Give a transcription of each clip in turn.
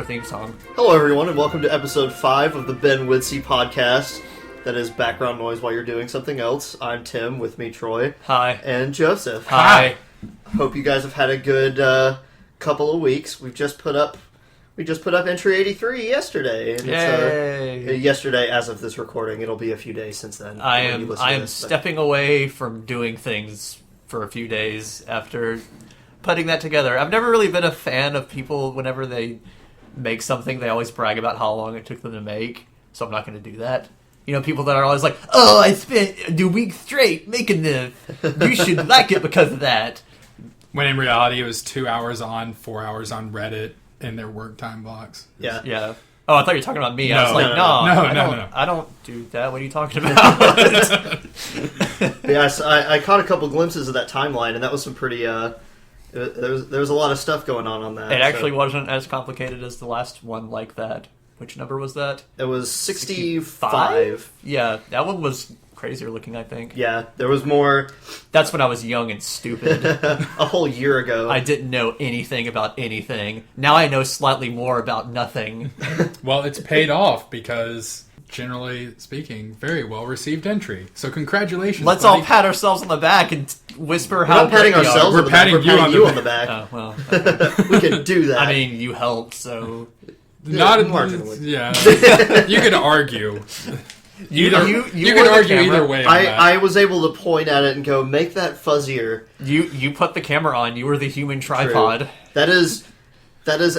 theme song. Hello, everyone, and welcome to episode 5 of the BNWYDSE podcast. That is background noise while you're doing something else. I'm Tim, with me Troy. Hi. And Joseph. Hi. Hope you guys have had a good couple of weeks. We just put up entry 83 yesterday. And Yay! It's, yesterday, as of this recording. It'll be a few days since then. I am stepping away from doing things for a few days after putting that together. I've never really been a fan of people, whenever they make something, they always brag about how long it took them to make, so I'm not going to do that. You know, people that are always like, oh, I spent a week straight making this. You should like it because of that. When in reality, it was 2 hours on, 4 hours on Reddit in their work time blocks. Yeah. Yeah. Oh, I thought you were talking about me. I was like, no. I don't do that. What are you talking about? Yes, I caught a couple glimpses of that timeline, and that was some pretty... there was a lot of stuff going on that. It actually wasn't as complicated as the last one like that. Which number was that? It was 65. Yeah, that one was crazier looking, I think. Yeah, there was more... That's when I was young and stupid. A whole year ago. I didn't know anything about anything. Now I know slightly more about nothing. Well, it's paid off because, generally speaking, very well received entry. So congratulations. Let's buddy. all pat ourselves on the back and whisper We're how not patting great we are. ourselves on the back, patting we're patting you on the Oh, back. well. We can do that. I mean, you helped, so... Not marginally. Yeah. You can argue. You can were argue the camera. either way on that. I was able to point at it and go, make that fuzzier. You put the camera on. You were the human tripod. True. That is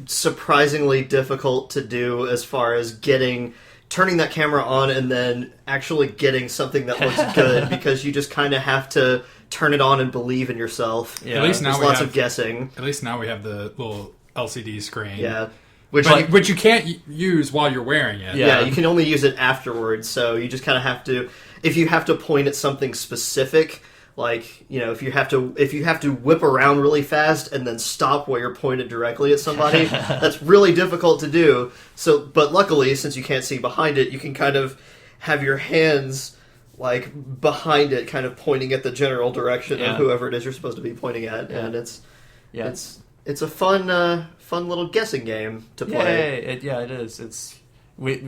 surprisingly difficult to do as far as turning that camera on and then actually getting something that looks good, because you just kind of have to turn it on and believe in yourself. Yeah. At least now There's lots of guessing. At least now we have the little LCD screen. Yeah. Which you can't use while you're wearing it. Yeah, you can only use it afterwards, so you just kind of have to... If you have to point at something specific, like, you know, if you have to whip around really fast and then stop while you're pointed directly at somebody, that's really difficult to do. So, but luckily, since you can't see behind it, you can kind of have your hands, like, behind it, kind of pointing at the general direction of whoever it is you're supposed to be pointing at, and it's a fun little guessing game to play. Yeah, it is. We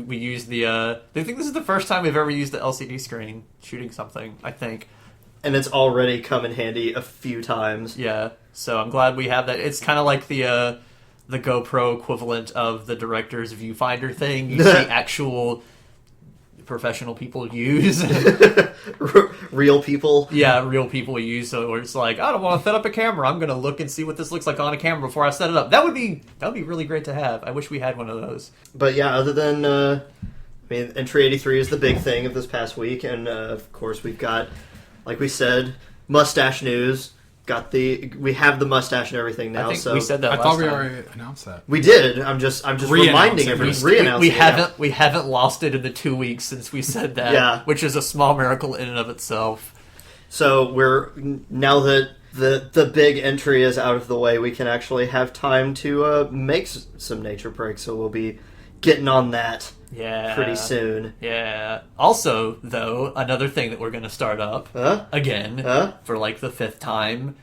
use the... I think this is the first time we've ever used the LCD screen shooting something, I think. And it's already come in handy a few times. Yeah, so I'm glad we have that. It's kind of like the GoPro equivalent of the director's viewfinder thing. You see actual professional people use. Real people. Yeah, real people use. So where it's like, I don't want to set up a camera. I'm going to look and see what this looks like on a camera before I set it up. That would be really great to have. I wish we had one of those. But yeah, other than entry 83 is the big thing of this past week, and of course we've got, like we said, mustache news. We have the mustache and everything now. I think we said that last time. I thought we already announced that. We did. I'm just reminding everyone. We haven't lost it in the 2 weeks since we said that. Yeah. Which is a small miracle in and of itself. So now that the big entry is out of the way, we can actually have time to make some nature breaks. So we'll be getting on that. Yeah. Pretty soon. Yeah. Also, though, another thing that we're going to start up again for like the 5th time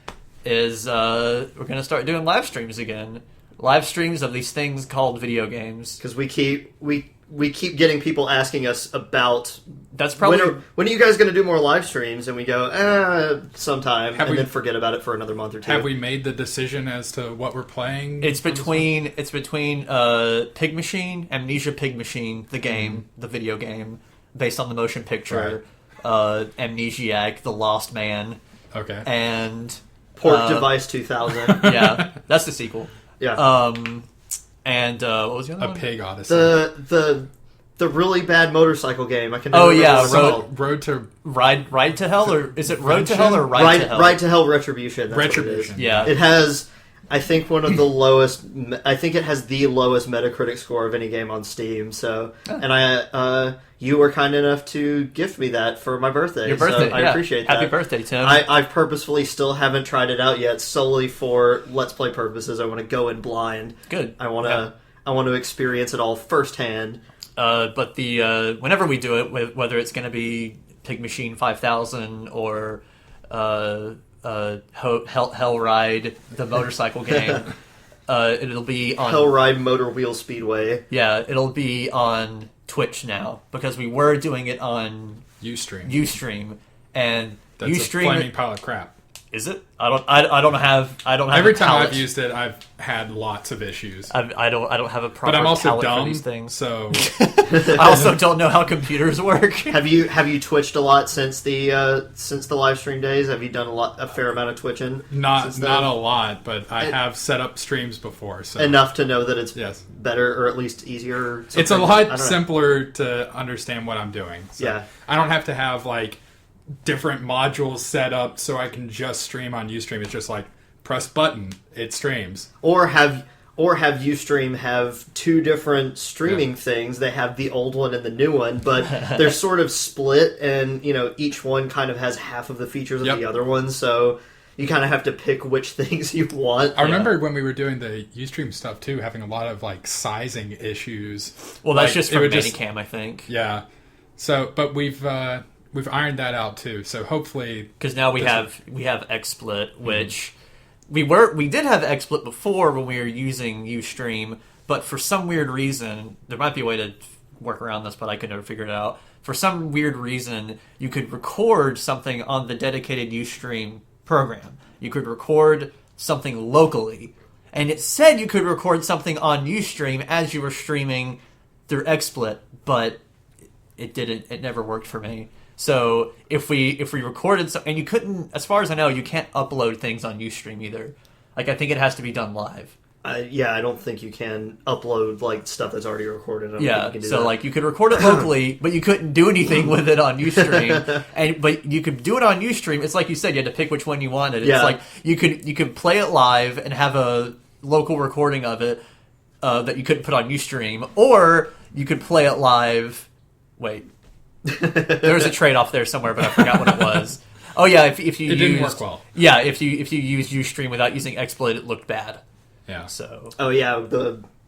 is we're going to start doing live streams again. Live streams of these things called video games. Because we keep getting people asking us about... That's probably... When are you guys going to do more live streams? And we go, sometime, then forget about it for another month or two. Have we made the decision as to what we're playing? It's between Pig Machine, Amnesia Pig Machine, the game, the video game, based on the motion picture, Amnesiac, The Lost Man. Okay. And... Port Device 2000. Yeah, that's the sequel. Yeah. And what was the other one? A Pig Odyssey. The really bad motorcycle game. I can. Road to Ride to Hell, or is it Road to Hell or Ride to Hell? Ride to Hell Retribution. That's Retribution. What it is. Yeah. It has, I think, one of the lowest. I think it has the lowest Metacritic score of any game on Steam. So, and you were kind enough to gift me that for my birthday. Your birthday. So I appreciate that. Happy birthday, Tim. I purposefully still haven't tried it out yet, solely for Let's Play purposes. I want to go in blind. Good. I want to experience it all firsthand. But whenever we do it, whether it's going to be Pig Machine 5000 or Hell Ride, the motorcycle game, It'll be on Hellride Motor Wheel Speedway. Yeah, it'll be on Twitch now because we were doing it on Ustream. And That's Ustream, a flaming pile of crap. is it? I don't have Every a time palette. I've used it, I've had lots of issues. I don't have a proper But I'm also palette dumb, for these things. so I also don't know how computers work. Have you twitched a lot since the live stream days? Have you done a fair amount of twitching? not a lot, but I have set up streams before. So Enough to know that it's yes. better or at least easier. It's a lot simpler to understand what I'm doing. So Yeah. I don't have to have like different modules set up so I can just stream on Ustream. It's just like press button, it streams. Or have Ustream have two different streaming things. They have the old one and the new one, but they're sort of split, and each one kind of has half of the features of the other one. So you kind of have to pick which things you want. I remember when we were doing the Ustream stuff too, having a lot of like sizing issues. Well, that's Like, just it from would Minicam, I think. Yeah. So, but we've ironed that out too. So hopefully, Because now we have XSplit, which we did have XSplit before when we were using Ustream, but for some weird reason, there might be a way to work around this, but I could never figure it out. For some weird reason, you could record something on the dedicated Ustream program. You could record something locally, and it said you could record something on Ustream as you were streaming through XSplit, but it didn't. It never worked for me. So if we recorded and you couldn't, as far as I know, you can't upload things on Ustream either. Like I think it has to be done live. I don't think you can upload like stuff that's already recorded. I don't think you can do so that. like you could record it locally, but you couldn't do anything with it on Ustream. But you could do it on Ustream. It's like you said, you had to pick which one you wanted. It's like you could play it live and have a local recording of it that you couldn't put on Ustream, or you could play it live. Wait. There was a trade-off there somewhere, but I forgot what it was. Oh yeah, if you didn't work well. Yeah, if you use Ustream without using XSplit, it looked bad. yeah. So Oh yeah,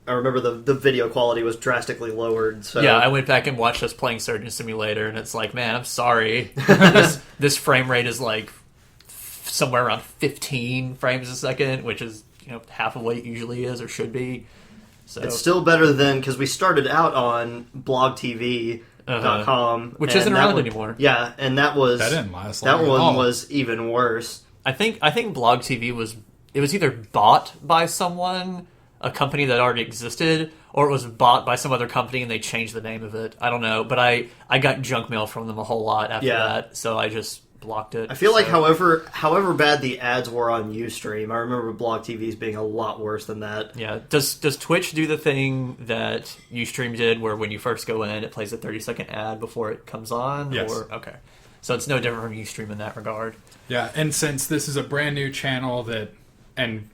I remember the video quality was drastically lowered. So yeah, I went back and watched us playing Surgeon Simulator, and it's like, man, I'm sorry. this frame rate is like somewhere around 15 frames a second, which is half of what it usually is or should be. So it's still better than, because we started out on blogtv.com, which isn't around anymore. Yeah, and that didn't last long that at one all. was even worse. I think Blog TV was either bought by someone, a company that already existed, or it was bought by some other company and they changed the name of it. I don't know, but I got junk mail from them a whole lot after that, so I just blocked it. I feel like however bad the ads were on Ustream, I remember Blog TV's being a lot worse than that. Yeah. Does Twitch do the thing that Ustream did where when you first go in, it plays a 30-second ad before it comes on? Yes. Okay. So it's no different from Ustream in that regard. Yeah, and since this is a brand new channel and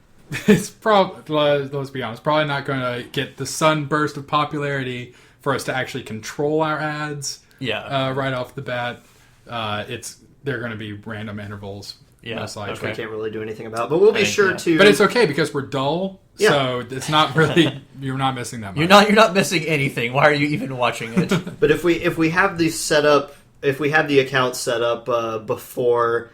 it's probably, let's be honest, probably not going to get the sunburst of popularity for us to actually control our ads. Yeah. Right off the bat, they're going to be random intervals. Yeah, most likely. Which we can't really do anything about, but we'll be sure to. But it's okay because we're dull, so it's not really, you're not missing that much. You're not missing anything. Why are you even watching it? But if we have the setup, if we have the account set up before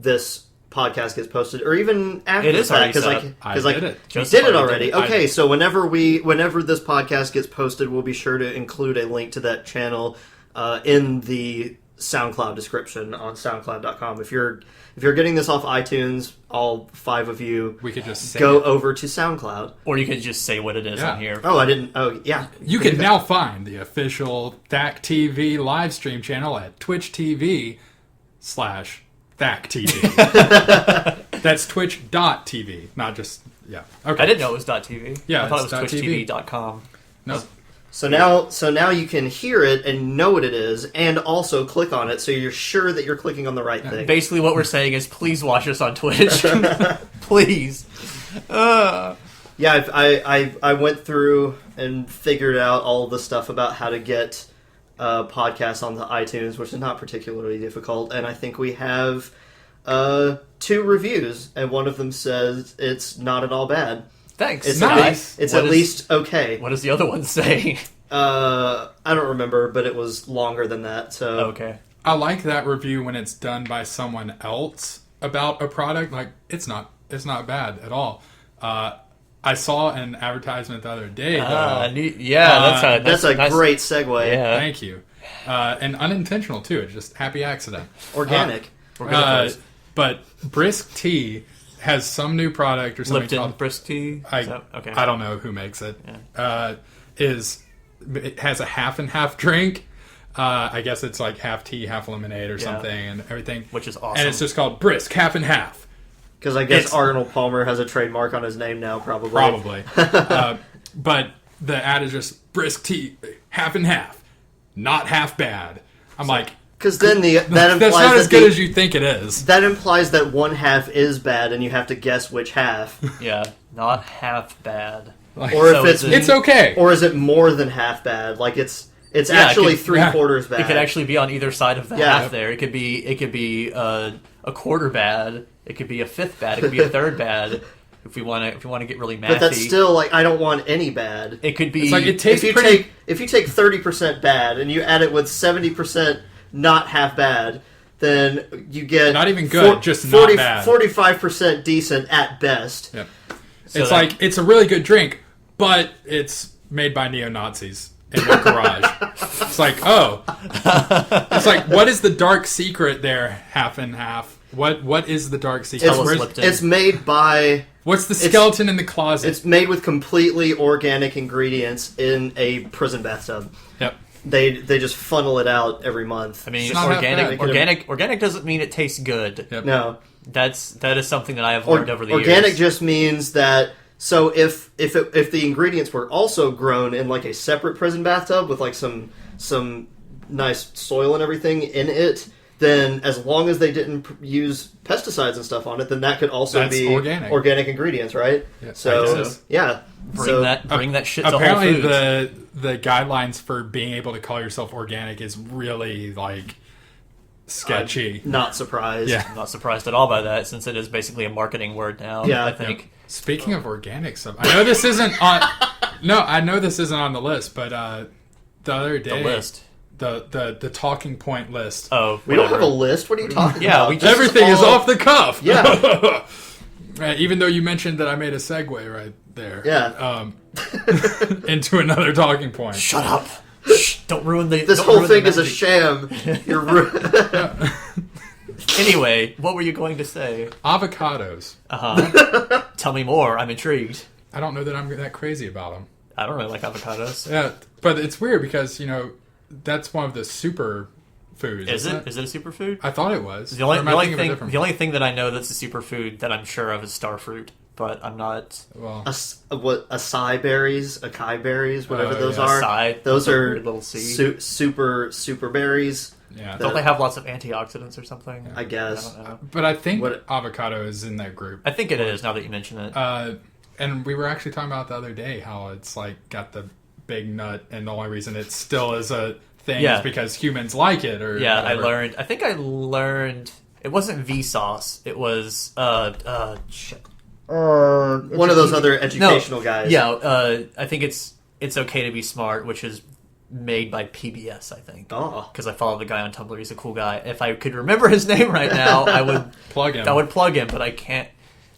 this podcast gets posted, or even after It is that, already set up. because I did it. you Joseph did it already already. did it. Okay, so whenever this podcast gets posted, we'll be sure to include a link to that channel in the SoundCloud description on SoundCloud.com. If you're getting this off iTunes, all 5 of you, We could just say go it. over to SoundCloud. Or you could just say what it is Yeah. on here. Oh, I didn't. Oh, yeah. You can now find the official THAC TV live stream channel at twitch.tv/THAC TV. That's twitch.tv, not just, yeah. Okay. I didn't know it was .tv. Yeah, I thought it was it's .tv. twitchtv.com. No. So now you can hear it and know what it is, and also click on it, so you're sure that you're clicking on the right thing. Basically what we're saying is please watch us on Twitch. Please. Yeah, I went through and figured out all the stuff about how to get podcasts onto iTunes, which is not particularly difficult, and I think we have 2 reviews, and one of them says it's not at all bad. Thanks. It's Nice. It's What at is- least okay. What does the other one say? I don't remember, but it was longer than that. So Okay. I like that review when it's done by someone else about a product. Like, it's not bad at all. I saw an advertisement the other day. That's a nice, great segue. Yeah. Thank you. And unintentional too. It's just happy accident. Organic. But Brisk Tea has some new product or something Lipton called Brisk Tea. Okay. I don't know who makes it. Yeah. It has a half and half drink. I guess it's like half tea, half lemonade or something, and everything. Which is awesome. And it's just called Brisk Half and Half. Because I guess Arnold Palmer has a trademark on his name now, probably. Probably. But the ad is just Brisk Tea, half and half, not half bad. I'm like, because then that implies that's not as good as you think it is. That implies that one half is bad, and you have to guess which half. Yeah, not half bad. Or if it's okay. Or is it more than half bad? Like it's actually three-quarters bad. It could actually be on either side of the half there. It could be a quarter bad. It could be a fifth bad. It could be a third bad. If we want to get really mathy. But that's still like I don't want any bad. It could be. It's like it tastes if you take 30% bad and you add it with 70% not half bad, then you get not even good, just 40, not bad. 45% decent at best. Yep. So it's a really good drink, but it's made by neo-Nazis in their garage. It's like, it's like, what is the dark secret there? Half and half. What is the dark secret? It's made by. What's the skeleton in the closet? It's made with completely organic ingredients in a prison bathtub. Yep. They just funnel it out every month. I mean, organic doesn't mean it tastes good. Yep. No. That is something that I have learned over the years. Organic just means that. So if the ingredients were also grown in like a separate prison bathtub with like some nice soil and everything in it, then as long as they didn't use pesticides and stuff on it, then that could also be organic ingredients, right? Yeah, so yeah, bring that shit to Whole Foods. Apparently, the guidelines for being able to call yourself organic is really like sketchy. I'm not surprised. Yeah, I'm not surprised at all by that, since it is basically a marketing word now. Yeah, I think. Yep. Speaking of organic stuff, I know this isn't on. No, I know this isn't on the list, but the other day, the list. The talking point list. Oh, we don't have a list. What are you talking about? Everything is off the cuff. Yeah. Even though you mentioned that I made a segue right there. Yeah. Into another talking point. Shut up. Shh, don't ruin the. This whole thing is a sham. You're Anyway, what were you going to say? Avocados. Tell me more. I'm intrigued. I don't know that I'm that crazy about them. I don't really like avocados. Yeah, but it's weird because that's one of the super foods. Is it? Is it a superfood? I thought it was. The only thing that I know that's a superfood that I'm sure of is starfruit, but I'm not. Well, acai berries, whatever those are. Acai. Those are little seed. super berries. Yeah. Don't they have lots of antioxidants or something? I guess. I don't know. But I think avocado is in that group. I think it is, now that you mention it. And we were actually talking about the other day how it's like got the big nut, and the only reason it still is a thing is because humans like it. Or whatever. I think I learned it wasn't Vsauce. It was shit. One of those other educational guys. Yeah, I think it's okay to be smart, which is made by PBS, I think. Oh. Because I follow the guy on Tumblr. He's a cool guy. If I could remember his name right now, I would plug him. I would plug him, but I can't.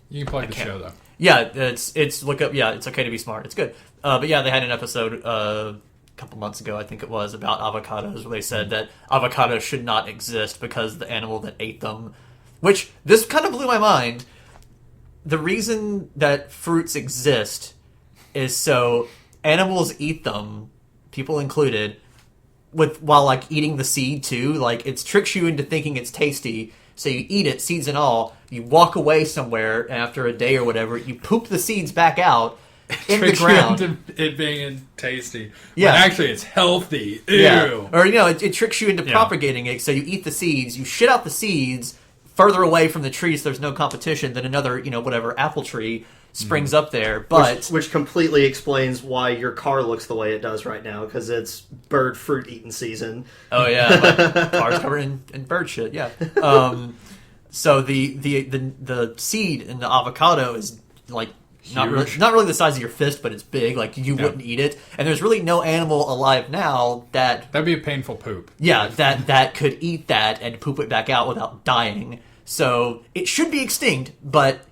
You can plug the show though. Yeah, it's look up. Yeah, it's okay to be smart. It's good. But yeah, they had an episode a couple months ago, I think it was, about avocados, where they said that avocados should not exist because the animal that ate them, which this kind of blew my mind. The reason that fruits exist is so animals eat them, people included, while like eating the seed too. Like it tricks you into thinking it's tasty. So you eat it, seeds and all, you walk away somewhere, and after a day or whatever, you poop the seeds back out in the ground. Into it being tasty. Yeah. When actually it's healthy. Ew. Yeah. Or, it tricks you into propagating it, so you eat the seeds, you shit out the seeds further away from the tree so there's no competition, than another, whatever, apple tree springs up there, but... Which completely explains why your car looks the way it does right now, because it's bird fruit eating season. Oh, yeah. My car's covered in bird shit, yeah. So the seed in the avocado is, like, not really the size of your fist, but it's big. Like, you wouldn't eat it. And there's really no animal alive now that... That'd be a painful poop. Yeah, that could eat that and poop it back out without dying. So, it should be extinct, but...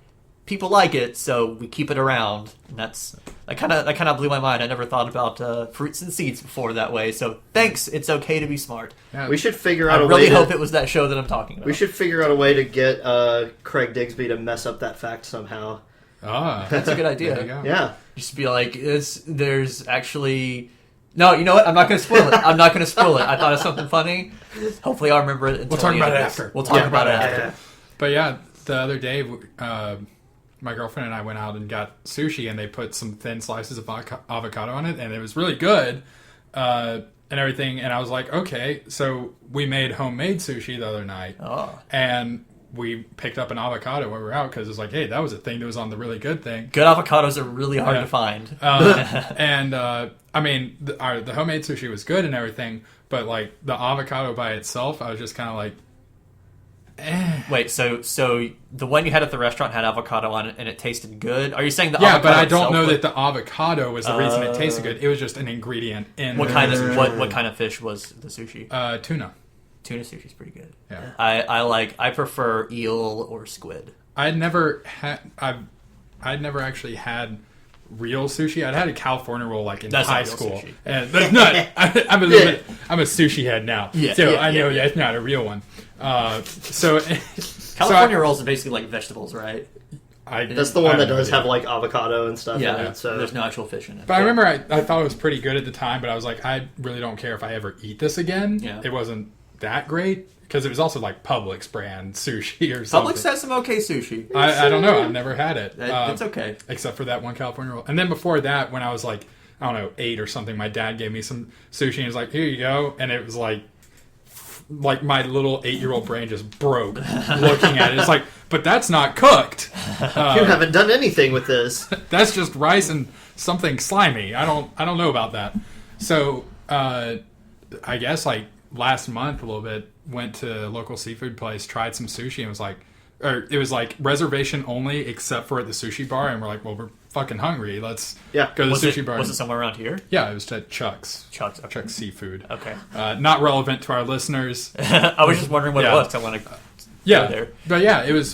people like it, so we keep it around. And that kind of blew my mind. I never thought about fruits and seeds before that way. So thanks. It's okay to be smart. Yeah. We should figure out I a way. really hope it was that show that I'm talking about. We should figure out a way to get Craig Digsby to mess up that fact somehow. That's a good idea. There you go. Yeah. Just be like, there's actually... No, you know what? I'm not going to spoil it. I thought of something funny. Hopefully I'll remember it. We'll talk about it after. We'll talk about it after. Yeah. But yeah, the other day, my girlfriend and I went out and got sushi, and they put some thin slices of avocado on it, and it was really good and everything. And I was like, okay. So we made homemade sushi the other night. Oh. And we picked up an avocado when we were out because it was like, hey, that was a thing that was on the really good thing. Good avocados are really hard to find. And I mean, the homemade sushi was good and everything, but like the avocado by itself, I was just kind of like, eh. Wait, so the one you had at the restaurant had avocado on it and it tasted good? Are you saying the avocado Yeah, but I don't itself know that the avocado was the reason it tasted good. It was just an ingredient in what kind of fish was the sushi? Tuna. Tuna sushi's pretty good. Yeah. I prefer eel or squid. I'd never actually had real sushi. I'd had a California roll like in That's high not real school, sushi. and that's not. I'm a sushi head now, so I know that's not a real one. California rolls are basically like vegetables, right? That's the one that does have like avocado and stuff in it. So there's no actual fish in it. But I remember I thought it was pretty good at the time, but I was like, I really don't care if I ever eat this again. Yeah. It wasn't that great because it was also like Publix brand sushi or something. Publix has some okay sushi. I don't know. I've never had it. It's okay. Except for that one California roll. And then before that, when I was like, I don't know, 8 or something, my dad gave me some sushi and he was like, here you go. And it was like my little 8-year-old brain just broke looking at it. It's like, but that's not cooked. you haven't done anything with this. That's just rice and something slimy. I don't know about that. So I guess like last month a little bit, went to a local seafood place, tried some sushi, and it was like reservation only except for at the sushi bar, and we're like, well, we're fucking hungry. Let's go to the sushi bar. Was it somewhere around here? Yeah, it was at Chuck's. Chuck's. Okay. Chuck's Seafood. Okay. Not relevant to our listeners. I was just wondering what it was. I want to go there. But yeah, it was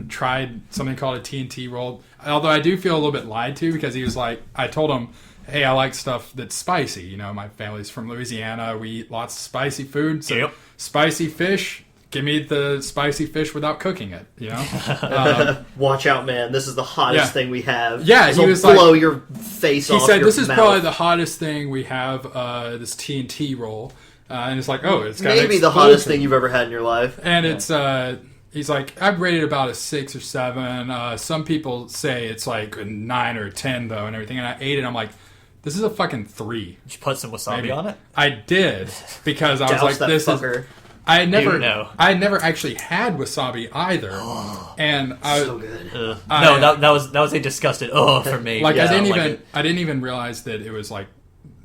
tried something called a TNT roll. Although I do feel a little bit lied to because he was like, I told him, hey, I like stuff that's spicy. You know, my family's from Louisiana. We eat lots of spicy food. So spicy fish, give me the spicy fish without cooking it, you know? Watch out, man. This is the hottest thing we have. Yeah, he was blow your face off. He said, your this is mouth. probably the hottest thing we have, this TNT roll. And it's like, oh, it's got maybe the hottest thing you've ever had in your life. And it's, he's like, I'd rate it about a 6 or 7. Some people say it's like a 9 or 10, though, and everything. And I ate it, and I'm like, this is a fucking 3. Did you put some wasabi on it? I did, because I was like, this fucker. is... I had never actually had wasabi either, and so good. That was a disgusted for me. Like I didn't even realize that it was like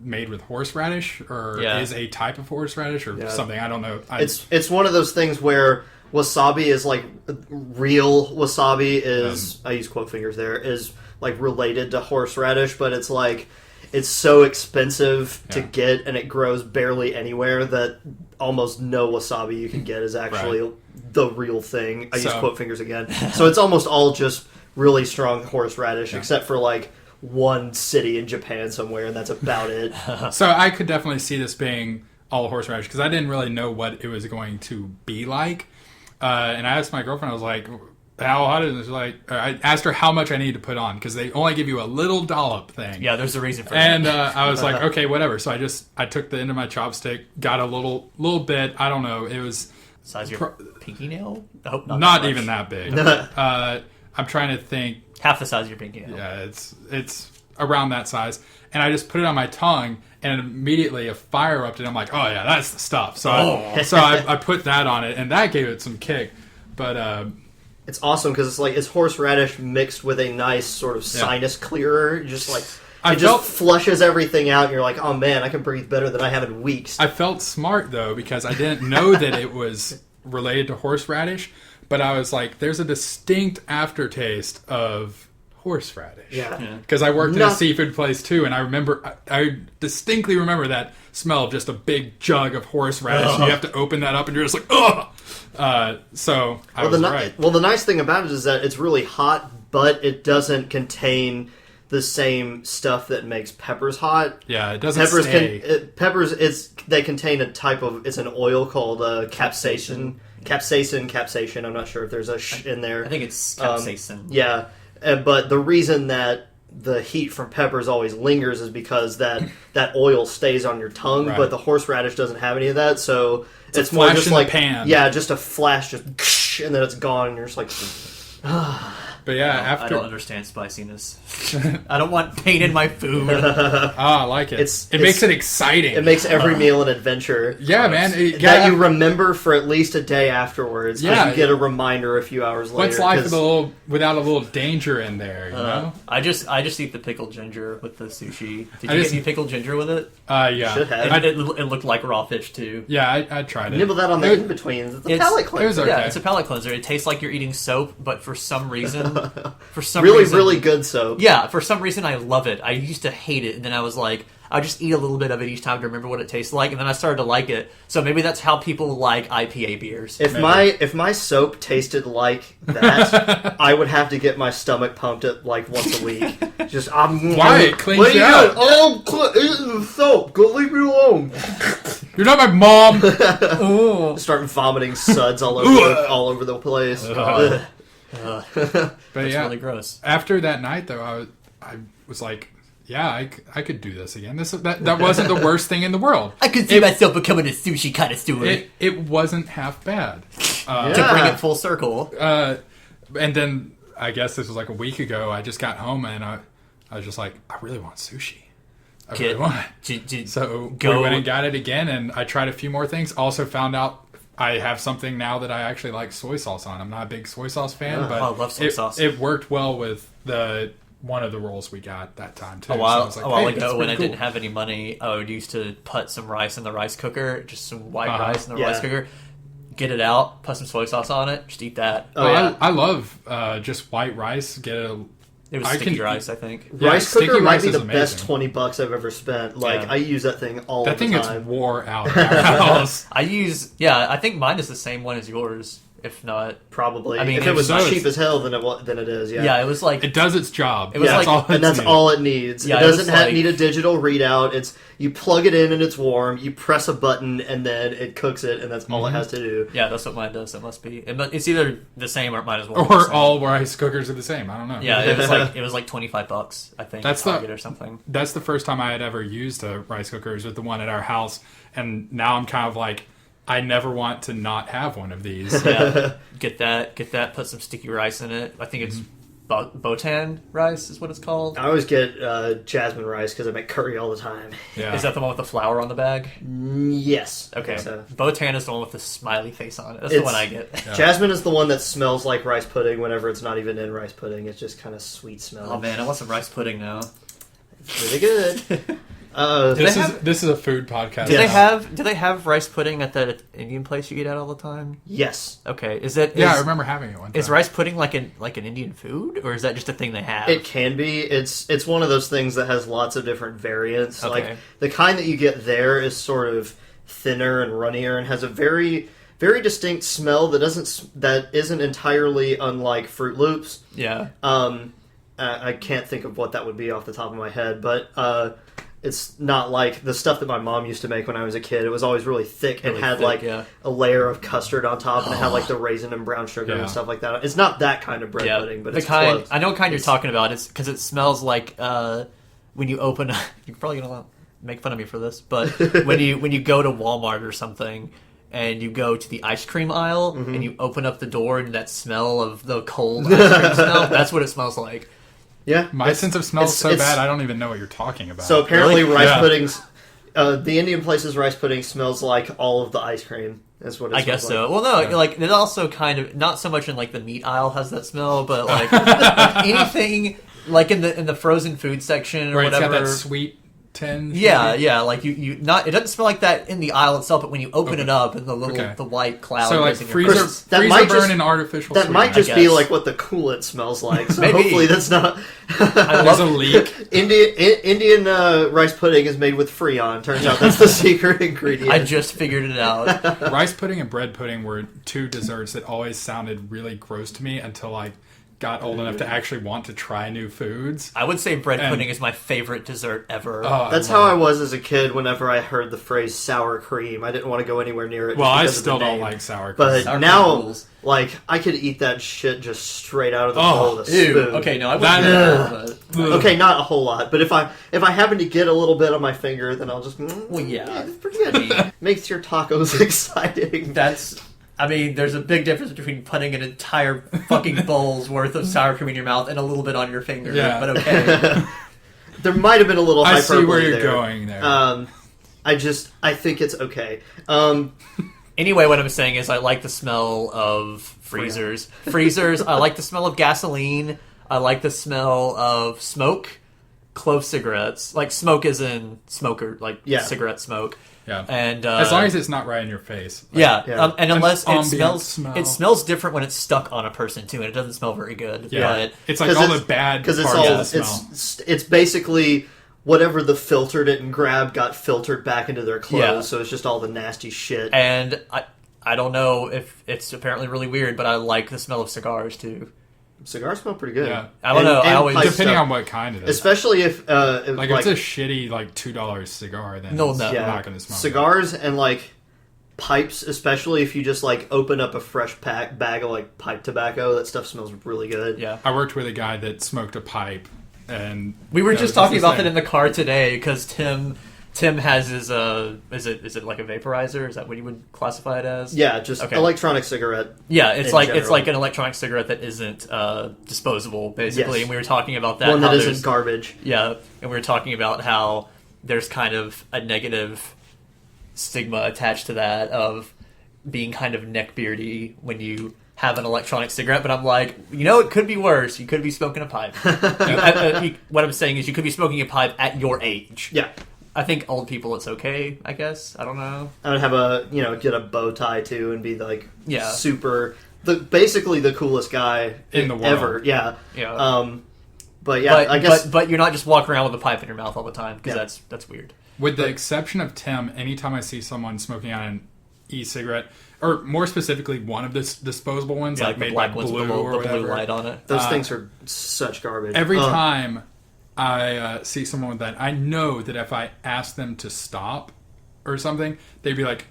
made with horseradish or is a type of horseradish or something. I don't know. It's one of those things where wasabi is like real wasabi is I use quote fingers there is like related to horseradish, but it's like it's so expensive to get and it grows barely anywhere that almost no wasabi you can get is actually the real thing. I use quote fingers again. So it's almost all just really strong horseradish except for like one city in Japan somewhere, and that's about it. So I could definitely see this being all horseradish because I didn't really know what it was going to be like. And I asked my girlfriend, I was like, how hot is it? Like, I asked her how much I need to put on because they only give you a little dollop thing. Yeah, there's a reason for that. And I was like, okay, whatever. So I took the end of my chopstick, got a little bit. I don't know. It was size of your pinky nail. I hope not even that big. I'm trying to think. Half the size of your pinky nail. Yeah, it's around that size. And I just put it on my tongue, and immediately a fire erupted. I'm like, oh yeah, that's the stuff. So I put that on it, and that gave it some kick. But it's awesome because it's horseradish mixed with a nice sort of sinus clearer. Just like it just flushes everything out, and you're like, oh man, I can breathe better than I have in weeks. I felt smart though because I didn't know that it was related to horseradish, but I was like, there's a distinct aftertaste of horseradish. Yeah. Because I worked in a seafood place too, and I distinctly remember that smell of just a big jug of horseradish. And you have to open that up, and you're just like, ugh. So I was right. Well, the nice thing about it is that it's really hot, but it doesn't contain the same stuff that makes peppers hot. Yeah, it doesn't stay. Peppers, they contain a type of, it's an oil called capsaicin. Capsaicin. I'm not sure if there's a in there. I think it's capsaicin. Yeah, but the reason that the heat from peppers always lingers is because that oil stays on your tongue, right. but the horseradish doesn't have any of that, so it's more just in like the pan. Yeah, just a flash, just and then it's gone, and you're just like. But yeah, after I don't understand spiciness. I don't want pain in my food. I like it. It makes it exciting. It makes every meal an adventure. Yeah, man. That you remember for at least a day afterwards. Yeah, you get a reminder a few hours later. What's life without a little danger in there? You know. I just eat the pickled ginger with the sushi. Did you get any pickled ginger with it? Yeah. Should have. It looked like raw fish too. Yeah, I tried it. Nibble that on the in betweens. It's a palate cleanser. It was okay. Yeah, it's a palate cleanser. It tastes like you're eating soap, but for some reason, really good soap. Yeah, for some reason I love it. I used to hate it, and then I was like, I just eat a little bit of it each time to remember what it tastes like, and then I started to like it. So maybe that's how people like IPA beers. If my soap tasted like that, I would have to get my stomach pumped at like once a week. Just why it cleans you out? Oh, eating the soap. Go leave me alone. You're not my mom. Start vomiting suds all over the place. But That's yeah, really gross. After that night, though, I was like, yeah, I could do this again. That wasn't the worst thing in the world. I could see myself becoming a sushi connoisseur. It wasn't half bad. To bring it full circle. And then I guess this was like a week ago. I just got home and I was just like, I really want sushi. I really want it. So we went and got it again, and I tried a few more things. Also found out I have something now that I actually like soy sauce on. I'm not a big soy sauce fan, but I love soy sauce. It worked well with one of the rolls we got that time too. A while Hey, ago, when I didn't have any money, I would used to put some rice in the rice cooker, just some white rice in the rice cooker. Get it out, put some soy sauce on it, just eat that. I love just white rice. It was sticky rice, I think. Rice cooker might be the amazing. best $20 I've ever spent. Like I use that thing all the time. That thing gets wore out at our house. I think mine is the same one as yours. If not, probably. I mean, if it was cheap as hell, then it is. Yeah. Yeah, it was like it does its job. It was that's all it needs. Yeah, it doesn't need a digital readout. It's you plug it in and it's warm. You press a button and then it cooks it, and that's all it has to do. Yeah, that's what mine does. It must be. It's either the same or it might as well. Or all rice cookers are the same. I don't know. Yeah, it was like $25. I think that's or something. That's the first time I had ever used a rice cooker. Was with the one at our house, and now I'm kind of like, I never want to not have one of these. Yeah, get that. Put some sticky rice in it. I think it's Botan rice is what it's called. I always get jasmine rice because I make curry all the time. Yeah. Is that the one with the flour on the bag? Yes. Okay. So. Botan is the one with the smiley face on it. That's the one I get. Yeah. Jasmine is the one that smells like rice pudding whenever it's not even in rice pudding. It's just kind of sweet smell. Oh man, I want some rice pudding now. It's really good. This is a food podcast. Do they have rice pudding at that Indian place you eat at all the time? Yes. Okay. I remember having it one time. Is rice pudding like an Indian food, or is that just a thing they have? It can be. It's one of those things that has lots of different variants. Okay. Like the kind that you get there is sort of thinner and runnier and has a very very distinct smell that isn't entirely unlike Fruit Loops. Yeah. I can't think of what that would be off the top of my head, but it's not like the stuff that my mom used to make when I was a kid. It was always really thick and had a layer of custard on top, and it had like the raisin and brown sugar and stuff like that. It's not that kind of bread pudding, but it's close. I know what kind you're talking about. It's because it smells like when you open. You're probably gonna make fun of me for this, but when you go to Walmart or something. And you go to the ice cream aisle, and you open up the door, and that smell of the cold ice cream smell, that's what it smells like. Yeah. My sense of smell is so bad, I don't even know what you're talking about. So apparently rice puddings, the Indian place's rice pudding smells like all of the ice cream. That's what it smells I guess like. so. Well, no, like it also kind of, not so much in like the meat aisle has that smell, but like anything, like in the frozen food section or whatever. It's got that sweet tinge. Yeah, like you not. It doesn't smell like that in the aisle itself, but when you open it up and the little the white cloud. So like goes in freezer burn and artificial. That might just be like what the coolant smells like. So hopefully that's not. There's a leak. Indian rice pudding is made with Freon. Turns out that's the secret ingredient. I just figured it out. Rice pudding and bread pudding were two desserts that always sounded really gross to me until I got old enough to actually want to try new foods. I would say bread pudding is my favorite dessert ever. That's how I was as a kid whenever I heard the phrase sour cream. I didn't want to go anywhere near it. Well, I because of the still don't name. like sour cream. But Sour cream now, rules. like, I could eat that shit just straight out of the bowl with a Ew. spoon. Okay, no, I That- wouldn't. do that, Okay, not a whole lot, but if I happen to get a little bit on my finger, then I'll just. Well, yeah. It's pretty good. Makes your tacos exciting. I mean, there's a big difference between putting an entire fucking bowl's worth of sour cream in your mouth and a little bit on your finger. Yeah. But okay. There might have been a little I hyperbole see where you're there. going there. I think it's okay. Anyway, what I'm saying is I like the smell of freezers. I like the smell of gasoline. I like the smell of smoke. Clove cigarettes. Like, smoke is in smoker, like cigarette smoke. Yeah. And as long as it's not right in your face. Like, yeah. And unless it ambient smells, smell. it smells different when it's stuck on a person too, and it doesn't smell very good. Yeah. But It's like all the bad parts because of the smell. it's basically whatever the filter didn't grab got filtered back into their clothes, Yeah. so it's just all the nasty shit. And I don't know if it's apparently really weird, but I like the smell of cigars too. Cigars smell pretty good. Yeah. I don't know, I always- pipe Depending stuff. on what kind it is. Especially if Like, if it's a shitty, like, $2 cigar, then No, it's no. not going to smell cigars and like pipes, especially if you just like open up a fresh bag of like pipe tobacco, that stuff smells really good. Yeah. good. I worked with a guy that smoked a pipe, and We were that just was talking his about thing. that in the car today because Tim has his is it like a vaporizer? Is that what you would classify it as? Yeah, just Okay. electronic cigarette. Yeah, it's in like general. an electronic cigarette that isn't disposable, basically. Yes. And we were talking about that. One that how isn't there's- garbage. Yeah, and we were talking about how there's kind of a negative stigma attached to that of being kind of neckbeardy when you have an electronic cigarette. But I'm like, it could be worse. You could be smoking a pipe. What I'm saying is you could be smoking a pipe at your age. Yeah. I think old people, it's okay, I guess. I don't know. I would have get a bow tie too and be like super basically the coolest guy In the world. ever. Yeah. Yeah. But yeah, I guess but you're not just walking around with a pipe in your mouth all the time, because Yeah. that's weird. With the exception of Tim, anytime I see someone smoking on an e-cigarette, or more specifically one of the disposable ones, Yeah, like the made by black ones Blue with or the whatever, blue light on it. those things are such garbage. every time I see someone with that, I know that if I ask them to stop or something, they'd be like,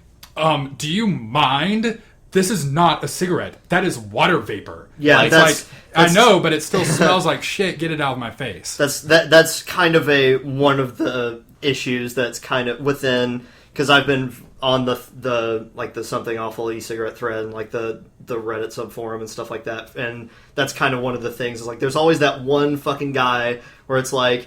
do you mind? This is not a cigarette. That is water vapor. Yeah, It's that's- I know, but it still smells like shit. Get it out of my face. That's kind of one of the issues that's kind of within, because I've been on the like the Something Awful e-cigarette thread and like the Reddit subforum and stuff like that, and that's kind of one of the things is like there's always that one fucking guy where it's like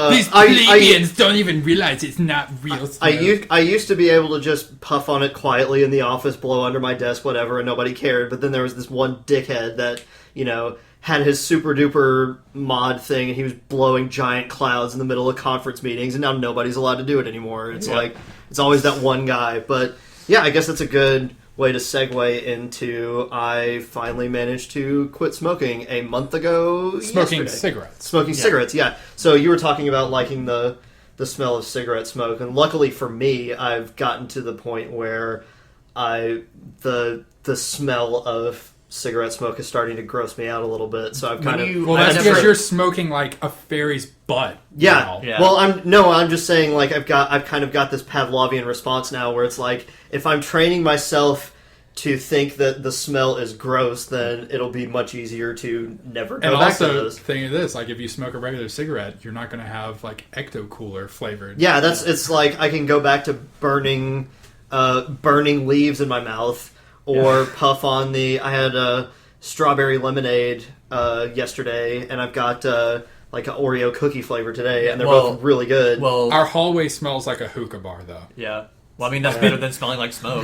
These plebeians don't even realize it's not real smoke. I used to be able to just puff on it quietly in the office, blow under my desk, whatever, and nobody cared. But then there was this one dickhead that, had his super duper mod thing, and he was blowing giant clouds in the middle of conference meetings, and now nobody's allowed to do it anymore. It's like, it's always that one guy. But yeah, I guess that's a good way to segue into I finally managed to quit smoking a month ago. Smoking yesterday. cigarettes. Smoking cigarettes, yeah. So you were talking about liking the smell of cigarette smoke, and luckily for me, I've gotten to the point where the smell of cigarette smoke is starting to gross me out a little bit. So I've kind of Well, that's I've because never- you're smoking like a fairy's butt. yeah. Yeah. Well, I'm just saying, like, I've kind of got this Pavlovian response now where it's like, if I'm training myself to think that the smell is gross, then it'll be much easier to never go And back to also, those. thing of this, like if you smoke a regular cigarette, you're not going to have like Ecto Cooler flavored. Yeah, it's like I can go back to burning leaves in my mouth, or puff on I had a strawberry lemonade yesterday, and I've got like an Oreo cookie flavor today, and they're both really good. Well, Our hallway smells like a hookah bar, though. yeah. Well, I mean, that's better than smelling like smoke.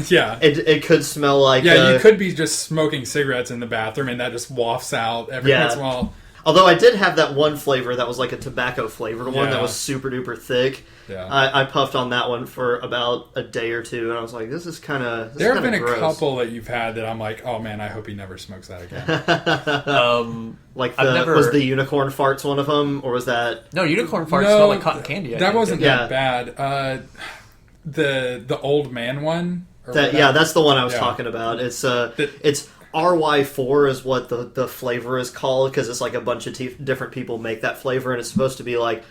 Yeah. It could smell like Yeah, you could be just smoking cigarettes in the bathroom, and that just wafts out every Yeah. once in a while. Although I did have that one flavor that was like a tobacco flavored one Yeah. that was super duper thick. Yeah. I puffed on that one for about a day or two, and I was like, "This is kind of." There have been a couple that you've had that I'm like, oh man, I hope he never smokes that again. Like I've never- was the unicorn farts one of them, or was that? No, unicorn farts smell like cotton candy. I That think. wasn't Yeah. that bad. The old man one. Or That, whatever. yeah, that's the one I was Yeah. talking about. It's RY4 is what the flavor is called, because it's like a bunch of different people make that flavor, and it's supposed to be like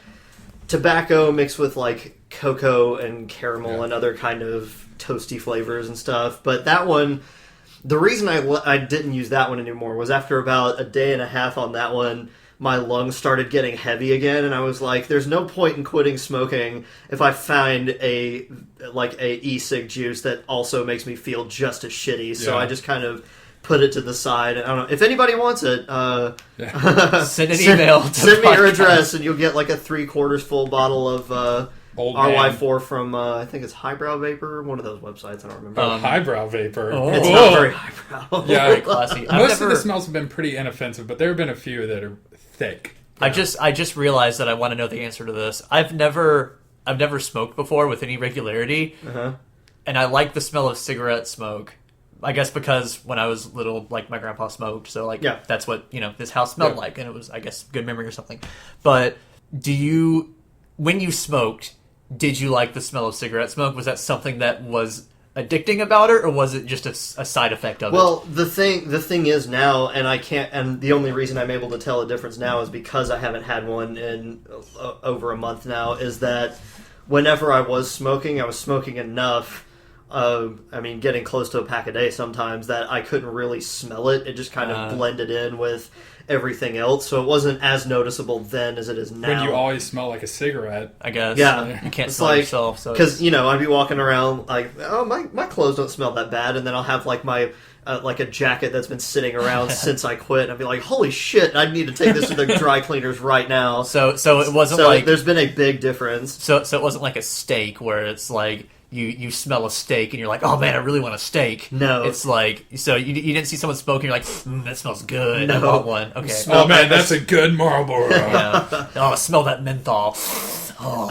tobacco mixed with like cocoa and caramel and other kind of toasty flavors and stuff. But that one, the reason I didn't use that one anymore was after about a day and a half on that one, my lungs started getting heavy again, and I was like, there's no point in quitting smoking if I find a e-cig juice that also makes me feel just as shitty. So I just kind of put it to the side. I don't know if anybody wants it. Send an email. Send me your address, and you'll get like a 3/4 full bottle of Old RY4 from I think it's Highbrow Vapor, one of those websites. I don't remember. Highbrow Vapor. It's not very highbrow. Yeah, Very classy. most of the smells have been pretty inoffensive, but there have been a few that are thick. I just realized that I want to know the answer to this. I've never smoked before with any regularity, and I like the smell of cigarette smoke. I guess because when I was little, like my grandpa smoked, so like that's what this house smelled like, and it was, I guess, good memory or something. But when you smoked, did you like the smell of cigarette smoke? Was that something that was addicting about it, or was it just a side effect of it? Well, the thing is now, and the only reason I'm able to tell a difference now is because I haven't had one in over a month now, is that whenever I was smoking enough, getting close to a pack a day sometimes, that I couldn't really smell it. It just kind of blended in with everything else, so it wasn't as noticeable then as it is now. When you always smell like a cigarette, I guess. Yeah, you can't smell yourself. So because I'd be walking around like, oh, my clothes don't smell that bad, and then I'll have like my like a jacket that's been sitting around since I quit, and I'd be like, holy shit, I need to take this to the dry cleaners right now. So it wasn't like there's been a big difference. So it wasn't like a steak where it's like you smell a steak and you're like, oh man, I really want a steak. No. It's like, so you didn't see someone smoking, you're like, that smells good. No. I want one. Okay. Oh man, that's a good Marlboro. Yeah. Oh, smell that menthol. Oh.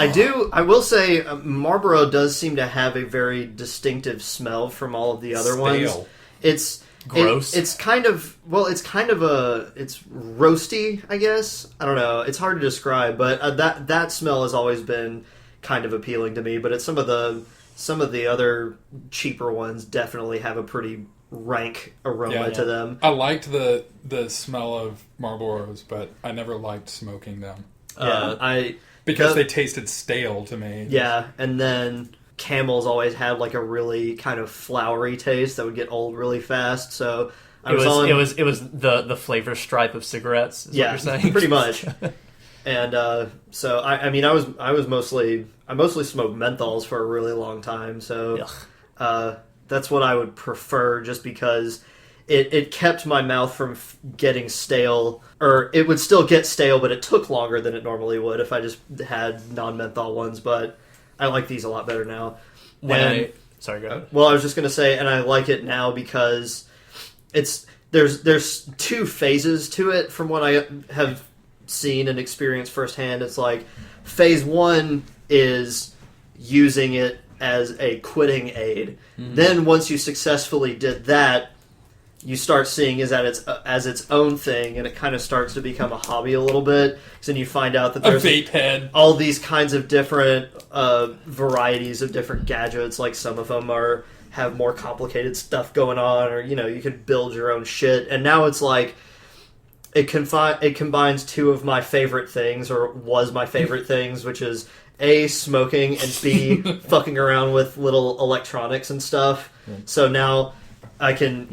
I will say, Marlboro does seem to have a very distinctive smell from all of the other ones. It's gross. It's kind of it's roasty, I guess. I don't know. It's hard to describe, but that smell has always been kind of appealing to me. But it's some of the other cheaper ones definitely have a pretty rank aroma to them. I liked the smell of Marlboros, but I never liked smoking them. Because they tasted stale to me. Yeah, and then Camels always had like a really kind of flowery taste that would get old really fast. So it was the flavor stripe of cigarettes. Is what you're saying? Pretty much. And so I mostly smoked menthols for a really long time. So that's what I would prefer, just because it kept my mouth from getting stale, or it would still get stale, but it took longer than it normally would if I just had non-menthol ones. But I like these a lot better now. Sorry, go ahead. Well, I was just going to say, and I like it now because there's two phases to it from what I have seen and experienced firsthand. It's like phase one is using it as a quitting aid. Mm-hmm. Then once you successfully did that, you start seeing as its own thing, and it kind of starts to become a hobby a little bit. Because then you find out that there's a vape head, all these kinds of different varieties of different gadgets. Like some of them have more complicated stuff going on, or you can build your own shit. And now it's like it combines two of my favorite things, or was my favorite things, which is A, smoking, and B, fucking around with little electronics and stuff. Yeah. So now I can,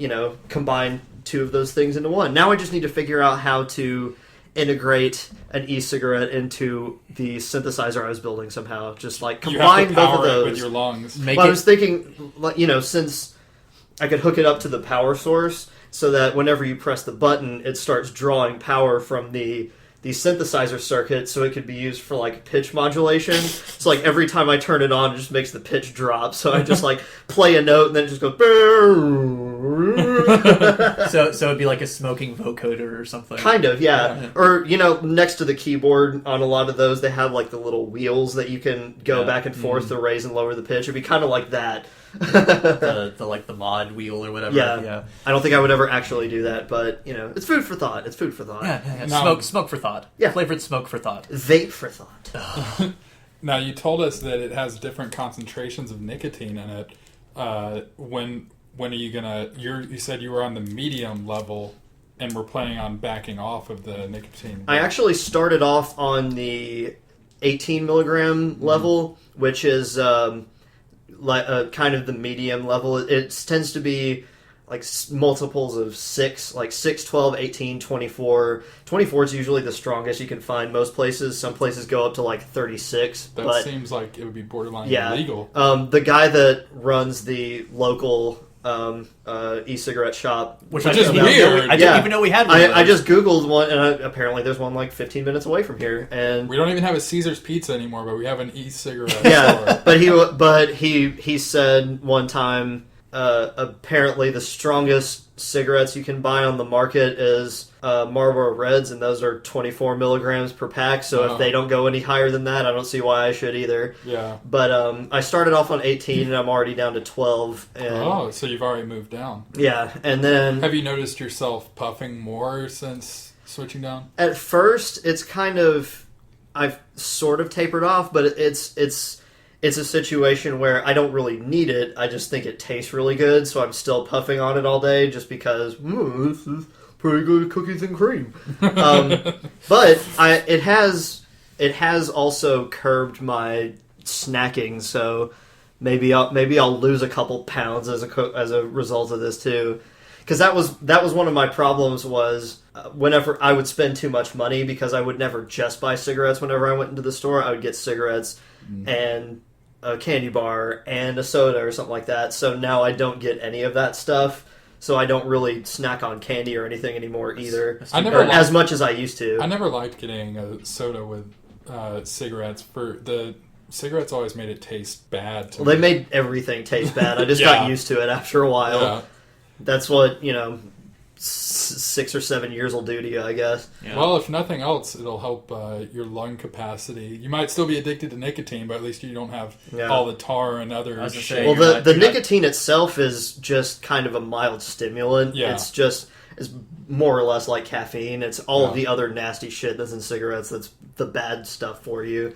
combine two of those things into one. Now I just need to figure out how to integrate an e-cigarette into the synthesizer I was building somehow. Just like combine both of those with your lungs. I was thinking, since I could hook it up to the power source, so that whenever you press the button, it starts drawing power from the synthesizer circuit, so it could be used for like pitch modulation. So like every time I turn it on, it just makes the pitch drop. So I just like play a note and then it just goes. So it'd be like a smoking vocoder or something. Kind of, yeah. Or next to the keyboard on a lot of those, they have like the little wheels that you can go back and forth to raise and lower the pitch. It'd be kind of like that. the mod wheel or whatever. Yeah. I don't think I would ever actually do that, but it's food for thought. Yeah. Smoke for thought. Yeah. Flavored smoke for thought. Vape for thought. Now, you told us that it has different concentrations of nicotine in it. When when are you gonna? You said you were on the medium level, and we're planning on backing off of the nicotine. I actually started off on the 18 milligram level, which is like kind of the medium level. It tends to be like multiples of 6, like 6, 12, 18, 24. 24 is usually the strongest you can find most places. Some places go up to like 36. That seems like it would be borderline yeah, illegal. The guy that runs the local e-cigarette shop, which is weird. I didn't even know we had one. I just Googled one, and apparently there's one like 15 minutes away from here. And we don't even have a Caesar's Pizza anymore, but we have an e-cigarette yeah, store. but he said one time, apparently the strongest cigarettes you can buy on the market is Marlboro Reds, and those are 24 milligrams per pack. So if they don't go any higher than that, I don't see why I should either. Yeah. But I started off on 18, and I'm already down to 12. And, so you've already moved down. Yeah, and then have you noticed yourself puffing more since switching down? At first, it's kind of I've sort of tapered off, but it's a situation where I don't really need it. I just think it tastes really good, so I'm still puffing on it all day just because this is pretty good cookies and cream. But it has also curbed my snacking, so maybe I'll lose a couple pounds as a result of this too. Because that was one of my problems was whenever I would spend too much money because I would never just buy cigarettes. Whenever I went into the store, I would get cigarettes and a candy bar and a soda or something like that. So now I don't get any of that stuff. So I don't really snack on candy or anything anymore either. As much as I used to. I never liked getting a soda with cigarettes. For the cigarettes always made it taste bad to me. They made everything taste bad. I just got used to it after a while. Yeah. That's what, 6 or 7 years will do to you, I guess. Yeah. Well, if nothing else, it'll help your lung capacity. You might still be addicted to nicotine, but at least you don't have all the tar and other shit. Well, the nicotine itself is just kind of a mild stimulant. Yeah. It's more or less like caffeine. It's all of the other nasty shit that's in cigarettes that's the bad stuff for you.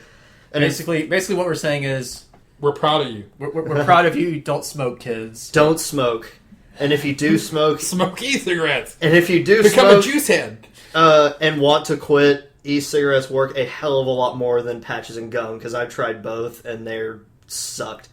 And basically what we're saying is we're proud of you. We're proud of you. Don't smoke, kids. Don't smoke. And if you do smoke... smoke e-cigarettes. And if you do become smoke... a juice head. And want to quit, e-cigarettes work a hell of a lot more than patches and gum, because I've tried both, and they're sucked.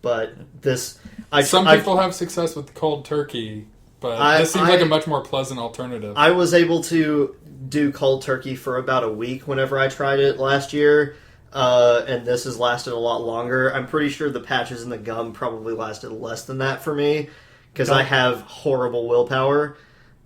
But this... Some people have success with cold turkey, but this seems like a much more pleasant alternative. I was able to do cold turkey for about a week whenever I tried it last year, and this has lasted a lot longer. I'm pretty sure the patches and the gum probably lasted less than that for me. Because I have horrible willpower.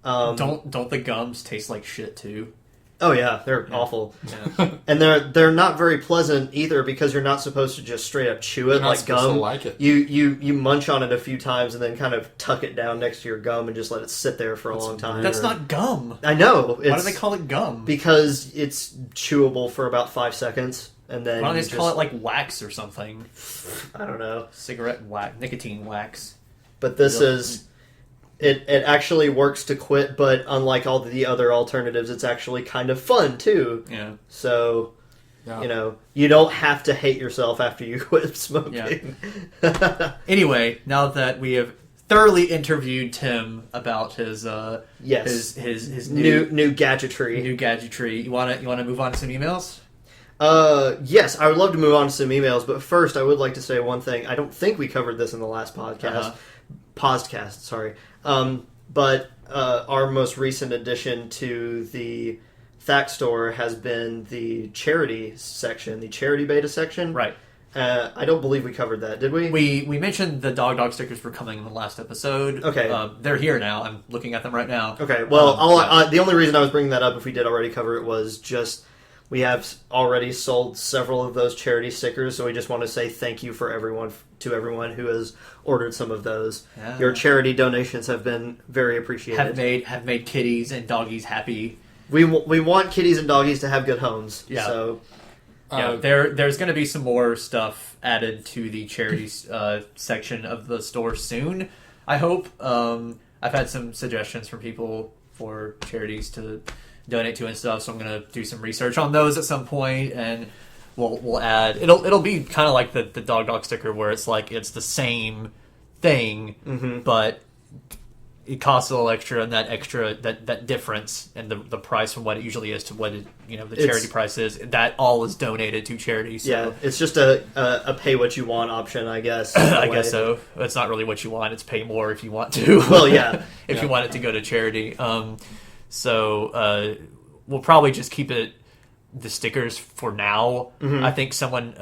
Don't the gums taste like shit too? Oh yeah, they're awful. Yeah. And they're not very pleasant either because you're not supposed to just straight up chew it like gum. Like it. You munch on it a few times and then kind of tuck it down next to your gum and just let it sit there for a long time. That's not gum. I know. Why do they call it gum? Because it's chewable for about 5 seconds. And then why don't they just call it like wax or something? I don't know. Cigarette wax, nicotine wax. But this is... It actually works to quit, but unlike all the other alternatives, it's actually kind of fun, too. Yeah. So, you don't have to hate yourself after you quit smoking. Yeah. Anyway, now that we have thoroughly interviewed Tim about his his new gadgetry. New gadgetry. You wanna move on to some emails? Yes, I would love to move on to some emails, but first I would like to say one thing. I don't think we covered this in the last podcast. Posdcast, sorry. But our most recent addition to the THAC store has been the charity section, the charity beta section. Right. I don't believe we covered that, did we? We mentioned the dog stickers were coming in the last episode. Okay. They're here now. I'm looking at them right now. Okay, well, the only reason I was bringing that up, if we did already cover it, was just... We have already sold several of those charity stickers, so we just want to say thank you to everyone who has ordered some of those. Yeah. Your charity donations have been very appreciated. Have made kitties and doggies happy. We want kitties and doggies to have good homes. Yeah. So there's going to be some more stuff added to the charity section of the store soon. I hope. I've had some suggestions from people for charities to donate to and stuff, so I'm gonna do some research on those at some point, and we'll add. It'll be kind of like the dog sticker, where it's like it's the same thing, but it costs a little extra, and that difference and the price from what it usually is to what the charity price is, that all is donated to charity. So. Yeah, it's just a pay what you want option, I guess. I guess so. It's not really what you want. It's pay more if you want to. Well, yeah. If you want it to go to charity. So we'll probably just keep the stickers for now. I think someone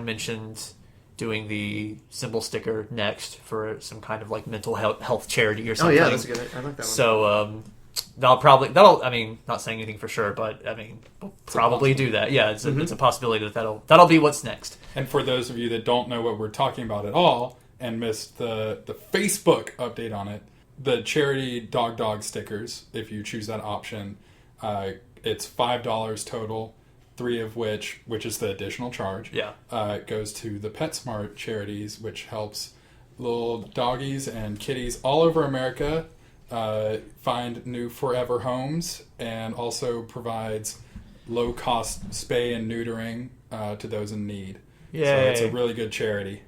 mentioned doing the symbol sticker next for some kind of like mental health charity or something. Oh yeah, that's good. I like that one. So I mean, not saying anything for sure, but I mean, we'll probably do that. Yeah, it's a possibility that'll be what's next. And for those of you that don't know what we're talking about at all and missed the Facebook update on it, the charity dog stickers, if you choose that option, it's $5 total. 3 of which is the additional charge, goes to the PetSmart charities, which helps little doggies and kitties all over America find new forever homes, and also provides low-cost spay and neutering to those in need. Yay. So it's a really good charity.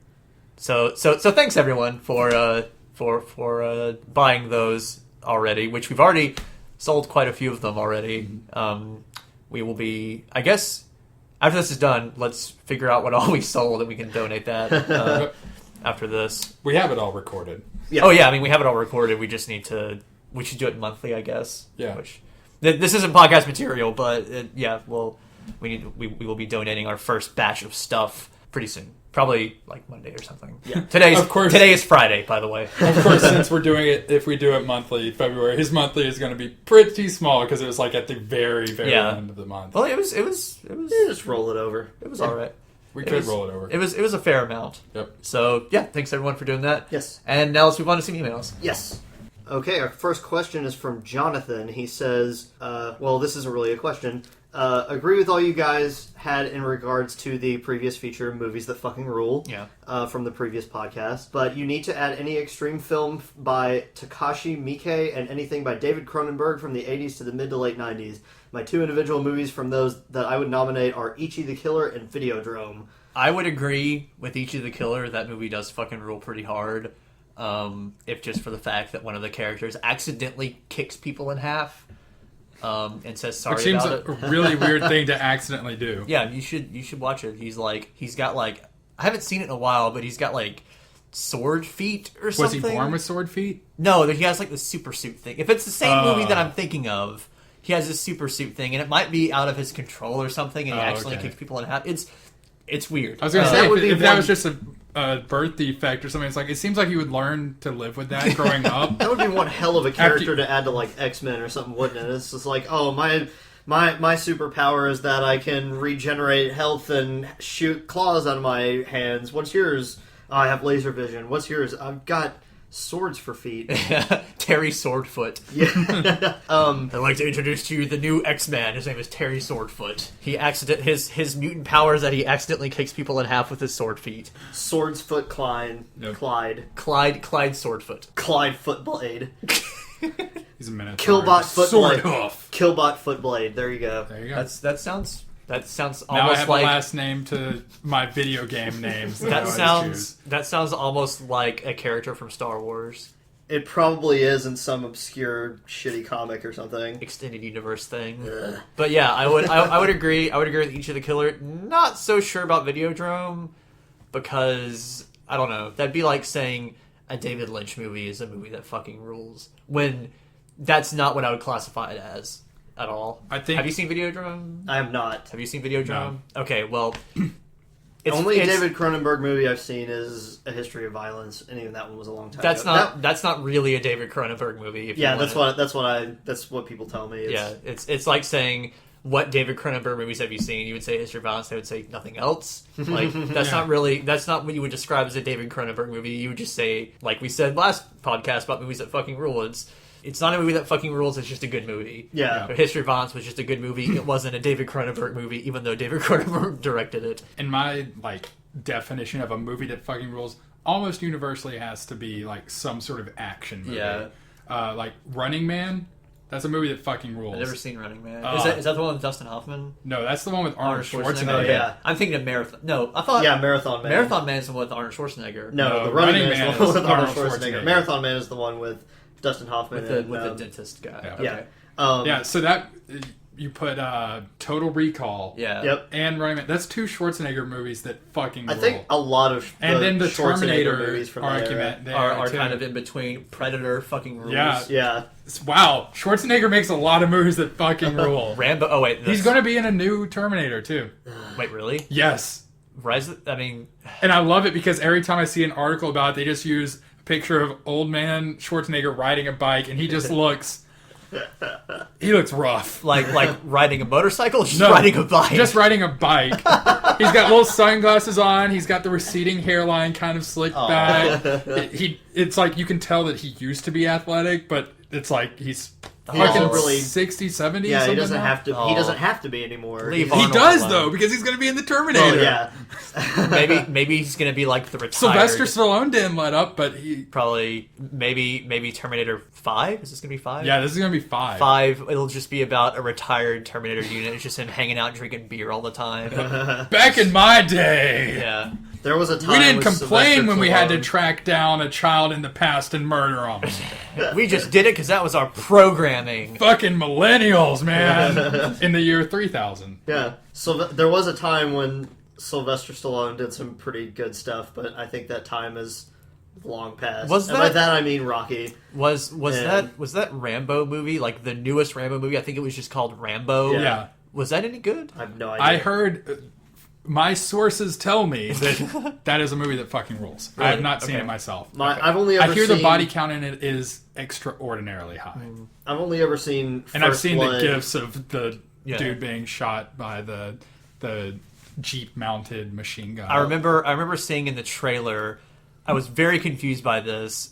So thanks everyone for buying those already, which we've already sold quite a few of them already. We will be, I guess, after this is done, let's figure out what all we sold and we can donate that after this. We have it all recorded. Yeah. Oh, yeah, I mean, we have it all recorded. We just need to, we should do it monthly, I guess. Yeah. This isn't podcast material, but we will be donating our first batch of stuff pretty soon. Probably like Monday or something. Yeah. Today is Friday, by the way. Of course, since we're doing it, if we do it monthly, February, his monthly is going to be pretty small because it was like at the very end of the month. Well, it was. Just roll it over. It was all right. We could roll it over. It was a fair amount. Yep. So yeah, thanks everyone for doing that. Yes. And now let's move on to some emails. Yes. Okay, our first question is from Jonathan. He says, well, this isn't really a question. Agree with all you guys had in regards to the previous feature, Movies That Fucking Rule, from the previous podcast. But you need to add any extreme film by Takashi Miike and anything by David Cronenberg from the 80s to the mid to late 90s. My 2 individual movies from those that I would nominate are Ichi the Killer and Videodrome. I would agree with Ichi the Killer. That movie does fucking rule pretty hard. If just for the fact that one of the characters accidentally kicks people in half. And says sorry Which seems about it. a really weird thing to accidentally do. Yeah, you should watch it. He's got I haven't seen it in a while, but he's got like sword feet or something. Was he born with sword feet? No, he has like the super suit thing. If it's the same movie that I'm thinking of, he has this super suit thing, and it might be out of his control or something, and he accidentally kicks people in half. It's weird. I was going to say, if that was just a birth defect or something, it's like, it seems like you would learn to live with that growing up. That would be one hell of a character to add to like X-Men or something, wouldn't it? It's just like, oh, my superpower is that I can regenerate health and shoot claws out of my hands. What's yours? Oh, I have laser vision. What's yours? I've got swords for feet. Terry Swordfoot. Yeah. I'd like to introduce to you the new X-Man. His name is Terry Swordfoot. His mutant power is that he accidentally kicks people in half with his sword feet. Swordsfoot Clyde. Yep. Clyde Swordfoot. Clyde Footblade. He's a minute. Killbot Footblade. Sword hoof. Killbot Footblade. There you go. There you go. That sounds almost now I have like a last name to my video game names. that sounds almost like a character from Star Wars. It probably is in some obscure shitty comic or something. Extended universe thing. Ugh. But yeah, I would agree. I would agree with Ichi the Killer. Not so sure about Videodrome because I don't know. That'd be like saying a David Lynch movie is a movie that fucking rules when that's not what I would classify it as. At all. Have you seen Videodrome? I have not. Have you seen Videodrome? No. Okay, well... Only David Cronenberg movie I've seen is A History of Violence, and even that one was a long time ago. That's not really a David Cronenberg movie. That's what people tell me. It's like saying, what David Cronenberg movies have you seen? You would say History of Violence, they would say nothing else. Like, that's not what you would describe as a David Cronenberg movie. You would just say, like we said last podcast about movies that fucking rule, it's not a movie that fucking rules, it's just a good movie. Yeah. But History of Violence was just a good movie. It wasn't a David Cronenberg movie, even though David Cronenberg directed it. In my, definition of a movie that fucking rules, almost universally has to be, some sort of action movie. Yeah. Running Man, That's a movie that fucking rules. I've never seen Running Man. Oh. Is that the one with Dustin Hoffman? No, that's the one with Arnold Schwarzenegger. Oh, yeah. I'm thinking of Marathon. No, I thought Marathon Man. Marathon Man is the one with Arnold Schwarzenegger. No, the Running Man is the one with Arnold Schwarzenegger. Marathon Man is the one with Dustin Hoffman with the dentist guy. Yeah. Okay. So that you put Total Recall. Yeah. Yep. And Running Man. That's 2 Schwarzenegger movies that fucking rule. I think a lot of and then the Schwarzenegger Terminator movies from argument are kind of in between. Predator fucking rules. Yeah. Wow, Schwarzenegger makes a lot of movies that fucking rule. Rambo. Oh wait, He's going to be in a new Terminator too. Wait, really? Yes. And I love it because every time I see an article about it, they just use a picture of old man Schwarzenegger riding a bike, and he just looks. He looks rough. Like riding a motorcycle, or just riding a bike. Just riding a bike. He's got little sunglasses on. He's got the receding hairline, kind of slicked back. It's like you can tell that he used to be athletic, but it's like he's fucking really 60, 70. Yeah, he doesn't now. have to. He doesn't have to be anymore. Leave He Arnold does alone. though because he's going to be in the Terminator. maybe he's gonna be like the retired. Sylvester Stallone didn't let up, but he Probably maybe Terminator 5. Is this gonna be 5? Yeah, this is going to be 5. 5. It'll just be about a retired Terminator unit. It's just him hanging out and drinking beer all the time. Back in my day. Yeah. There was a time We didn't with complain Sylvester when we had to Stallone. track down a child in the past and murder him. We just did it because that was our programming. Fucking millennials, man. In the year 3000. Yeah. So there was a time when Sylvester Stallone did some pretty good stuff, but I think that time is long past. Was and by that- that I mean Rocky. Was And- that Rambo movie, like the newest Rambo movie? I think it was just called Rambo. Yeah. Was that any good? I have no idea. I heard... My sources tell me that that is a movie that fucking rules. I have not seen Okay. it myself. I've only ever I hear seen, the body count in it is extraordinarily high. I've only ever seen And I've First seen Blood. the gifs of the Yeah. dude being shot by the Jeep mounted machine gun. I remember seeing in the trailer. I was very confused by this.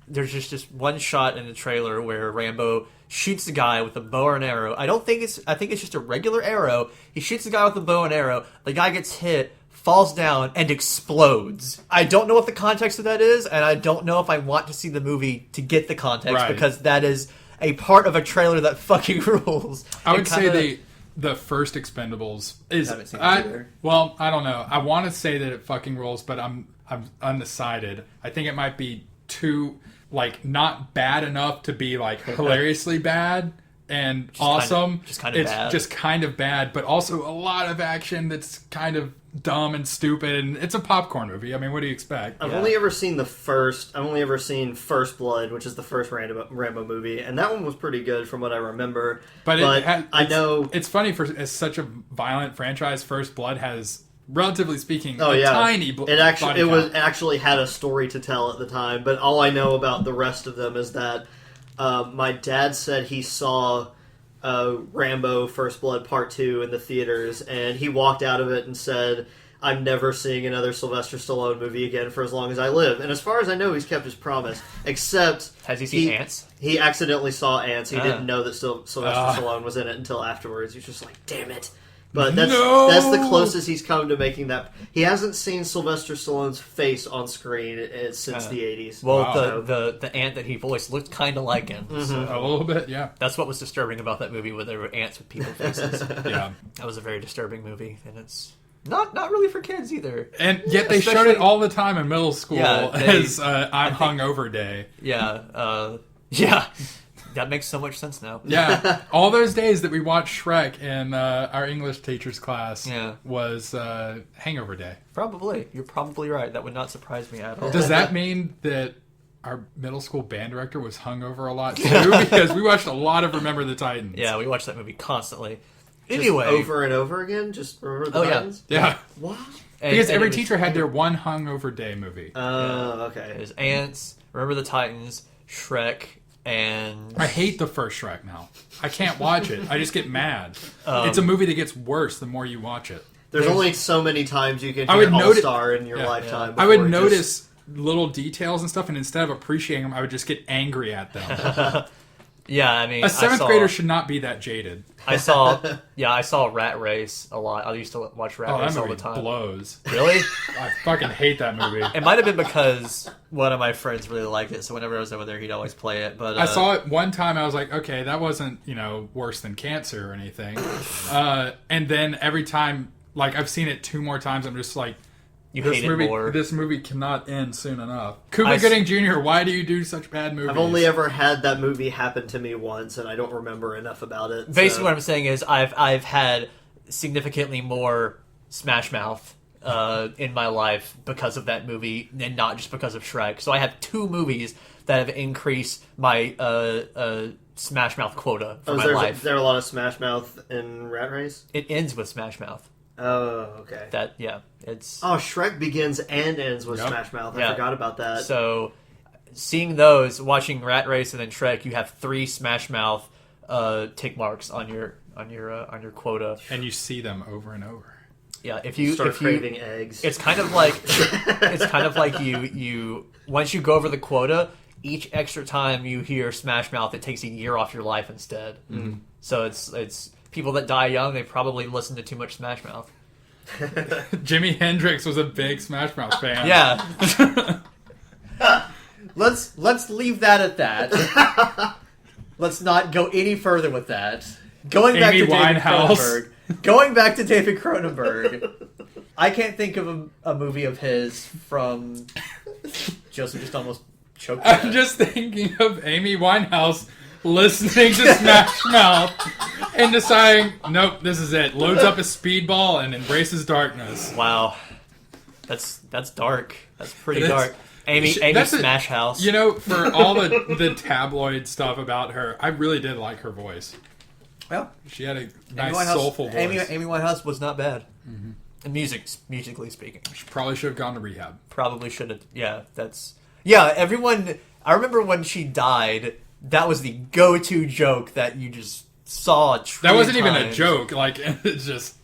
There's just one shot in the trailer where Rambo shoots the guy with a bow and arrow. I think it's just a regular arrow. He shoots the guy with a bow and arrow. The guy gets hit, falls down, and explodes. I don't know what the context of that is, and I don't know if I want to see the movie to get the context Right. because that is a part of a trailer that fucking rules. I would It say kinda- the first Expendables is. Haven't seen it either. Well, I don't know. I want to say that it fucking rules, but I'm undecided. I think it might be too not bad enough to be hilariously bad and awesome. Just kind of it's bad. just kind of bad, but also a lot of action that's kind of dumb and stupid, and it's a popcorn movie. I mean, what do you expect? I've only ever seen First Blood, which is the first Rambo movie, and that one was pretty good from what I remember. But I know it's funny as such a violent franchise. First Blood has, relatively speaking, Oh a yeah, tiny. It actually had a story to tell at the time. But all I know about the rest of them is that my dad said he saw Rambo: First Blood Part 2 in the theaters, and he walked out of it and said, "I'm never seeing another Sylvester Stallone movie again for as long as I live." And as far as I know, he's kept his promise. Except Has he seen Ants? He accidentally saw Ants. He didn't know that Sylvester Ah. Stallone was in it until afterwards. He's just like, "Damn it." But that's the closest he's come to making that. He hasn't seen Sylvester Stallone's face on screen since the 80s. Well, Wow. the ant that he voiced looked kind of like him. Mm-hmm. So A little bit, yeah. that's what was disturbing about that movie, where there were ants with people faces. Yeah. That was a very disturbing movie, and it's not really for kids either. And yet they showed Especially- it all the time in middle school Yeah, as I'm hungover day. Yeah, that makes so much sense now. Yeah, all those days that we watched Shrek in our English teacher's class was hangover day. Probably. You're probably right. That would not surprise me at all. Does that mean that our middle school band director was hungover a lot too? Because we watched a lot of Remember the Titans. Yeah, we watched that movie constantly. Just Anyway. over and over again? Just remember the Titans? Yeah. What? Because and every it was- teacher had their one hungover day movie. Oh, okay. It was Ants, Remember the Titans, Shrek, and... I hate the first Shrek now. I can't watch it. I just get mad. It's a movie that gets worse the more you watch it. There's only so many times you can I hear would notice- All-Star in your lifetime. I would before it notice little details and stuff, and instead of appreciating them, I would just get angry at them. Yeah, I mean, A seventh grader should not be that jaded. I saw Rat Race a lot. I used to watch Rat Race that all the movie time. blows. Really? I fucking hate that movie. It might have been because one of my friends really liked it, so whenever I was over there, he'd always play it. But I saw it one time. I was like, okay, that wasn't worse than cancer or anything. And then every time, like I've seen it 2 more times, I'm just like, you hate it more. This movie cannot end soon enough. Cuba Gooding Jr., why do you do such bad movies? I've only ever had that movie happen to me once, and I don't remember enough about it. Basically, what I'm saying is I've had significantly more Smash Mouth in my life because of that movie, and not just because of Shrek. So I have 2 movies that have increased my Smash Mouth quota for my life. Is there a lot of Smash Mouth in Rat Race? It ends with Smash Mouth. Oh, okay. It's... Oh, Shrek begins and ends with Smash Mouth. I forgot about that. So, seeing those, watching Rat Race and then Shrek, you have 3 Smash Mouth tick marks on your quota, and you see them over and over. Yeah, if you start craving eggs, it's kind of like you once you go over the quota, each extra time you hear Smash Mouth, it takes a year off your life instead. Mm-hmm. So it's people that die young, they probably listen to too much Smash Mouth. Jimi Hendrix was a big Smash Mouth fan. Yeah. Let's leave that at that. Let's not go any further with that. Going back to David Cronenberg. I can't think of a movie of his from... Joseph just almost choked. I'm just thinking of Amy Winehouse listening to Smash Mouth and deciding, nope, this is it. Loads up a speedball and embraces darkness. Wow. That's dark. That's pretty dark. Amy Smash House. For all the tabloid stuff about her, I really did like her voice. Well, she had a nice, soulful voice. Amy Winehouse was not bad. Mm-hmm. And musically speaking. She probably should have gone to rehab. Probably should have. Yeah, everyone... I remember when she died... That was the go-to joke that you just saw. That wasn't even a joke. Like, it's just...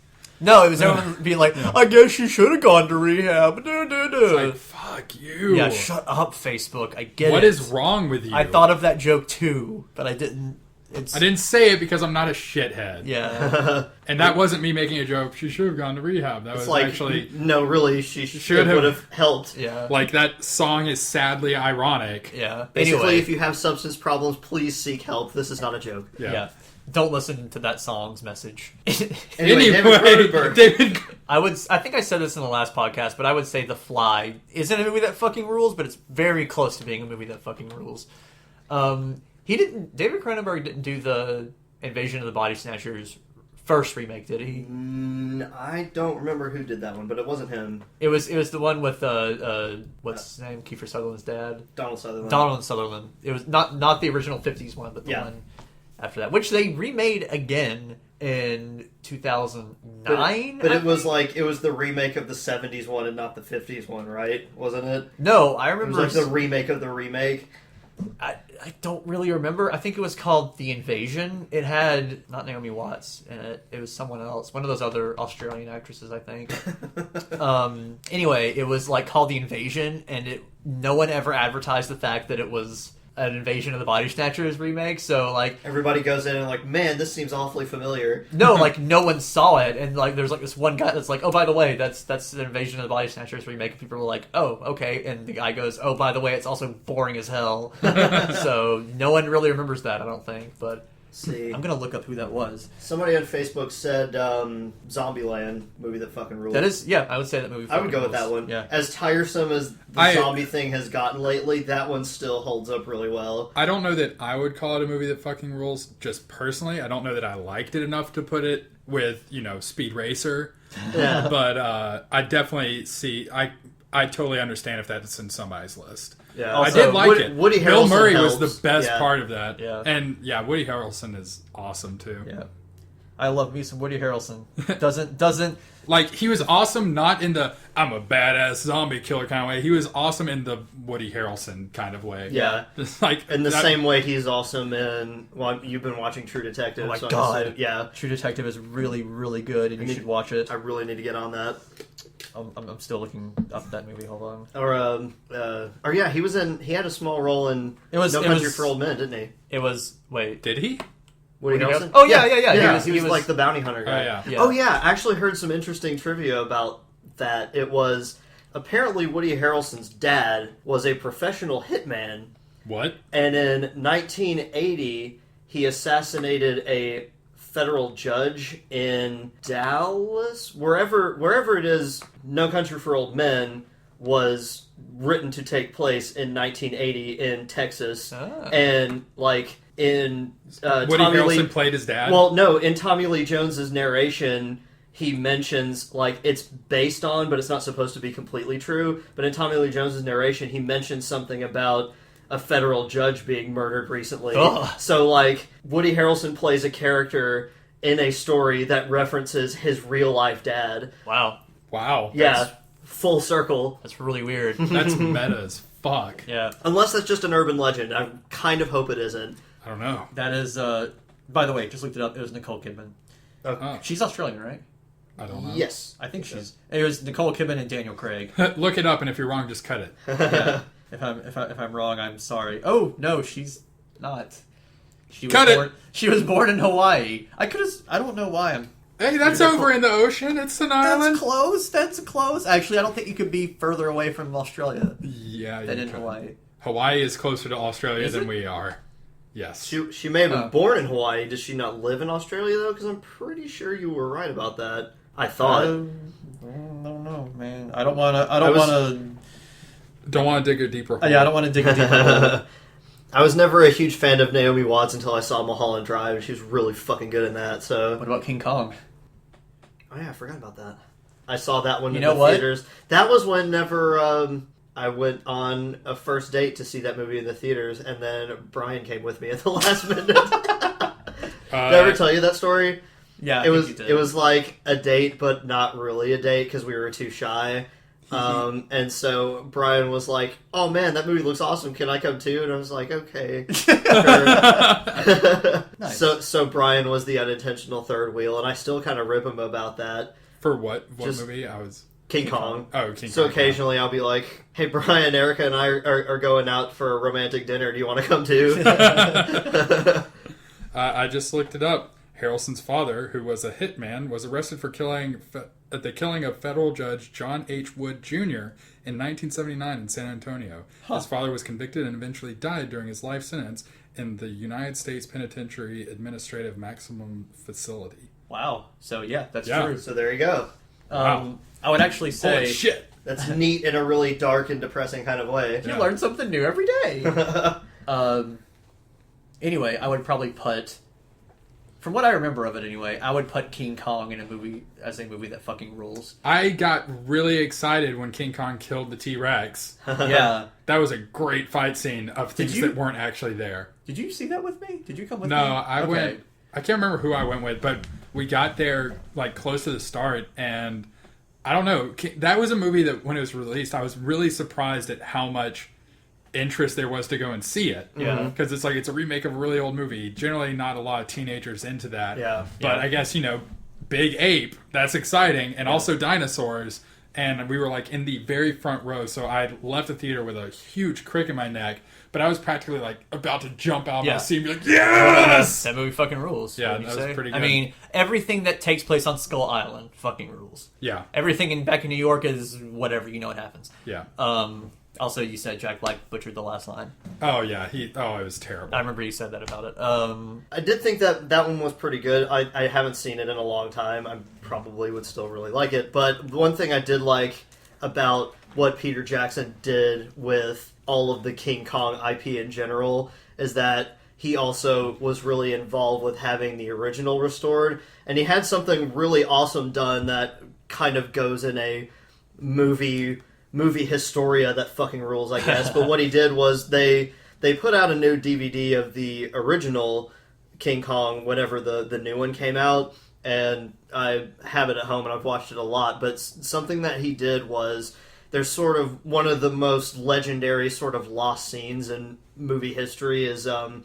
No, it was everyone being like, I guess she should have gone to rehab. It's like, fuck you. Yeah, shut up, Facebook. I get it. What is wrong with you? I thought of that joke too, but I didn't. I didn't say it because I'm not a shithead. Yeah. And that wasn't me making a joke. She should have gone to rehab. That was like, actually... No, really, she would have helped. Yeah. Like, that song is sadly ironic. Yeah. Basically, anyway, if you have substance problems, please seek help. This is not a joke. Yeah. Don't listen to that song's message. Anyway, David... I think I said this in the last podcast, but I would say The Fly isn't a movie that fucking rules, but it's very close to being a movie that fucking rules. David Cronenberg didn't do the Invasion of the Body Snatchers first remake, did he? I don't remember who did that one, but it wasn't him. It was the one with what's his name? Kiefer Sutherland's dad? Donald Sutherland. Donald Sutherland. It was not the original 50s one, but the one after that, which they remade again in 2009. But it was the remake of the 70s one and not the 50s one, right? Wasn't it? No, I remember it was like the remake of the remake. I don't really remember. I think it was called The Invasion. It had not Naomi Watts in it. It was someone else. One of those other Australian actresses, I think. Anyway, it was like called The Invasion, and no one ever advertised the fact that it was an Invasion of the Body Snatchers remake. So like everybody goes in and like, man, this seems awfully familiar. No, like no one saw it, and like there's like this one guy that's like, oh, by the way, that's an Invasion of the Body Snatchers remake. And people were like, oh, okay, and the guy goes, oh, by the way, it's also boring as hell. So no one really remembers that, I don't think. But see, I'm gonna look up who that was. Somebody on Facebook said Zombieland, movie that fucking rules. That is, yeah, I would say that movie. I would go with that one. Yeah. As tiresome as the zombie thing has gotten lately, that one still holds up really well. I don't know that I would call it a movie that fucking rules. Just personally, I don't know that I liked it enough to put it with Speed Racer. Yeah. But I definitely see. I totally understand if that's in somebody's list. Yeah, I did like it. Woody Harrelson Bill Murray helps. was the best part of that. Yeah. And Woody Harrelson is awesome too. Yeah. I love me some Woody Harrelson. Doesn't like he was awesome not in the I'm a badass zombie killer kind of way. He was awesome in the Woody Harrelson kind of way. Yeah. Just like in the same way he's awesome in you've been watching True Detective. Oh my god. Yeah. True Detective is really, really good and you should watch it. I really need to get on that. I'm still looking up that movie. Hold on. Or yeah, he had a small role in It was No Country for Old Men, didn't he? It was wait. Did he? Woody Harrelson? Oh yeah. He was like the bounty hunter guy. Oh, yeah. Oh yeah, I actually heard some interesting trivia about that. It was apparently Woody Harrelson's dad was a professional hitman. What? And in 1980, he assassinated a federal judge in Dallas, wherever it is. No Country for Old Men was written to take place in 1980 in Texas, and like in Woody Tommy Harrelson Lee played his dad. Well, no, in Tommy Lee Jones's narration, he mentions like it's based on, but it's not supposed to be completely true. But in Tommy Lee Jones's narration, he mentions something about a federal judge being murdered recently. Ugh. So, like, Woody Harrelson plays a character in a story that references his real-life dad. Wow. Yeah, full circle. That's really weird. That's meta as fuck. Yeah. Unless that's just an urban legend. I kind of hope it isn't. I don't know. That is, by the way, just looked it up. It was Nicole Kidman. Oh, She's Australian, right? I don't know. Yes. I think she's... It was Nicole Kidman and Daniel Craig. Look it up, and if you're wrong, just cut it. Yeah. If I'm wrong, I'm sorry. Oh, no, she's not. She was born in Hawaii. I don't know why I'm... Hey, that's over in the ocean. It's an island. That's close. Actually, I don't think you could be further away from Australia Yeah, than you in could. Hawaii. Hawaii is closer to Australia Is than it? we are. Yes. She may have been born in Hawaii. Does she not live in Australia, though? Because I'm pretty sure you were right about that. I thought. I don't know, man. I don't want to... Don't want to dig a deeper hole. Yeah, I don't want to dig a deeper hole. I was never a huge fan of Naomi Watts until I saw Mulholland Drive, and she was really fucking good in that. So, What about King Kong? oh yeah, I forgot about that. I saw that one in know the what? theaters. That was whenever I went on a first date to see that movie in the theaters, and then Brian came with me at the last minute. Did I ever tell you that story? Yeah, It was like a date, but not really a date because we were too shy. And so Brian was like, "Oh man, that movie looks awesome. Can I come too?" And I was like, "Okay." Sure. Nice. So Brian was the unintentional third wheel, and I still kind of rip him about that. For what? What Just- movie? I was... King Kong. Oh, King So Kong. occasionally I'll be like, "Hey Brian, Erica and I are going out for a romantic dinner. Do you want to come too?" I just looked it up. Harrelson's father, who was a hitman, was arrested for the killing of federal judge John H. Wood Jr. in 1979 in San Antonio. His father was convicted and eventually died during his life sentence in the United States Penitentiary Administrative Maximum Facility. Wow. So yeah, that's Yeah. true. So there you go. Wow. I would actually say Holy shit! That's neat in a really dark and depressing kind of way. you learn something new every day. Anyway, I would probably put, from what I remember of it anyway, I would put King Kong in a movie that fucking rules. I got really excited when King Kong killed the T-Rex. Yeah. That was a great fight scene of things you- that weren't actually there. Did you see that with me? Did you come with No, me? I went. I can't remember who I went with, but we got there like close to the start, and I don't know. That was a movie that when it was released, I was really surprised at how much interest there was to go and see it. Yeah. Because it's like it's a remake of a really old movie. Generally, not a lot of teenagers into that. Yeah. But Yeah. I guess big ape. That's exciting, and also dinosaurs. And we were like in the very front row, so I left the theater with a huge crick in my neck. But I was practically like about to jump out of my seat and be like, yes! That movie fucking rules. Yeah, wouldn't you that was say? pretty I good. mean, everything that takes place on Skull Island fucking rules. Yeah, Everything back in New York is whatever, what happens. yeah. Also, you said Jack Black butchered the last line. Oh yeah, it was terrible. I remember you said that about it. I did think that one was pretty good. I haven't seen it in a long time. I probably would still really like it. But one thing I did like about what Peter Jackson did with all of the King Kong IP in general is that he also was really involved with having the original restored. And he had something really awesome done that kind of goes in a movie historia that fucking rules, I guess. But what he did was they put out a new DVD of the original King Kong whenever the new one came out, and I have it at home and I've watched it a lot. But something that he did was there's sort of one of the most legendary sort of lost scenes in movie history is in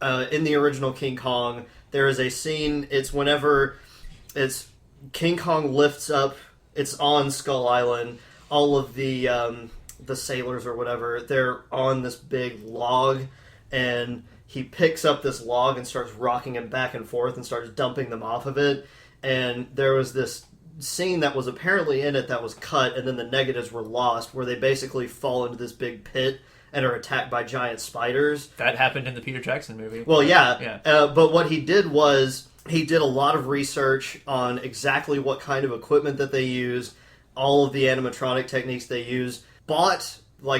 the original King Kong. There is a scene. It's whenever King Kong lifts up It's on Skull Island. All of the sailors or whatever, they're on this big log, and he picks up this log and starts rocking them back and forth and starts dumping them off of it. And there was this scene that was apparently in it that was cut, and then the negatives were lost, where they basically fall into this big pit and are attacked by giant spiders. That happened in the Peter Jackson movie. Well, yeah. But what he did was he did a lot of research on exactly what kind of equipment that they use, all of the animatronic techniques they use,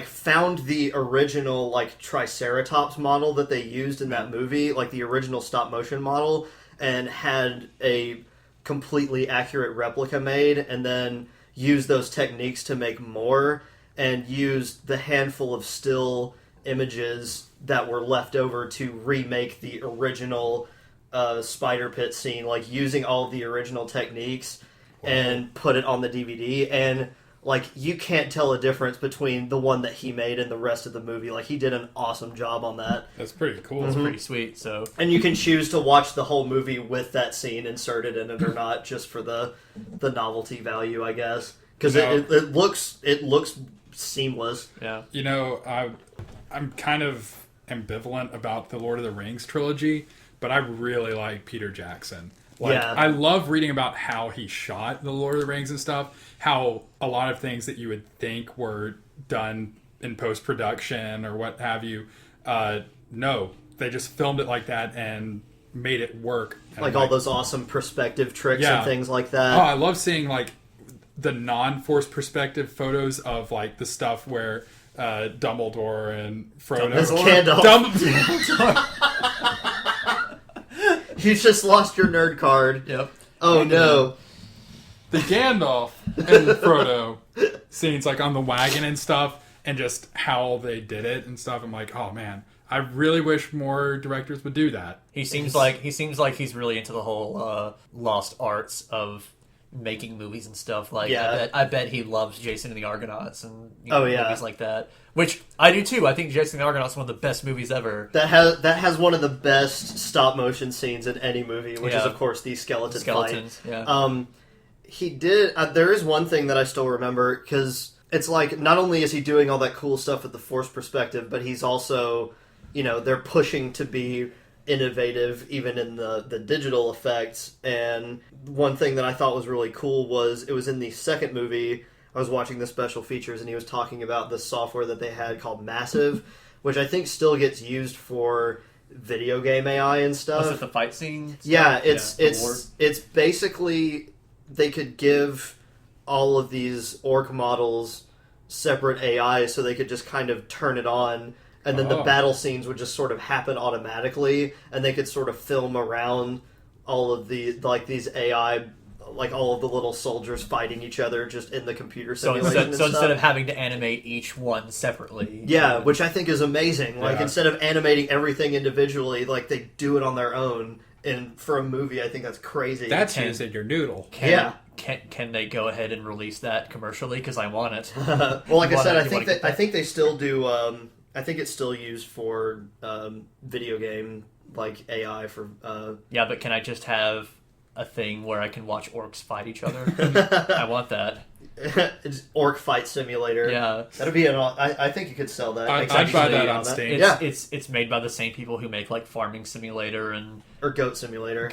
found the original, Triceratops model that they used in that movie, the original stop-motion model, and had a completely accurate replica made, and then used those techniques to make more, and used the handful of still images that were left over to remake the original spider pit scene, using all of the original techniques, and put it on the DVD, and you can't tell a difference between the one that he made and the rest of the movie. He did an awesome job on that. That's pretty cool. It's pretty sweet. So, and you can choose to watch the whole movie with that scene inserted in it or not, just for the novelty value, I guess. Because it looks seamless. Yeah. I'm kind of ambivalent about the Lord of the Rings trilogy, but I really like Peter Jackson. I love reading about how he shot the Lord of the Rings and stuff, how a lot of things that you would think were done in post-production or what have you, no, they just filmed it like that and made it work. And all those awesome perspective tricks and things like that. Oh, I love seeing the non-forced perspective photos of the stuff where Dumbledore and Frodo... Dumbledore. You just lost your nerd card. Yep. Oh, no. The Gandalf and Frodo scenes, on the wagon and stuff, and just how they did it and stuff. I'm like, oh, man. I really wish more directors would do that. He seems like he's really into the whole lost arts of making movies and stuff. I bet he loves Jason and the Argonauts and movies like that. Which I do too. I think Jason and the Argonauts is one of the best movies ever. That has one of the best stop motion scenes in any movie, which is of course the skeletons. Fight. Yeah. He did. There is one thing that I still remember, because it's not only is he doing all that cool stuff with the force perspective, but he's also, they're pushing to be innovative even in the digital effects. And one thing that I thought was really cool was it was in the second movie. I was watching the special features, and he was talking about the software that they had called Massive, which I think still gets used for video game AI and stuff. Was it the fight scene? Yeah, it's basically they could give all of these orc models separate AI, so they could just kind of turn it on, and then the battle scenes would just sort of happen automatically, and they could sort of film around all of the these AI. All of the little soldiers fighting each other just in the computer simulation. So instead of having to animate each one separately. Yeah, which I think is amazing. Instead of animating everything individually, they do it on their own. And for a movie, I think that's crazy. That's using your noodle. Can they go ahead and release that commercially? Because I want it. Well, like I said, I think they still do. I think it's still used for video game AI for. Yeah, but can I just have a thing where I can watch orcs fight each other? I want that. It's Orc Fight Simulator. Yeah, that'd be I think you could sell that. I'd buy that on Steam. It's made by the same people who make Farming Simulator or Goat Simulator.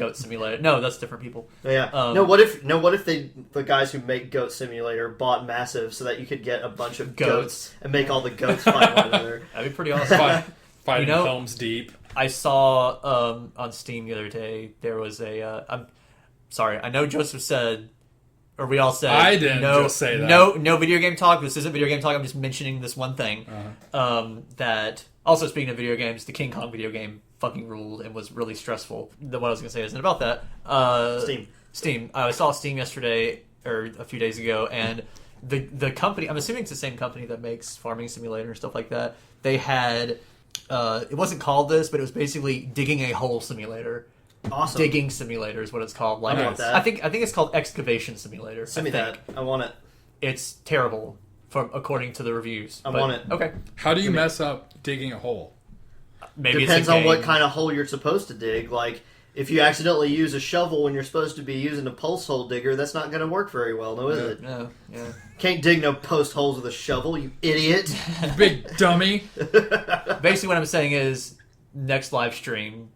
No, that's different people. Yeah. What if the guys who make Goat Simulator bought Massive so that you could get a bunch of goats and make all the goats fight one another? That'd be pretty awesome. Fighting Helm's Deep. I saw on Steam the other day there was a. Sorry, I know Joseph said, or we all said... I didn't just say that. No video game talk. This isn't video game talk. I'm just mentioning this one thing. That, also speaking of video games, the King Kong video game fucking ruled and was really stressful. What I was going to say isn't about that. Steam. I saw Steam yesterday, or a few days ago, and the company... I'm assuming it's the same company that makes Farming Simulator and stuff like that. They had... it wasn't called this, but it was basically digging a hole simulator. Awesome. Digging simulator is what it's called. I want that. I think it's called excavation simulator. Send me that. I want it. It's terrible, according to the reviews. I want it. Okay. How do you mess up digging a hole? Maybe depends on what kind of hole you're supposed to dig. if you accidentally use a shovel when you're supposed to be using a post hole digger, that's not going to work very well, no, is it? No, yeah. Can't dig no post holes with a shovel, you idiot. Big dummy. Basically, what I'm saying is, next live stream,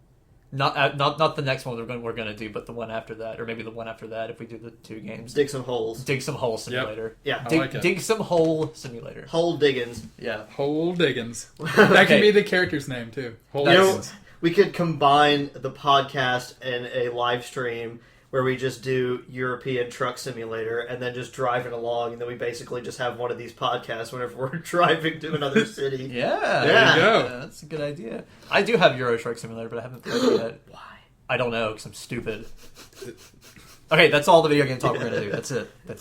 not the next one we're going to do, but the one after that, or maybe the one after that if we do the 2 games. Dig some holes. Dig some hole simulator. Yeah. I like it. Dig some hole simulator. Hole diggins. Yeah. Hole Diggins. That can be the character's name, too. Hole Diggins. We could combine the podcast and a live stream where we just do European Truck Simulator and then just driving along, and then we basically just have one of these podcasts whenever we're driving to another city. Yeah. There you go. Yeah, that's a good idea. I do have Euro Truck Simulator, but I haven't played it yet. Why? I don't know, because I'm stupid. Okay, that's all the video game talk we're gonna do. That's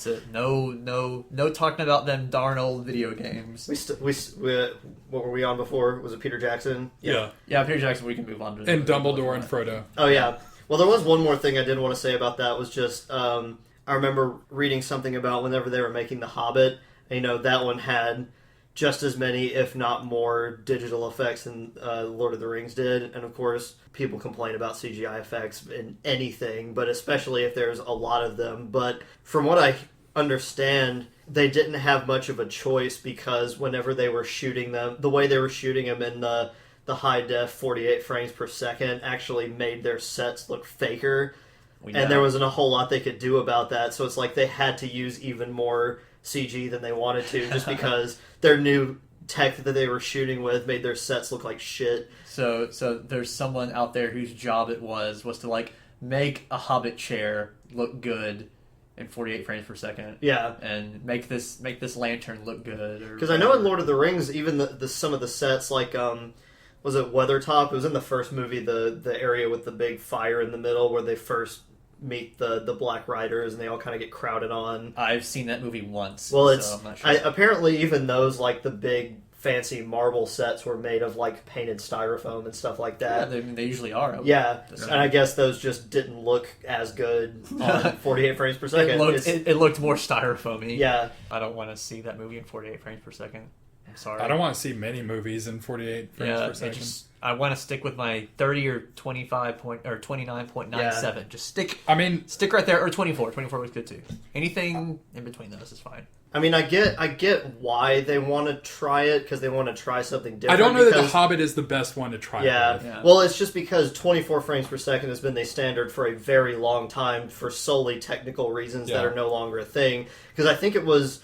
it. No talking about them darn old video games. What were we on before? Was it Peter Jackson? Yeah. Yeah, Peter Jackson. We can move on to And Dumbledore and Frodo. Oh yeah. Well, there was one more thing I did want to say about that. Was just I remember reading something about whenever they were making The Hobbit. And, that one had just as many, if not more, digital effects than Lord of the Rings did. And of course, people complain about CGI effects in anything, but especially if there's a lot of them. But from what I understand, they didn't have much of a choice because whenever they were shooting them, the way they were shooting them in the high def 48 frames per second actually made their sets look faker. And there wasn't a whole lot they could do about that. So it's like they had to use even more CG than they wanted to, just because their new tech that they were shooting with made their sets look like shit. So there's someone out there whose job it was to make a Hobbit chair look good in 48 frames per second. Yeah, and make this lantern look good. Because I know in Lord of the Rings, even the some of the sets was it Weathertop? It was in the first movie, the area with the big fire in the middle where they first meet the Black Riders and they all kind of get crowded on. I've seen that movie once. Well, so I'm not sure. Apparently even those the big fancy marble sets were made of painted styrofoam and stuff like that. Yeah, they usually are. Yeah, and I guess those just didn't look as good on 48 frames per second. It looked more styrofoamy. Yeah. I don't want to see that movie in 48 frames per second. I'm sorry. I don't want to see many movies in 48 frames per second. I want to stick with my 30 or 29.97. Yeah. Just stick right there, or 24. 24 was good too. Anything in between those is fine. I mean, I get why they want to try it, because they want to try something different. I don't know that The Hobbit is the best one to try. Yeah. Well, it's just because 24 frames per second has been the standard for a very long time for solely technical reasons that are no longer a thing. Because I think it was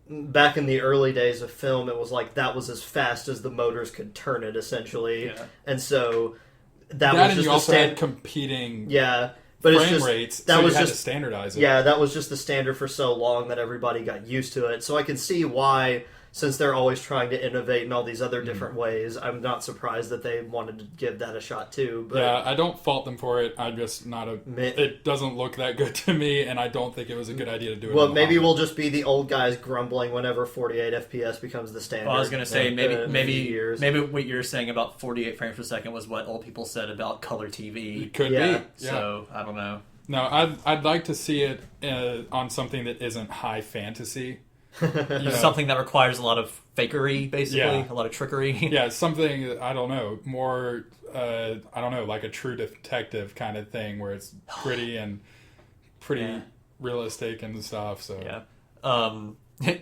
back in the early days of film, it was that was as fast as the motors could turn it, essentially. Yeah. And so that was just you also had competing. Yeah. But frame it's just, rates, that so was you had just to standardize it. Yeah, that was just the standard for so long that everybody got used to it. So I can see why, since they're always trying to innovate in all these other different ways, I'm not surprised that they wanted to give that a shot too. But yeah, I don't fault them for it. I'm just not it doesn't look that good to me, and I don't think it was a good idea to do it. Well, maybe we'll just be the old guys grumbling whenever 48 FPS becomes the standard. Well, I was going to say maybe what you're saying about 48 frames per second was what old people said about color TV. It could be. Yeah. So I don't know. No, I'd like to see it on something that isn't high fantasy. Something that requires a lot of fakery, basically, a lot of trickery. Yeah, something, I don't know, more, like a True Detective kind of thing where it's pretty and pretty realistic and stuff. So yeah, you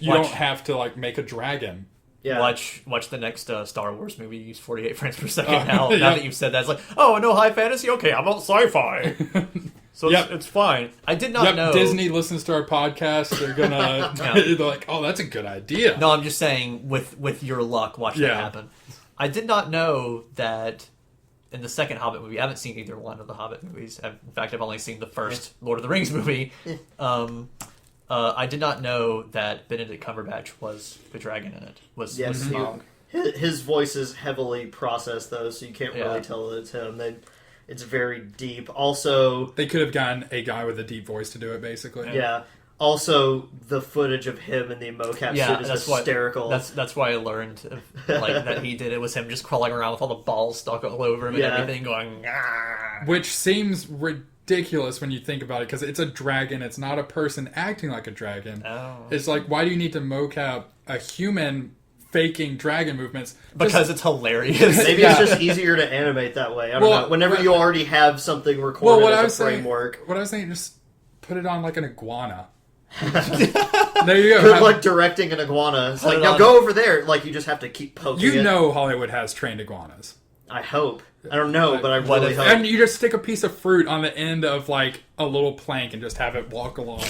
don't have to make a dragon. Yeah. Watch the next Star Wars movie use 48 frames per second now. Now that you've said that, it's no high fantasy? Okay, how about sci-fi? So it's fine. I did not know. Disney listens to our podcast. They're gonna they're like, oh, that's a good idea. No, I'm just saying, with your luck, watch that happen. I did not know that in the second Hobbit movie. I haven't seen either one of the Hobbit movies. In fact, I've only seen the first Lord of the Rings movie. I did not know that Benedict Cumberbatch was the dragon in it. Was Smaug. His voice is heavily processed, though, so you can't really tell that it's him. It's very deep. Also, they could have gotten a guy with a deep voice to do it, basically. Yeah. Also, the footage of him in the mocap suit is hysterical. That's why I learned that he did it. Was him just crawling around with all the balls stuck all over him and everything, going. Ah. Which seems ridiculous when you think about it, because it's a dragon. It's not a person acting like a dragon. Oh. It's why do you need to mocap a human faking dragon movements because it's hilarious. Maybe it's just easier to animate that way. I don't know. Whenever you already have something recorded as a framework. What I was saying, just put it on like an iguana. There you go. Good luck directing an iguana. It's like, now go over there. Like, you just have to keep poking it. You know Hollywood has trained iguanas. I hope. I don't know, but I really hope. And you just stick a piece of fruit on the end of, like, a little plank and just have it walk along.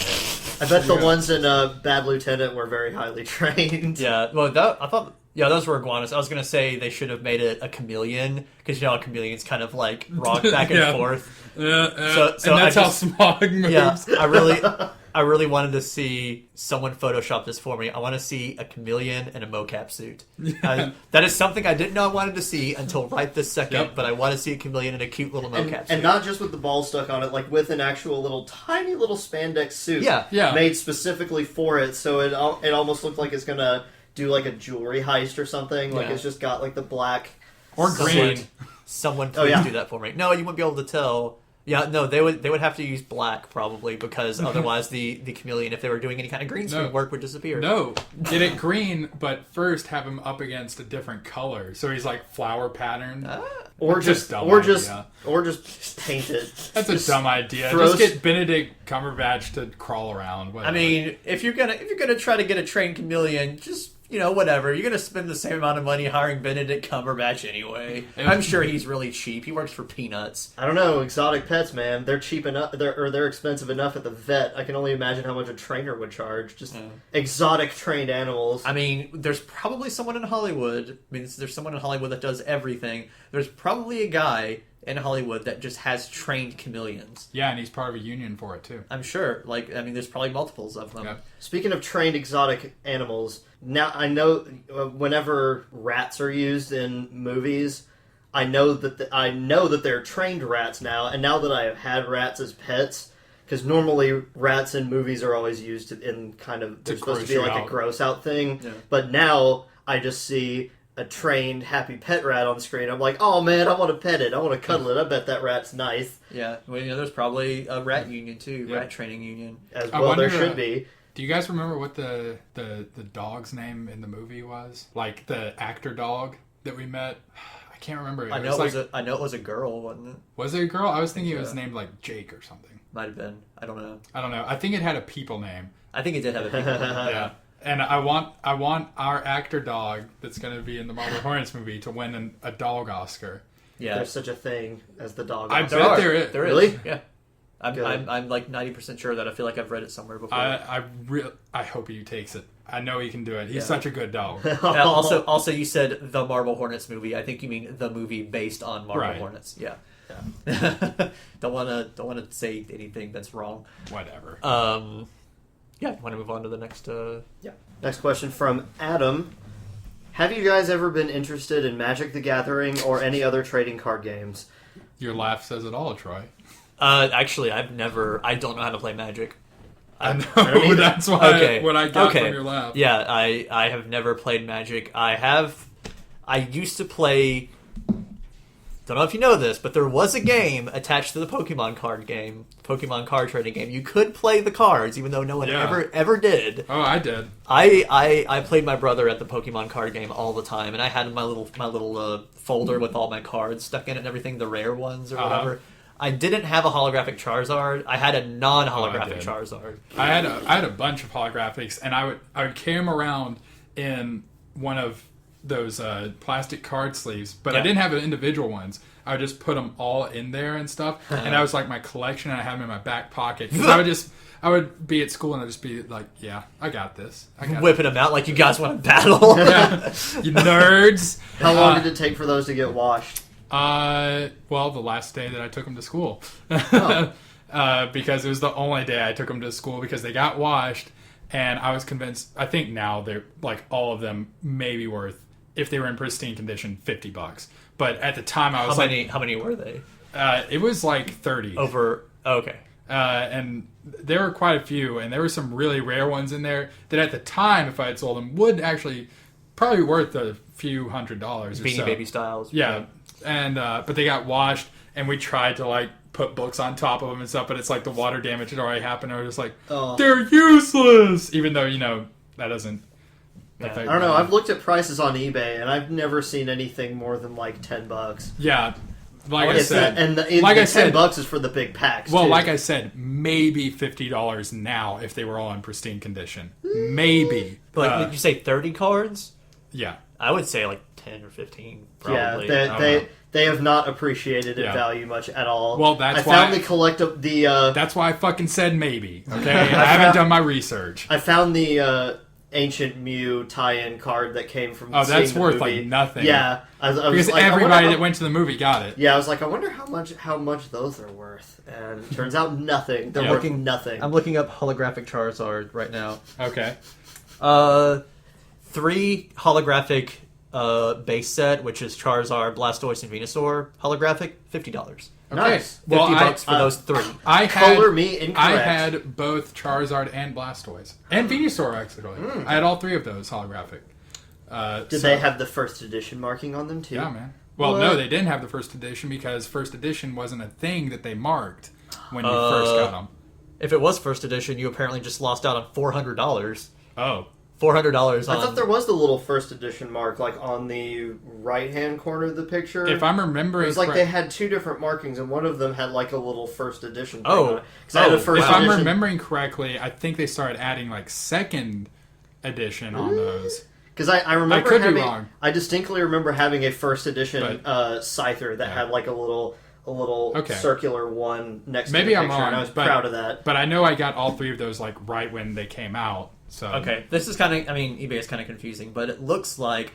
I bet the ones in Bad Lieutenant were very highly trained. Yeah, well, I thought... Yeah, those were iguanas. I was going to say they should have made it a chameleon, because, you know, a chameleon's kind of, like, rock back and forth. So and that's how Smog moves. Yeah, I really wanted to see someone Photoshop this for me. I want to see a chameleon in a mocap suit. That is something I didn't know I wanted to see until right this second, but I want to see a chameleon in a cute little mocap suit. And not just with the ball stuck on it, like with an actual little tiny little spandex suit made specifically for it, so it almost looked like it's going to do like a jewelry heist or something. Like it's just got like the black or green. Someone please do that for me. No, you wouldn't be able to tell. Yeah, no, they would have to use black probably, because otherwise the chameleon, if they were doing any kind of green screen work, would disappear. No, get it green, but first have him up against a different color, so he's like flower patterned. Or just paint it. That's a dumb idea. Just get Benedict Cumberbatch to crawl around. Whatever. I mean, if you're gonna try to get a trained chameleon, just, you know, whatever. You're going to spend the same amount of money hiring Benedict Cumberbatch anyway. I'm sure he's really cheap. He works for peanuts. I don't know. Exotic pets, man. They're cheap enough. They're expensive enough at the vet. I can only imagine how much a trainer would charge. Just exotic trained animals. I mean, there's probably someone in Hollywood. I mean, there's someone in Hollywood that does everything. There's probably a guy in Hollywood that just has trained chameleons. Yeah, and he's part of a union for it, too. I'm sure. Like, I mean, there's probably multiples of them. Yep. Speaking of trained exotic animals, now I know whenever rats are used in movies, I know that they're trained rats now, and now that I have had rats as pets, because normally rats in movies are always used in kind of, they're supposed to be like a gross out thing, but now I just see a trained happy pet rat on the screen. I'm like, oh man, I want to pet it. I want to cuddle it. I bet that rat's nice. Yeah, well, you know, there's probably a rat union too, rat training union. As well, there should be. Do you guys remember what the dog's name in the movie was? Like the actor dog that we met? I can't remember. I know it was a girl, wasn't it? Was it a girl? I was thinking it was named like Jake or something. Might have been. I don't know. I think it had a people name. I think it did have a people name. Yeah. And I want our actor dog that's going to be in the Marble Hornets movie to win a dog Oscar. Yeah, there's such a thing as the dog I Oscar. bet there is. There is. Really? Yeah. I'm like 90% sure that I feel like I've read it somewhere before. I hope he takes it. I know he can do it. He's such a good dog. Also, you said the Marble Hornets movie. I think you mean the movie based on Marble Hornets. Yeah. Don't want to say anything that's wrong. Whatever. Yeah, want to move on to the next... Next question from Adam. Have you guys ever been interested in Magic the Gathering or any other trading card games? Your laugh says it all, Troy. Actually, I don't know how to play Magic. I know, that's why what I got from your laugh. Yeah, I have never played Magic. I used to play... Don't know if you know this, but there was a game attached to the Pokemon card trading game. You could play the cards, even though no one ever did. Oh, I did. I played my brother at the Pokemon card game all the time, and I had my little folder with all my cards stuck in it and everything, the rare ones or whatever. I didn't have a holographic Charizard. I had a non-holographic Charizard. I had a bunch of holographics, and I would carry them around in one of those plastic card sleeves, but I didn't have individual ones. I would just put them all in there and stuff, and that was like my collection, and I had them in my back pocket. I would be at school, and I'd just be like, yeah, I got this. Whipping them out like you guys want to battle. You nerds. How long did it take for those to get washed? Well, the last day that I took them to school. Because it was the only day I took them to school, because they got washed, and I was convinced, I think now they're, like, all of them may be worth, if they were in pristine condition, $50. But at the time I was how many were they? It was like 30. Okay. And there were quite a few, and there were some really rare ones in there that at the time, if I had sold them, would actually probably worth a few $100s or so. Beanie Baby styles. Yeah. And but they got washed, and we tried to like put books on top of them and stuff, but it's like the water damage had already happened. I was just like, they're useless, even though that doesn't Yeah. I don't know. I've looked at prices on eBay, and I've never seen anything more than like $10. Yeah, like I It's said, and the $10 is for the big packs. well, too. like I said, maybe $50 now if they were all in pristine condition. Maybe, But did you say 30 cards? yeah. I would say like 10 or 15, probably. Yeah, they have not appreciated in value much at all. Well, that's I found the That's why I fucking said maybe. Okay, I haven't done my research. I found the Ancient Mew tie-in card that came from. Oh, that's seeing the worth movie. like nothing. Yeah, I was Because like, everybody that went to the movie got it. Yeah, I was like, I wonder how much those are worth, and it turns out nothing. They're worth nothing. I'm looking up holographic Charizard right now. Okay. 3 holographic base set, which is Charizard, Blastoise, and Venusaur. Holographic, $50. Nice. $50 for those 3. Color me incorrect. I had both Charizard and Blastoise. And Venusaur, actually. I had all 3 of those holographic. Did they have the first edition marking on them, too? Yeah, man. Well, no, they didn't have the first edition because first edition wasn't a thing that they marked when you first got them. If it was first edition, you apparently just lost out on $400. Oh. $400 on... I thought there was the little first edition mark, like on the right-hand corner of the picture. If I'm remembering... It was like they had 2 different markings, and one of them had like a little first edition thing on it. If I'm remembering correctly, I think they started adding like second edition on those. Because I remember I could be wrong. I distinctly remember having a first edition Scyther that had like a little circular one next to the picture, I'm wrong, and I was proud of that. But I know I got all 3 of those like right when they came out. So okay, this is kind of, I mean, eBay is kind of confusing, but it looks like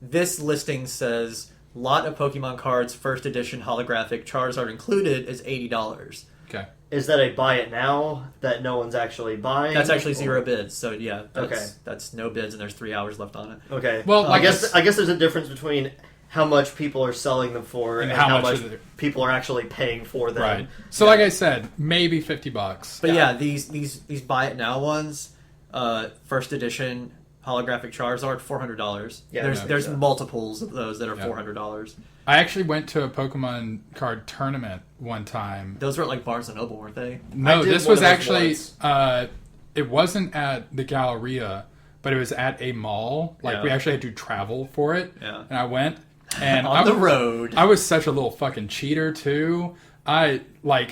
this listing says lot of Pokemon cards, first edition holographic, Charizard included, is $80. Okay. Is that a buy it now that no one's actually buying? That's actually 0 bids, so yeah, that's no bids, and there's 3 hours left on it. Okay. Well, I guess there's a difference between how much people are selling them for and how much people are actually paying for them. Right. So like I said, maybe $50. But yeah, these buy it now ones, first edition holographic Charizard, $400. Yeah, there's multiples of those that are $400. I actually went to a Pokemon card tournament one time. Those were at like Barnes and Noble, weren't they? No, this was actually it wasn't at the Galleria, but it was at a mall. Like we actually had to travel for it. Yeah. And I went and on the road. I was such a little fucking cheater too. I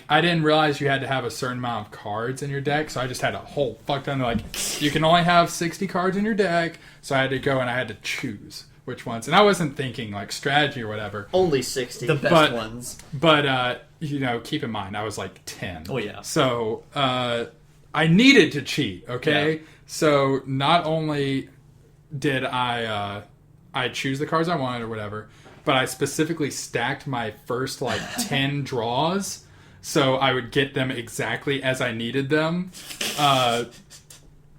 didn't realize you had to have a certain amount of cards in your deck, so I just had a whole fuck ton. Like, you can only have 60 cards in your deck, so I had to go and I had to choose which ones. And I wasn't thinking like strategy or whatever. Only 60. The best ones. But keep in mind I was like 10. Oh yeah. So I needed to cheat. Okay. Yeah. So not only did I choose the cards I wanted or whatever, but I specifically stacked my first like 10 draws so I would get them exactly as I needed them.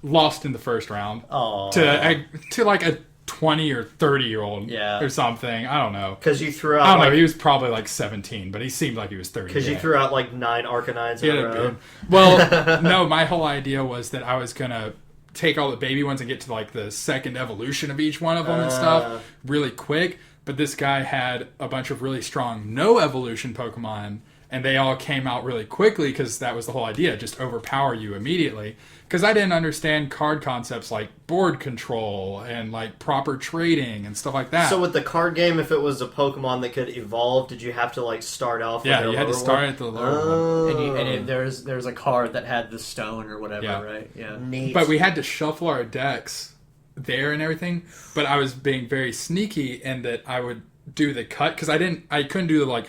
Lost in the first round to like a 20 or 30-year-old or something. I don't know. Because you threw out... I don't know. He was probably like 17, but he seemed like he was 30. Because you threw out like 9 Arcanines in a row. Well, no, my whole idea was that I was going to take all the baby ones and get to like the second evolution of each one of them and stuff really quick. But this guy had a bunch of really strong no evolution Pokemon, and they all came out really quickly because that was the whole idea, just overpower you immediately. Because I didn't understand card concepts like board control and like proper trading and stuff like that. So with the card game, if it was a Pokemon that could evolve, did you have to like start off with you had to start at the lower one. And there's a card that had the stone or whatever, right? Yeah. Neat. But we had to shuffle our decks there and everything, but I was being very sneaky in that I would do the cut because I couldn't do the like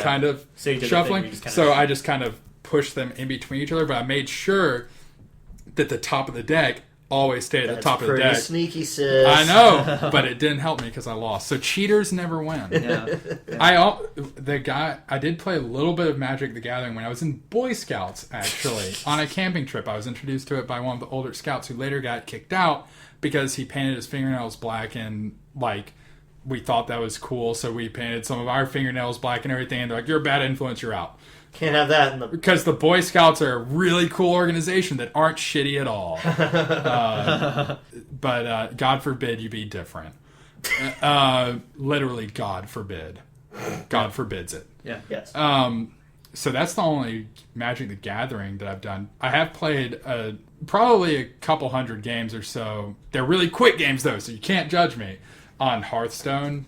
kind of shuffling, so I just kind of pushed them in between each other, but I made sure that the top of the deck always stayed at the top of the deck. Pretty sneaky, sis. I know, but it didn't help me because I lost. So cheaters never win. Yeah. I did play a little bit of Magic the Gathering when I was in Boy Scouts, actually, on a camping trip. I was introduced to it by one of the older scouts who later got kicked out because he painted his fingernails black, and like we thought that was cool, so we painted some of our fingernails black and everything, and they're like, "You're a bad influence, you're out." Can't have that because the Boy Scouts are a really cool organization that aren't shitty at all. But God forbid you be different. Literally, God forbid. God forbids it. Yeah. Yes. So that's the only Magic the Gathering that I've done. I have played a probably a couple hundred games or so. They're really quick games though, so you can't judge me. On Hearthstone,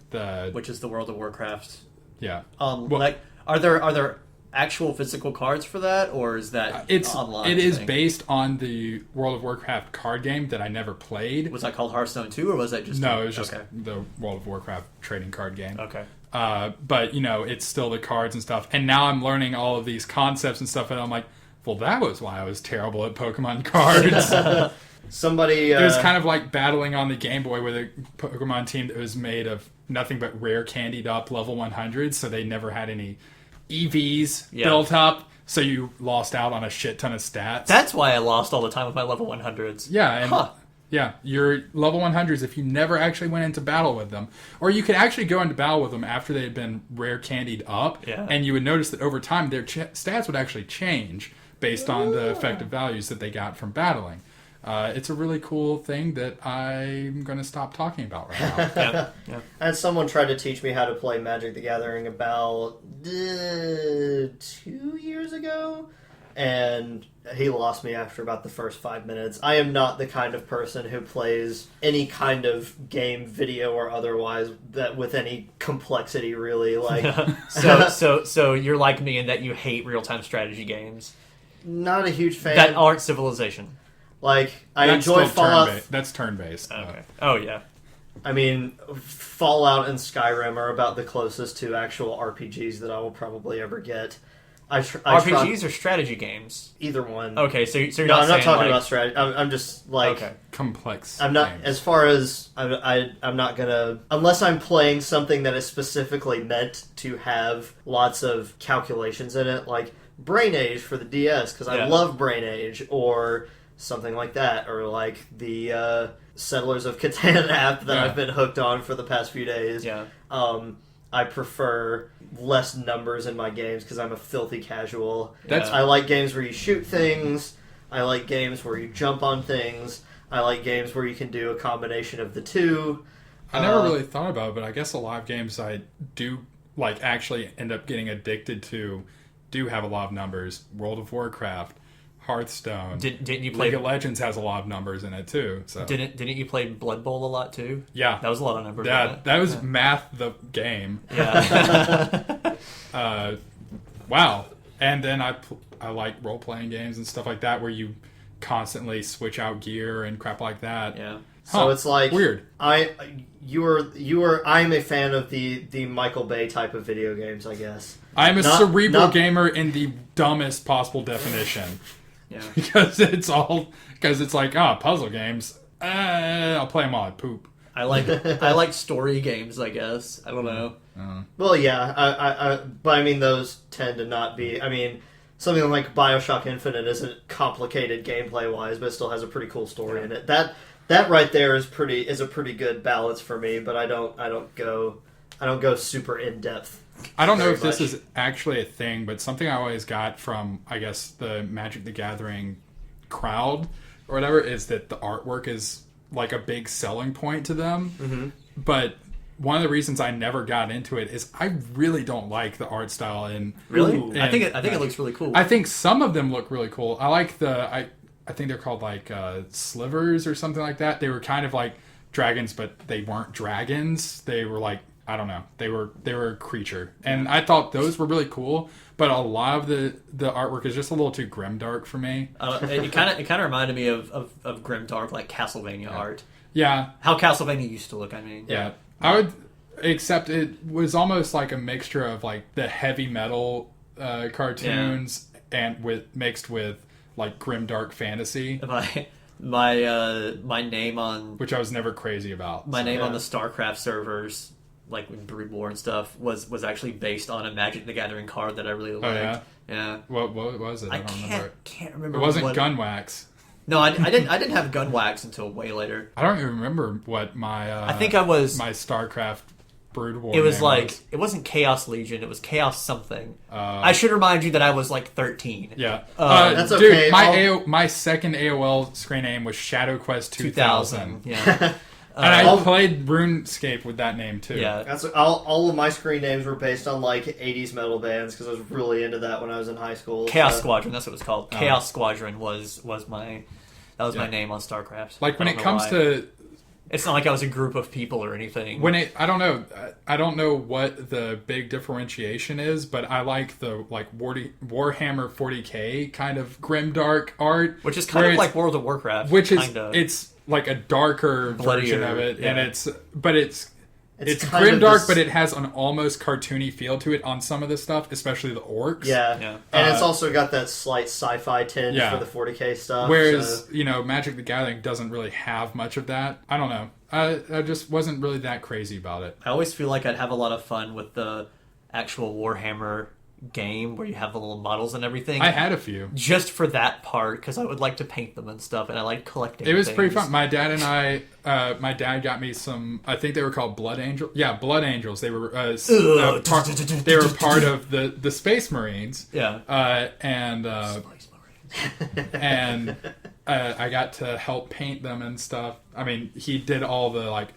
which is the World of Warcraft. Yeah. Like, are there actual physical cards for that, or is that online? It is based on the World of Warcraft card game that I never played. Was that called Hearthstone 2, or was that just... No, it was just the World of Warcraft trading card game. Okay. But, it's still the cards and stuff. And now I'm learning all of these concepts and stuff, and I'm like, well, that was why I was terrible at Pokemon cards. Somebody... It was kind of like battling on the Game Boy with a Pokemon team that was made of nothing but rare candied up level 100s, so they never had any EVs built up, so you lost out on a shit ton of stats. That's why I lost all the time with my level 100s. Yeah, and your level 100s, if you never actually went into battle with them, or you could actually go into battle with them after they had been rare candied up, and you would notice that over time their stats would actually change based on the effective values that they got from battling. It's a really cool thing that I'm going to stop talking about right now. Yeah. I had someone try to teach me how to play Magic the Gathering about 2 years ago, and he lost me after about the first 5 minutes. I am not the kind of person who plays any kind of game, video or otherwise, that with any complexity, really. Like, so you're like me in that you hate real-time strategy games. Not a huge fan. That aren't Civilization. Like, I enjoy Fallout. That's turn-based. Okay. Oh, yeah. I mean, Fallout and Skyrim are about the closest to actual RPGs that I will probably ever get. RPGs or strategy games? Either one. Okay, so you're no, not I'm not talking like... about strategy. I'm just like complex. I'm not games. as far as I'm not gonna, unless I'm playing something that is specifically meant to have lots of calculations in it, like Brain Age for the DS, because I love Brain Age, or something like that, or like the Settlers of Catan app that I've been hooked on for the past few days. Yeah. I prefer less numbers in my games because I'm a filthy casual. That's I like games where you shoot things. I like games where you jump on things. I like games where you can do a combination of the two. I never really thought about it, but I guess a lot of games I do like actually end up getting addicted to do have a lot of numbers. World of Warcraft, Hearthstone. Didn't you play... League of Legends has a lot of numbers in it too. So Didn't you play Blood Bowl a lot too? Yeah, that was a lot of numbers. That was Math the game. Yeah. Wow. And then I like role playing games and stuff like that where you constantly switch out gear and crap like that. Yeah. So it's like weird. I'm a fan of the Michael Bay type of video games, I guess. I'm a cerebral gamer in the dumbest possible definition. Yeah. Because it's like, puzzle games. I'll play them all at poop. I like story games, I guess. I don't know. Well, yeah, but I mean, those tend to not be. I mean, something like BioShock Infinite isn't complicated gameplay wise, but it still has a pretty cool story in it. That right there is a pretty good balance for me. But I don't go super in depth. I don't know if this is actually a thing, but something I always got from, I guess, the Magic the Gathering crowd or whatever is that the artwork is like a big selling point to them. Mm-hmm. But one of the reasons I never got into it is I really don't like the art style. Really? I think it looks really cool. I think some of them look really cool. I like I think they're called like slivers or something like that. They were kind of like dragons, but they weren't dragons. They were like, I don't know. They were a creature, and I thought those were really cool. But a lot of the artwork is just a little too grimdark for me. It kind of reminded me of grimdark, like Castlevania art. Yeah, how Castlevania used to look. I mean, yeah. I would, except it was almost like a mixture of like the heavy metal cartoons and mixed with like grimdark fantasy. My name on, which I was never crazy about. My name on the StarCraft servers, like with Brood War and stuff, was actually based on a Magic the Gathering card that I really liked. Oh, yeah. What was it? I can't remember. It wasn't Gunwax. No, I didn't have Gunwax until way later. I don't even remember what my. I think I was my StarCraft Brood War. It was it wasn't Chaos Legion. It was Chaos something. I should remind you that I was like 13. Yeah, that's okay. Dude, my second AOL screen name was Shadow Quest 2000. Yeah. And I played RuneScape with that name too. Yeah, that's all of my screen names were based on like 80s metal bands because I was really into that when I was in high school. Chaos Squadron, that's what it was called. Chaos Squadron was my That was my name on StarCraft. Like when I it don't know comes why. to It's not like I was a group of people or anything. I don't know what the big differentiation is, but I like the Warhammer 40K kind of grimdark art, which is kind of like World of Warcraft, which is kinda. It's like a darker version of it, yeah. and it's grimdark, but it has an almost cartoony feel to it on some of the stuff, especially the orcs. Yeah. And it's also got that slight sci-fi tinge for the 40K stuff. Whereas, Magic the Gathering doesn't really have much of that. I don't know. I just wasn't really that crazy about it. I always feel like I'd have a lot of fun with the actual Warhammer game where you have the little models and everything. I had a few. Just for that part, because I would like to paint them and stuff, and I like collecting It was things. pretty fun. My dad and my dad got me some, I think they were called Blood Angels. Yeah, Blood Angels. They were they were part of the Space Marines. Yeah. And I got to help paint them and stuff. I mean, he did all the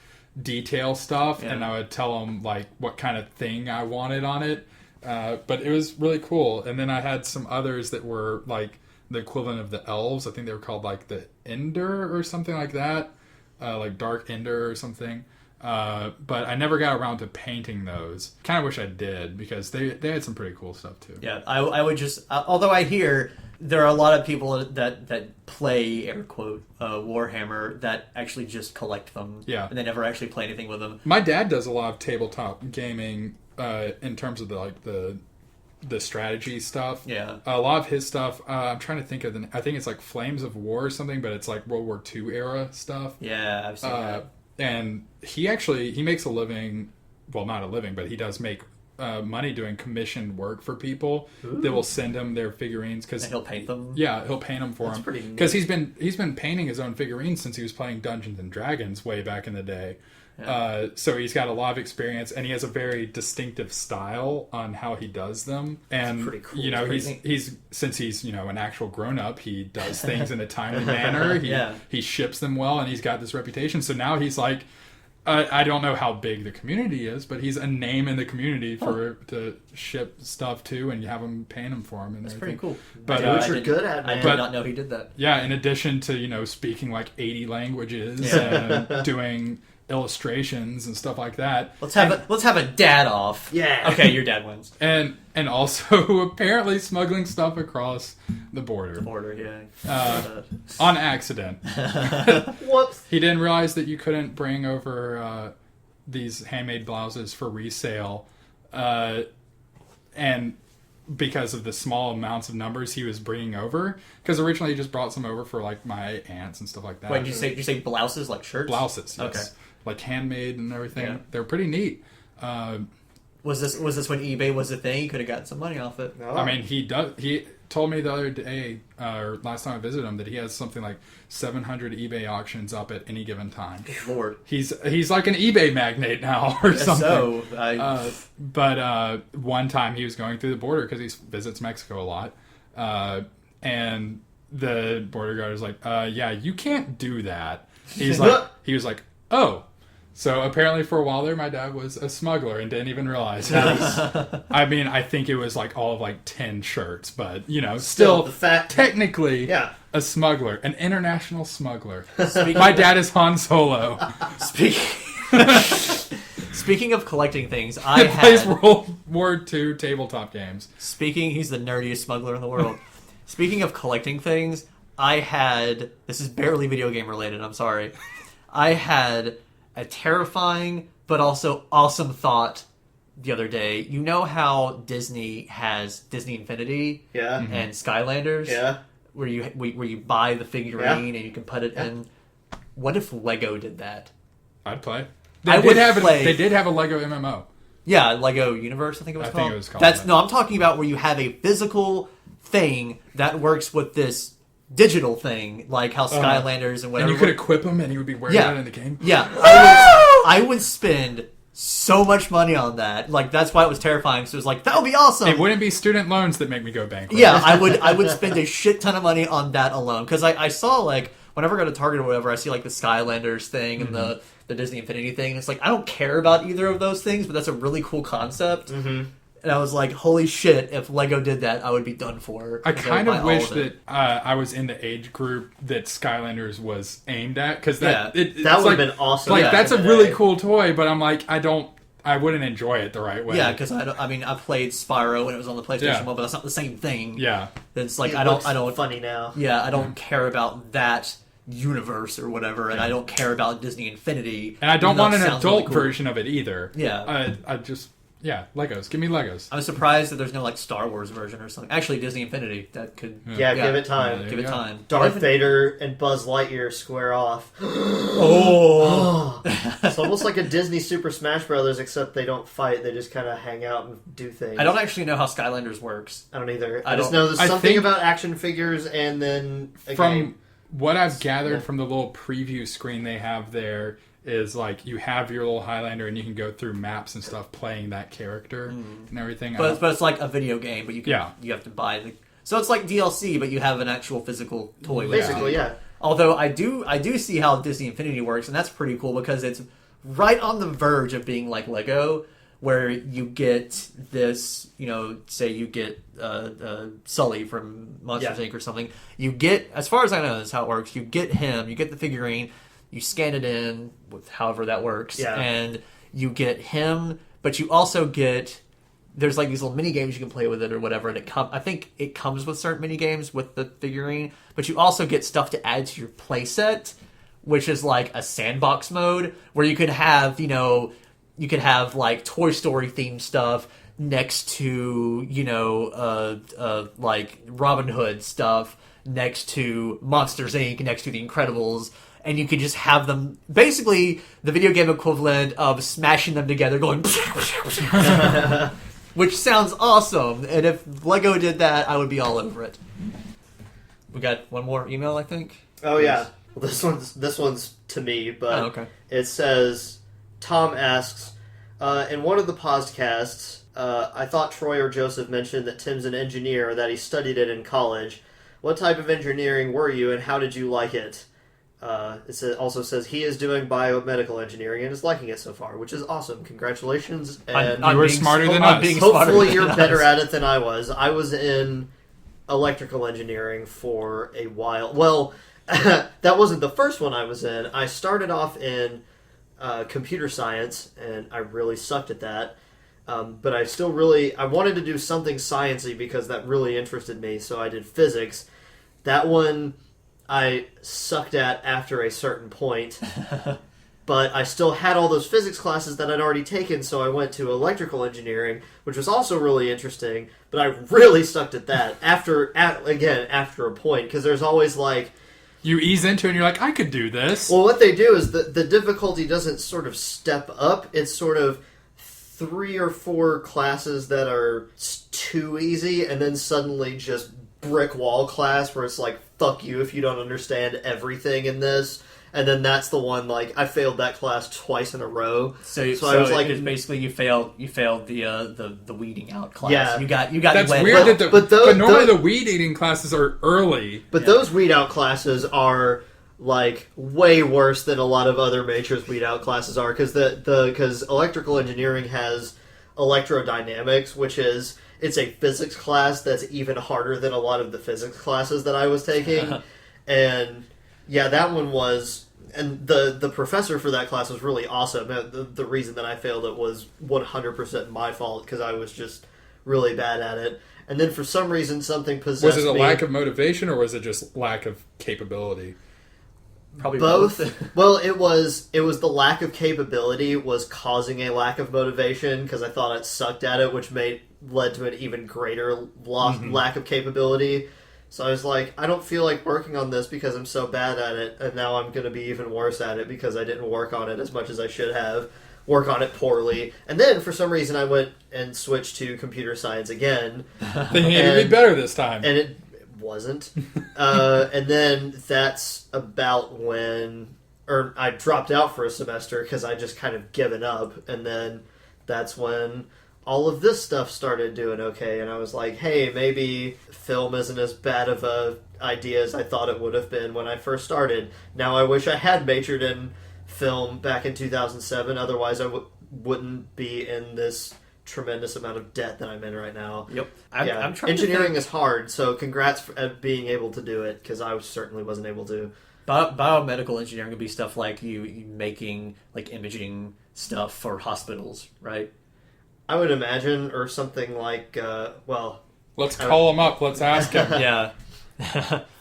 detail stuff, and I would tell him what kind of thing I wanted on it. But it was really cool. And then I had some others that were the equivalent of the elves. I think they were called the Ender or something like that, like Dark Ender or something. But I never got around to painting those. Kind of wish I did, because they had some pretty cool stuff too. Yeah, I would just, although I hear there are a lot of people that play, air quote, Warhammer that actually just collect them. Yeah. And they never actually play anything with them. My dad does a lot of tabletop gaming in terms of the strategy stuff. Yeah. A lot of his stuff, I'm trying to think of I think it's Flames of War or something, but it's World War II era stuff. Yeah, I've seen that. And he makes a living, well, not a living, but he does make money doing commissioned work for people. Ooh. That will send him their figurines, because he'll paint them. Yeah, he'll paint them for That's him. pretty neat. Because he's been painting his own figurines since he was playing Dungeons and Dragons way back in the day. Yeah. So he's got a lot of experience, and he has a very distinctive style on how he does them. And pretty cool. He's since he's an actual grown up, he does things in a timely manner. He ships them well, and he's got this reputation. So now he's I don't know how big the community is, but he's a name in the community to ship stuff to, and you have him paying them for him. And that's everything. pretty cool. But what you're good at, man. I did not know he did that. Yeah, in addition to speaking 80 languages and doing illustrations and stuff like that. Let's have a dad off. Yeah. Okay, your dad wins. And also apparently smuggling stuff across the border. The border, yeah. On accident. Whoops. He didn't realize that you couldn't bring over these handmade blouses for resale, and because of the small amounts of numbers he was bringing over, because originally he just brought some over for my aunts and stuff like that. Wait, did you say blouses, like shirts? Blouses, yes. Okay. Handmade and everything. Yeah. They're pretty neat. Was this when eBay was a thing? You could have gotten some money off it. No. I mean, he told me the other day, or last time I visited him, that he has something like 700 eBay auctions up at any given time. Lord. He's like an eBay magnate now, or something. So, but one time he was going through the border, because he visits Mexico a lot, and the border guard was like, yeah, you can't do that. He was like, oh. So apparently for a while there, my dad was a smuggler and didn't even realize it. I mean, I think it was all of 10 shirts, but still the fact, technically a smuggler, an international smuggler. My dad is Han Solo. Speaking of collecting things, He plays World War II tabletop games. He's the nerdiest smuggler in the world. Speaking of collecting things, this is barely video game related, I'm sorry. I had a terrifying but also awesome thought the other day. You know how Disney has Disney Infinity and Skylanders? Where you buy the figurine and you can put it in. What if Lego did that? I'd play. They did have a Lego MMO. Yeah, Lego Universe, I think it was called. I think it was called. No, I'm talking about where you have a physical thing that works with this digital thing, like how Skylanders and whatever. And you could equip him, and he would be wearing that in the game. Yeah, I would spend so much money on that. That's why it was terrifying. So it was that would be awesome. It wouldn't be student loans that make me go bankrupt. Yeah, I would spend a shit ton of money on that alone, because I saw whenever I go to Target or whatever, I see the Skylanders thing and the Disney Infinity thing. And it's I don't care about either of those things, but that's a really cool concept. Mm-hmm. And I was like, holy shit, if Lego did that, I would be done for. I kind of wish that I was in the age group that Skylanders was aimed at, because that would have been awesome. Like, that's a really cool toy, but I'm like, I wouldn't enjoy it the right way. Yeah, because I played Spyro when it was on the PlayStation 1, but that's not the same thing. Yeah. It's like, I don't funny now. Yeah, I don't care about that universe or whatever, and I don't care about Disney Infinity. And I don't want an adult version of it either. Yeah. Legos. Give me Legos. I'm surprised that there's no like Star Wars version or something. Actually, Disney Infinity, that could... Yeah, give it time. Give it time. Darth Vader and Buzz Lightyear square off. Oh! It's almost like a Disney Super Smash Brothers, except they don't fight. They just kind of hang out and do things. I don't actually know how Skylanders works. I don't either. I just know there's something about action figures and then a game. What I've gathered from the little preview screen they have there is like you have your little Highlander and you can go through maps and stuff playing that character and everything. But it's like a video game, but you have to buy the... So it's like DLC, but you have an actual physical toy with Basically, yeah. Although I do see how Disney Infinity works, and that's pretty cool because it's right on the verge of being like Lego, where you get this, say you get Sully from Monsters Inc. or something. You get, as far as I know, that's how it works. You get him, you get the figurine, you scan it in, with however that works, and you get him, but you also get... There's like these little mini games you can play with it or whatever, and I think it comes with certain mini games with the figurine, but you also get stuff to add to your playset, which is like a sandbox mode where you could have, like Toy Story themed stuff next to, like Robin Hood stuff next to Monsters Inc., next to The Incredibles, and you could just have them, basically the video game equivalent of smashing them together going which sounds awesome, and if Lego did that, I would be all over it. We got one more email, I think. Oh yeah, well, this one's to me, but It says, Tom asks, in one of the podcasts, I thought Troy or Joseph mentioned that Tim's an engineer, or that he studied it in college. What type of engineering were you, and how did you like it? It also says he is doing biomedical engineering and is liking it so far, which is awesome. Congratulations. And you were smarter than us. Hopefully you're better at it than I was. I was in electrical engineering for a while. Well, that wasn't the first one I was in. I started off in computer science, and I really sucked at that. But I wanted to do something sciencey because that really interested me, so I did physics. That one I sucked at after a certain point, but I still had all those physics classes that I'd already taken, so I went to electrical engineering, which was also really interesting, but I really sucked at that after a point, because there's always like... You ease into it and you're like, I could do this. Well, what they do is the difficulty doesn't sort of step up, it's sort of 3 or 4 classes that are too easy, and then suddenly just brick wall class where it's like, fuck you if you don't understand everything in this. And then that's the one, like, I failed that class twice in a row. So I was like, basically you failed the weeding out class. Yeah. You got That's wet. weird but normally the weed eating classes are early. But those weed out classes are like way worse than a lot of other majors weed out classes are, because electrical engineering has electrodynamics, which is... It's a physics class that's even harder than a lot of the physics classes that I was taking. And yeah, that one was... And the professor for that class was really awesome. The reason that I failed it was 100% my fault, because I was just really bad at it. And then for some reason something possessed me. Was it a lack of motivation, or was it just lack of capability? Probably both. Well, it was the lack of capability was causing a lack of motivation, because I thought it sucked at it, which led to an even greater lack of capability. So I was like, I don't feel like working on this because I'm so bad at it, and now I'm going to be even worse at it because I didn't work on it as much as I should have, work on it poorly. And then, for some reason, I went and switched to computer science again. Thinking it would be better this time. And it wasn't. And then that's about when... Or I dropped out for a semester because I just kind of given up, and then that's when... all of this stuff started doing okay, and I was like, hey, maybe film isn't as bad of a idea as I thought it would have been when I first started. Now I wish I had majored in film back in 2007, otherwise I wouldn't be in this tremendous amount of debt that I'm in right now. Yep. I'm trying. Engineering is hard, so congrats for being able to do it, because I certainly wasn't able to. Biomedical engineering would be stuff like you making like imaging stuff for hospitals, right? I would imagine, or something like, let's call him up. Let's ask him. Yeah.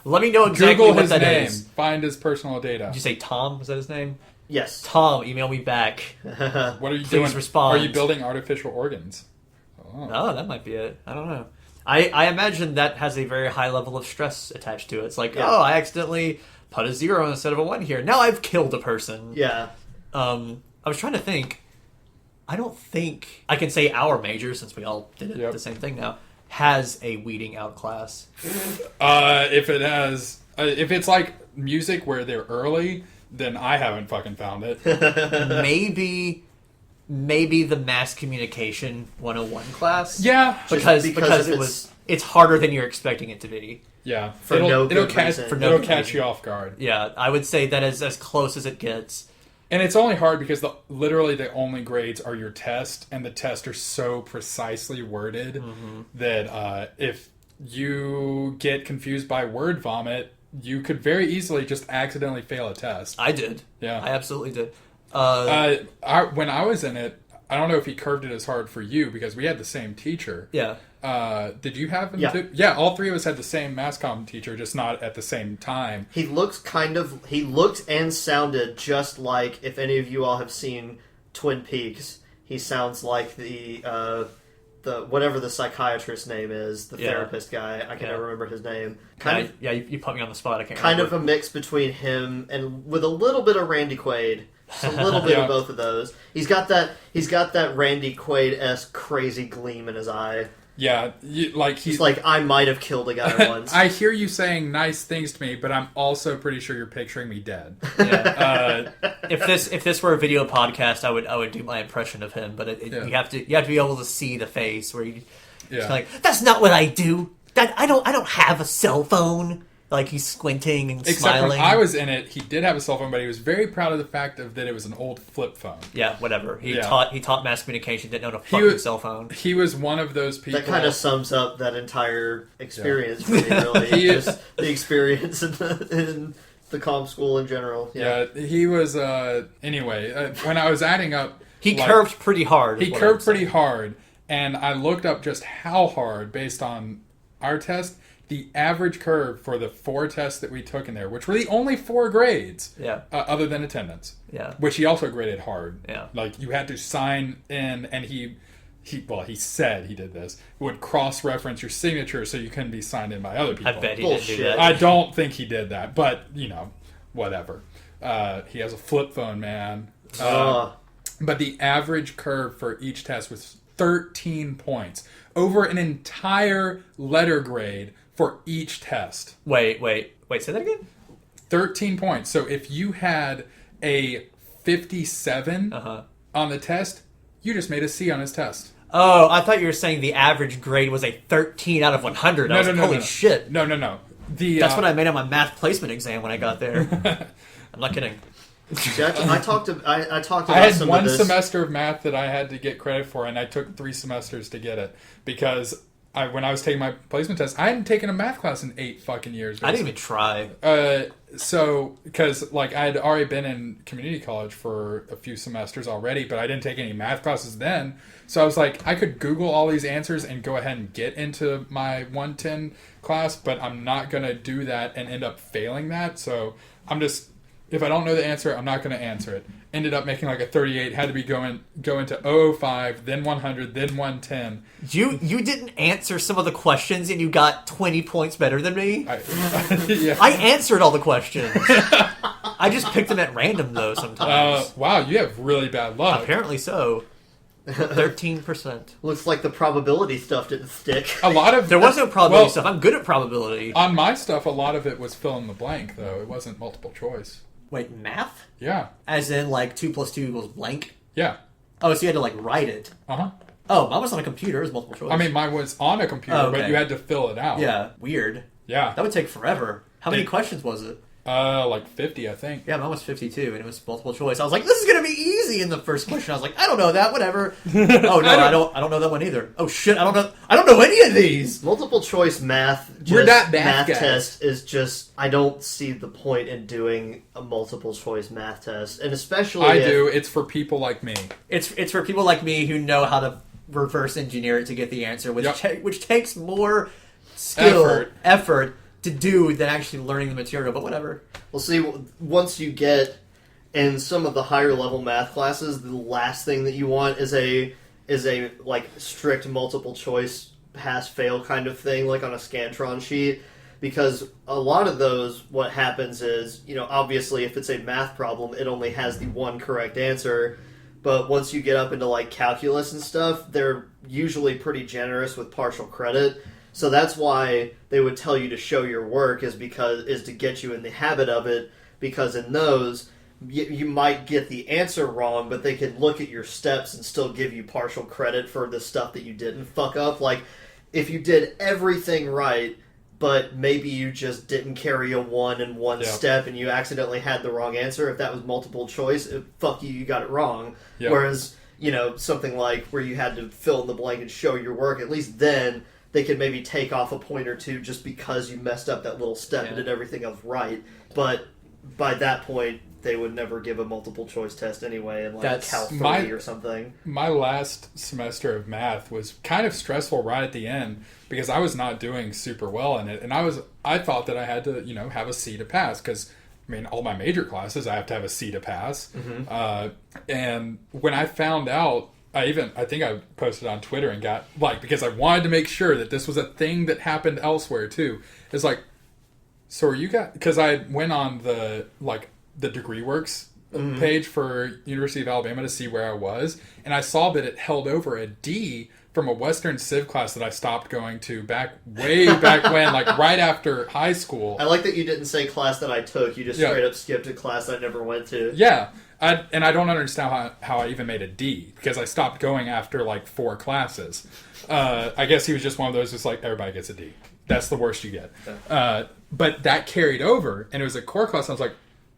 Let me know exactly Google what his that name. is. Find his personal data. Did you say Tom? Was that his name? Yes. Tom, email me back. What are you Please doing? respond. Are you building artificial organs? Oh, that might be it. I don't know. I imagine that has a very high level of stress attached to it. It's like, I accidentally put a 0 instead of a 1 here. Now I've killed a person. Yeah. I was trying to think. I don't think I can say our major, since we all did the same thing now, has a weeding out class. If it has, if it's like music where they're early, then I haven't fucking found it. Maybe the mass communication 101 class. Yeah, because it's harder than you're expecting it to be. Yeah, it'll catch you off guard. Yeah, I would say that is as close as it gets. And it's only hard because literally the only grades are your test, and the tests are so precisely worded that if you get confused by word vomit, you could very easily just accidentally fail a test. I did. Yeah. I absolutely did. When I was in it, I don't know if he curved it as hard for you because we had the same teacher. Yeah. Did you have him? Yeah. Yeah, all three of us had the same mass comm teacher, just not at the same time. He looked and sounded just like, if any of you all have seen Twin Peaks, he sounds like the whatever the psychiatrist's name is, the therapist guy. I can never remember his name. You put me on the spot. I can't kind remember. of a mix between him and with a little bit of Randy Quaid. Just a little bit of both of those. He's got that Randy Quaid-esque crazy gleam in his eye. Yeah, he's like, I might have killed a guy once. I hear you saying nice things to me, but I'm also pretty sure you're picturing me dead. Yeah. If this were a video podcast, I would do my impression of him. But you have to be able to see the face where you like, that's not what I do. I don't have a cell phone. Like he's squinting and Except smiling. when I was in it, he did have a cell phone, but he was very proud of the fact that it was an old flip phone. Yeah, whatever. He taught mass communication, didn't own a fucking cell phone. He was one of those people. That kind of sums up that entire experience for me, really. Just the experience in the comm school in general. Yeah, he was, anyway, when I was adding up... He curved pretty hard. He curved pretty hard, and I looked up just how hard, based on our test... The average curve for the 4 tests that we took in there, which were the only 4 grades, other than attendance, which he also graded hard. Yeah, like you had to sign in, and he said he did this, would cross-reference your signature so you couldn't be signed in by other people. I bet he didn't do that. I don't think he did that, but whatever. He has a flip phone, man. But the average curve for each test was 13 points over an entire letter grade. For each test. Wait, say that again? 13 points. So if you had a 57 on the test, you just made a C on his test. Oh, I thought you were saying the average grade was a 13 out of 100. Holy shit. No. That's what I made on my math placement exam when I got there. I'm not kidding. I talked about I had some one of this. semester of math that I had to get credit for, and I took 3 semesters to get it because... when I was taking my placement test, I hadn't taken a math class in 8 fucking years. Basically. I didn't even try. Because I had already been in community college for a few semesters already, but I didn't take any math classes then. So I was like, I could Google all these answers and go ahead and get into my 110 class, but I'm not going to do that and end up failing that. So I'm just, if I don't know the answer, I'm not going to answer it. Ended up making like a 38, had to be go into 005, then 100, then 110. You didn't answer some of the questions and you got 20 points better than me? Yeah. I answered all the questions. I just picked them at random though sometimes. Wow, you have really bad luck. Apparently so. 13%. Looks like the probability stuff didn't stick. There was no probability stuff. I'm good at probability. On my stuff, a lot of it was fill in the blank though. It wasn't multiple choice. Wait, math? Yeah. As in, like, 2 + 2 = blank? Yeah. Oh, so you had to, like, write it? Uh-huh. Oh, mine was on a computer. It was multiple choice. I mean, mine was on a computer, but you had to fill it out. Yeah, weird. Yeah. That would take forever. How many questions was it? Like 50, I think. Yeah, mine was 52, and it was multiple choice. I was like, this is going to be easy in the first question. I was like, I don't know that, whatever. Oh, no, I don't know that one either. Oh, shit, I don't know any of these. Multiple choice math, We're not math guys. test is just, I don't see the point in doing a multiple choice math test. And especially I do. It's for people like me. It's for people like me who know how to reverse engineer it to get the answer, which takes more skill, effort to do than actually learning the material, but whatever. Well, see, once you get in some of the higher level math classes, the last thing that you want is a like strict multiple choice pass fail kind of thing, like on a Scantron sheet, because a lot of those, what happens is, obviously if it's a math problem, it only has the one correct answer. But once you get up into like calculus and stuff, they're usually pretty generous with partial credit. So that's why they would tell you to show your work is to get you in the habit of it, because in those you might get the answer wrong, but they can look at your steps and still give you partial credit for the stuff that you didn't fuck up. Like if you did everything right, but maybe you just didn't carry a 1 in one step and you accidentally had the wrong answer, if that was multiple choice, fuck you got it wrong. Yep. Whereas, something like where you had to fill in the blank and show your work, at least then they could maybe take off a point or two just because you messed up that little step and did everything else right. But by that point, they would never give a multiple choice test anyway in like Cal 30 or something. My last semester of math was kind of stressful right at the end because I was not doing super well in it. And I thought that I had to, have a C to pass because, all my major classes, I have to have a C to pass. Mm-hmm. And when I found out, I think I posted on Twitter and got, because I wanted to make sure that this was a thing that happened elsewhere too. It's like, so are you guys, because I went on the DegreeWorks page for University of Alabama to see where I was, and I saw that it held over a D from a Western Civ class that I stopped going to way back when, right after high school. I like that you didn't say class that I took. You just straight up skipped a class I never went to. Yeah. I don't understand how I even made a D, because I stopped going after 4 classes. I guess he was just one of those, just everybody gets a D. That's the worst you get. But that carried over, and it was a core class. And I was like,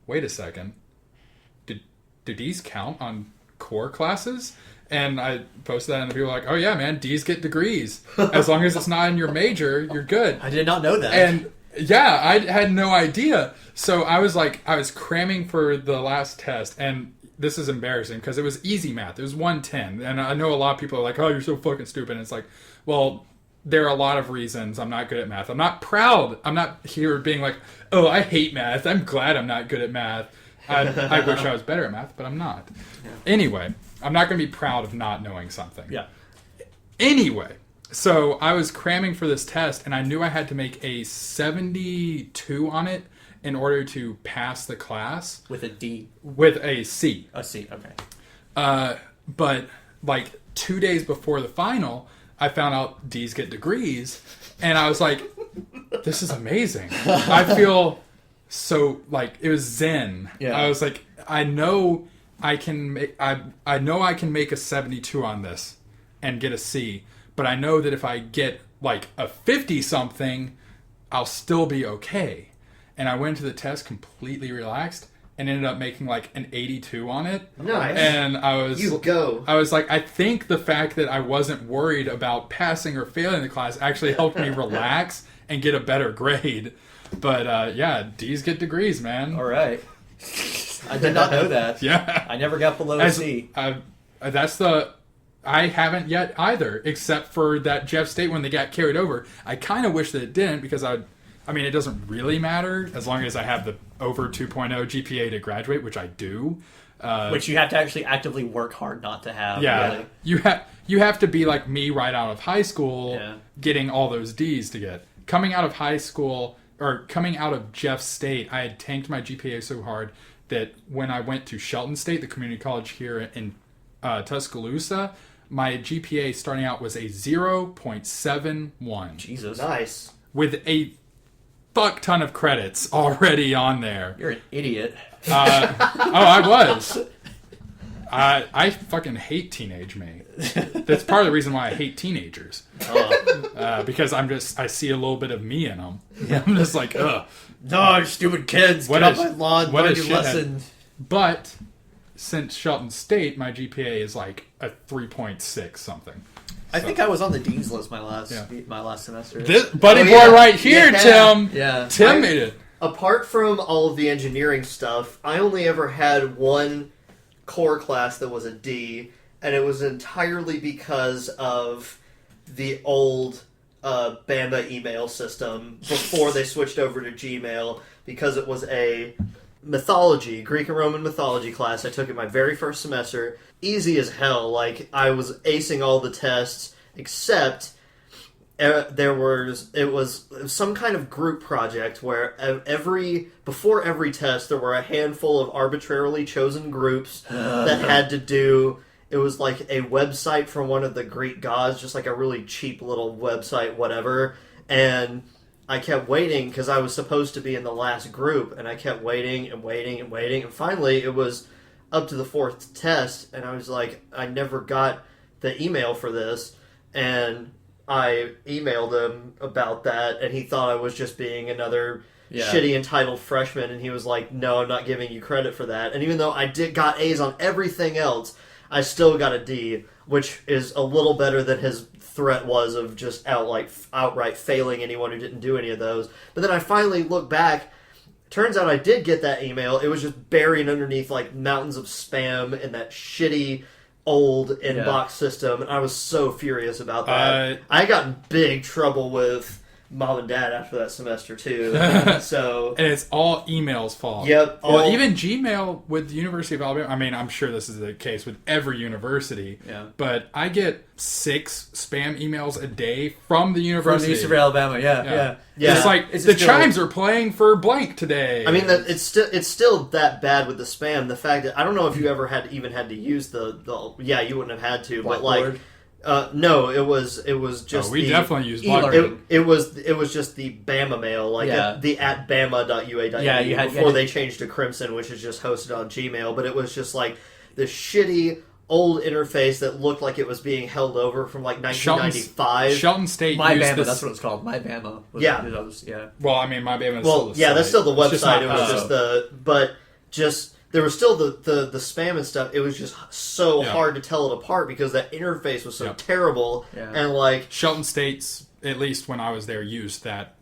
wait a second. Do Ds count on core classes? And I posted that, and people were like, oh yeah, man, Ds get degrees. As long as it's not in your major, you're good. I did not know that. And yeah, I had no idea. So I was cramming for the last test, and this is embarrassing because it was easy math. It was 110. And I know a lot of people are like, oh, you're so fucking stupid. And it's like, well, there are a lot of reasons I'm not good at math. I'm not proud. I'm not here being like, oh, I hate math. I'm glad I'm not good at math. I wish I was better at math, but I'm not. Yeah. Anyway, I'm not going to be proud of not knowing something. Yeah. Anyway, so I was cramming for this test, and I knew I had to make a 72 on it in order to pass the class. With a D? With a C. A C, okay. But 2 days before the final, I found out D's get degrees, and I was like, this is amazing. I feel so, it was zen. Yeah. I was like, I know I can make a 72 on this and get a C, but I know that if I get a 50 something, I'll still be okay. And I went to the test completely relaxed and ended up making an 82 on it. Nice. And I was I think the fact that I wasn't worried about passing or failing the class actually helped me relax and get a better grade. But D's get degrees, man. All right. I did not know that. Yeah. I never got below a C. I haven't yet either, except for that Jeff State when they got carried over. I kind of wish that it didn't, because it doesn't really matter as long as I have the over 2.0 GPA to graduate, which I do. Which you have to actually actively work hard not to have. Yeah. Really. You have to be like me right out of high school, getting all those D's to get. Coming out of high school, or coming out of Jeff State, I had tanked my GPA so hard that when I went to Shelton State, the community college here in Tuscaloosa, my GPA starting out was a 0.71. Jesus. Nice. With a fuck ton of credits already on there. You're an idiot. I was. I fucking hate teenage me. That's part of the reason why I hate teenagers. Because I see a little bit of me in them. Yeah. I'm just like, ugh. No, stupid kids. Get off my lawn. Learn your lesson. But since Shelton State, my GPA is like a 3.6 something. I think I was on the dean's list my last semester. This buddy boy right here, Tim. Yeah. Tim made it. Apart from all of the engineering stuff, I only ever had one core class that was a D, and it was entirely because of the old Bamba email system before they switched over to Gmail, because it was a Greek and Roman mythology class I took in my very first semester. Easy as hell. Like, I was acing all the tests, except it was some kind of group project where before every test there were a handful of arbitrarily chosen groups that had to do. It was like a website from one of the Greek gods, just like a really cheap little website, whatever. And I kept waiting because I was supposed to be in the last group, and I kept waiting and waiting and waiting. And finally, it was up to the fourth test, and I was like, I never got the email for this. And I emailed him about that, and he thought I was just being another shitty entitled freshman. And he was like, "No, I'm not giving you credit for that." And even though I got A's on everything else, I still got a D, which is a little better than his threat was of just outright failing anyone who didn't do any of those. But then I finally looked back. Turns out I did get that email. It was just buried underneath like mountains of spam in that shitty old inbox system. And I was so furious about that. I got in big trouble with Mom and Dad after that semester too. So, and it's all email's fault. Yep. Well, even Gmail with the University of Alabama. I mean, I'm sure this is the case with every university. Yeah. But I get 6 spam emails a day from the university. From the University of Alabama. Yeah. It's like the chimes are playing for blank today. I mean, it's still that bad with the spam. The fact that I don't know if you ever had to use the you wouldn't have had to, but like. No, it was just. We definitely used Blackboard. It was just the Bama mail, like the at bama.ua.edu before they changed to Crimson, which is just hosted on Gmail. But it was just like the shitty old interface that looked like it was being held over from like 1995. Shelton State My used Bama, this. That's what it's called. My Bama. Yeah. Well, I mean, My Bama. That's still the website. It was just there was still the spam and stuff. It was just so hard to tell it apart because that interface was so terrible. Yeah. And like Shelton State's, at least when I was there, used that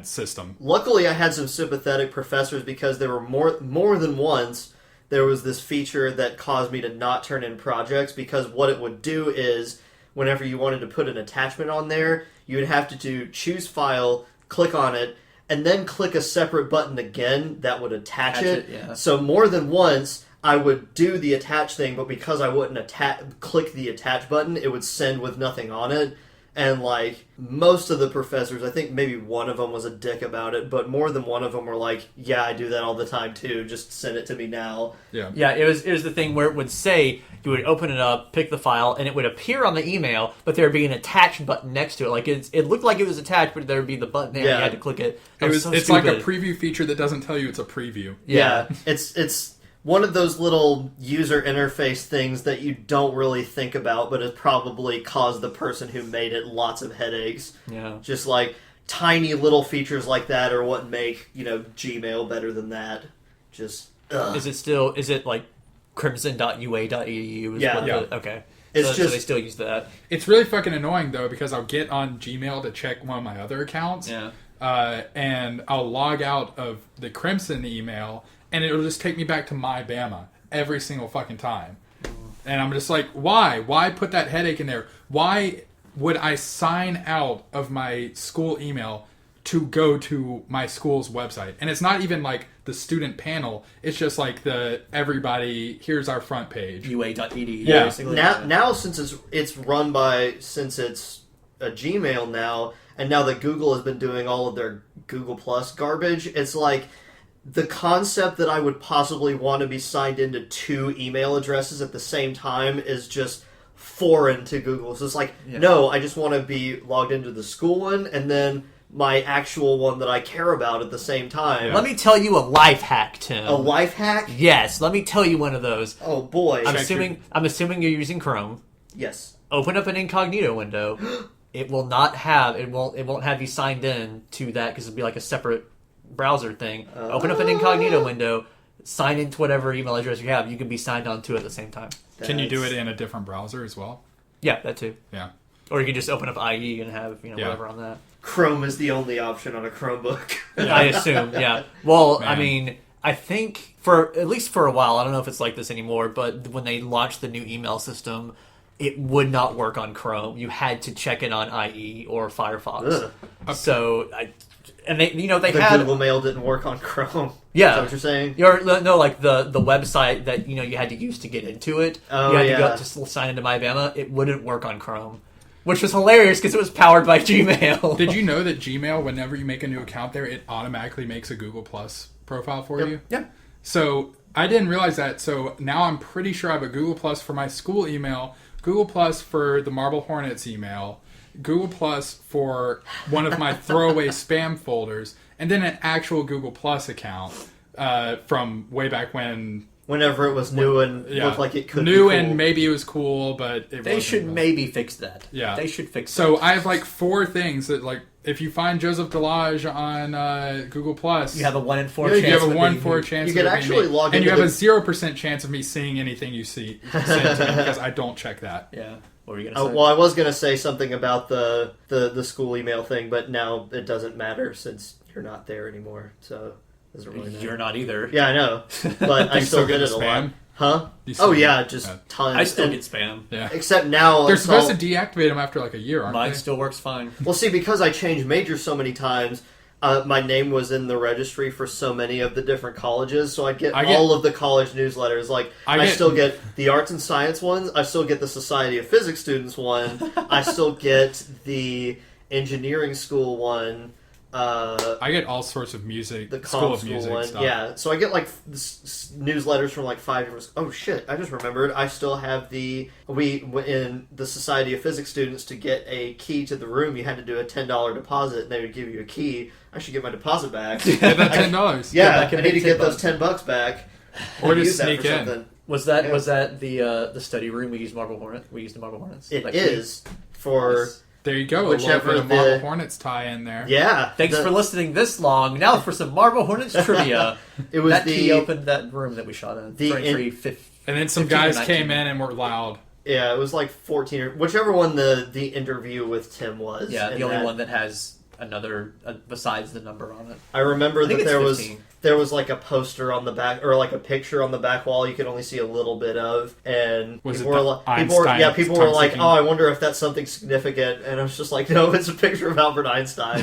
system. Luckily, I had some sympathetic professors because there were more than once there was this feature that caused me to not turn in projects, because what it would do is whenever you wanted to put an attachment on there, you would have to do choose file, click on it, and then click a separate button again that would attach it. Yeah. So more than once, I would do the attach thing, but because I wouldn't click the attach button, it would send with nothing on it. And like most of the professors, I think maybe one of them was a dick about it, but more than one of them were like, "Yeah, I do that all the time too. Just send it to me now." Yeah. It was the thing where it would say you would open it up, pick the file, and it would appear on the email, but there would be an attach button next to it. Like it looked like it was attached, but there would be the button there. And you had to click it. It's like a preview feature that doesn't tell you it's a preview. Yeah. It's one of those little user interface things that you don't really think about, but it probably caused the person who made it lots of headaches. Yeah. Just like tiny little features like that are what make, Gmail better than that. Just, ugh. Is it like crimson.ua.edu? Okay. So they still use that. It's really fucking annoying, though, because I'll get on Gmail to check one of my other accounts. Yeah. And I'll log out of the Crimson email, and it'll just take me back to My Bama every single fucking time. And I'm just like, why? Why put that headache in there? Why would I sign out of my school email to go to my school's website? And it's not even like the student panel. It's just like everybody, here's our front page. UA.edu. Yeah. Basically. Now since it's a Gmail now, and now that Google has been doing all of their Google Plus garbage, it's like the concept that I would possibly want to be signed into 2 email addresses at the same time is just foreign to Google. So it's like, no, I just want to be logged into the school one and then my actual one that I care about at the same time. Let me tell you a life hack, Tim. A life hack? Yes, let me tell you one of those. Oh boy. I'm assuming you're using Chrome. Yes. Open up an incognito window. It won't have you signed in to that because it'll be like a separate browser thing. Open up an incognito window, sign into whatever email address you have. You can be signed on to it at the same time. Can you do it in a different browser as well? Yeah, that too. Yeah. Or you can just open up IE and have whatever on that. Chrome is the only option on a Chromebook. I assume, yeah. Well, Man. I mean, I think at least for a while, I don't know if it's like this anymore, but when they launched the new email system, it would not work on Chrome. You had to check it on IE or Firefox. So, they The had Google Mail didn't work on Chrome. Yeah. Is that what you're saying? Like the website that you had to use to get into it. Oh, you had to go to sign into MyBama. It wouldn't work on Chrome, which was hilarious because it was powered by Gmail. Did you know that Gmail, whenever you make a new account there, it automatically makes a Google Plus profile for you? Yeah. So I didn't realize that. So now I'm pretty sure I have a Google Plus for my school email, Google Plus for the Marble Hornets email, Google Plus for one of my throwaway spam folders, and then an actual Google Plus account from way back when. Whenever it was new and looked like it could be new cool. and maybe it was cool, but They should maybe fix that. Yeah. They should fix So that. I have like 4 things that, like, if you find Joseph Delage on Google Plus, You have a 1 in 4 You chance. you have a of it 1 being 4 you. chance. You of could it being actually me. log and you into have a 0% chance of me seeing anything you see sent to me because I don't check that. Yeah. What were you gonna say? Well, I was going to say something about the school email thing, but now it doesn't matter since you're not there anymore. So it doesn't really matter. You're not either. Yeah, I know, but I you still still get did it the a lot. spam? Huh? Do you still Oh get yeah, it? just Yeah. tons. I still And- get spam. Yeah. Except now They're it's supposed all- to deactivate them after like a year, aren't Mine they? still works fine. Well, see, because I changed majors so many times, my name was in the registry for so many of the different colleges, so I get all of the college newsletters. Like, I still get the arts and science ones. I still get the Society of Physics students one. I still get the engineering school one. I get all sorts of music, The school comm of school music one. stuff. Yeah, so I get like newsletters from like 5 different. Oh shit! I just remembered. I still have in the Society of Physics students to get a key to the room. You had to do a $10 deposit, and they would give you a key. I should get my deposit back. Get that $10. Yeah, back I and need to pay get $10. those $10 back. Or just Use that sneak for in. something. Was that the study room we used Marble Hornets? We used the Marble Hornets. It Like, is for There you go. Whichever a little bit of the- Marble Hornets tie in there. yeah. Thanks for listening this long. Now for some Marble Hornets trivia. It was that the key opened that room that we shot in. the For in- entry 15. And then some 15 or guys 19. came in and were loud. yeah. It was like 14 or whichever one the interview with Tim was. Yeah, and the only that- one that has another besides the number on it. I remember I think that it's 15. there was like a poster on the back or like a picture on the back wall you could only see a little bit of, and Was people it were the like, people were Einstein like, time-seeking? oh, I wonder if that's something significant, and I was just like, no, it's a picture of Albert Einstein,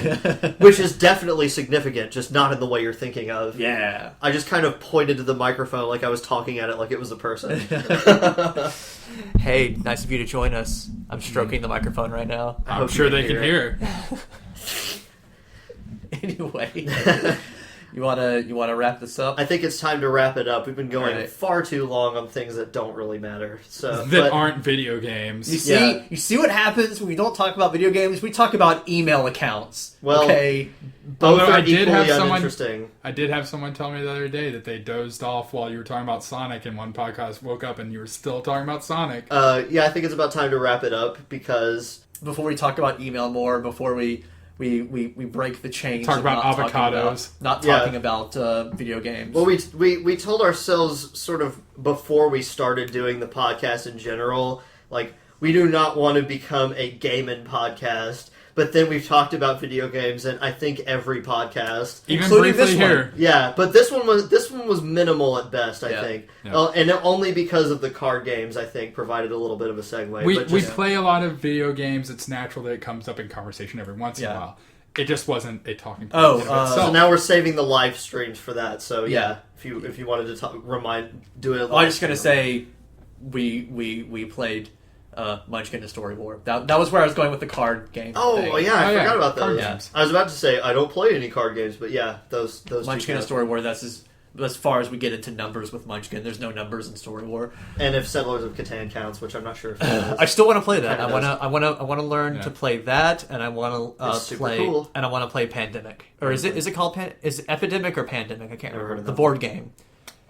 which is definitely significant, just not in the way you're thinking of. Yeah. I just kind of pointed to the microphone like I was talking at it like it was a person. Hey, nice of you to join us. I'm stroking the microphone right now. I I'm hope sure you they can hear. Anyway, you wanna wrap this up? I think it's time to wrap it up. We've been going Right. far too long on things that don't really matter. So, That but- aren't video games. You see, Yeah. you see what happens when we don't talk about video games. We talk about email accounts. Well, okay, both Although are I did equally have someone- uninteresting. I did have someone tell me the other day that they dozed off while you were talking about Sonic in one podcast, woke up and you were still talking about Sonic. Yeah, I think it's about time to wrap it up because before we talk about email more, before we break the chains. Talk of about not talking avocados. not Yeah. talking about video games. well, we told ourselves sort of before we started doing the podcast in general, like we do not want to become a gaming podcast. But then we've talked about video games, and I think every podcast, Even including briefly this one. here. yeah. But this one was minimal at best, I Yeah. think, Yeah. And only because of the card games, I think, provided a little bit of a segue. We but we just- play a lot of video games. It's natural that it comes up in conversation every once in a Yeah. while. It just wasn't a talking point. Oh, in and of uh, So itself. now we're saving the live streams for that. So Yeah. yeah, if you wanted to do it. Oh, I'm just gonna say, we played Munchkin and Story War. That was where I was going with the card game. Oh, thing. yeah, I Oh, yeah, forgot about card those. games. I was about to say I don't play any card games, but yeah, those Munchkin two and Story War. That's as far as we get into numbers with Munchkin. There's no numbers in Story War. And if Settlers of Catan counts, which I'm not sure if it does. I still want to play that. Kinda I want to learn to play that, and I want to It's super play cool. and I want to play Pandemic. Or is it called is it Epidemic or Pandemic? I can't Never heard remember. of The that. board game.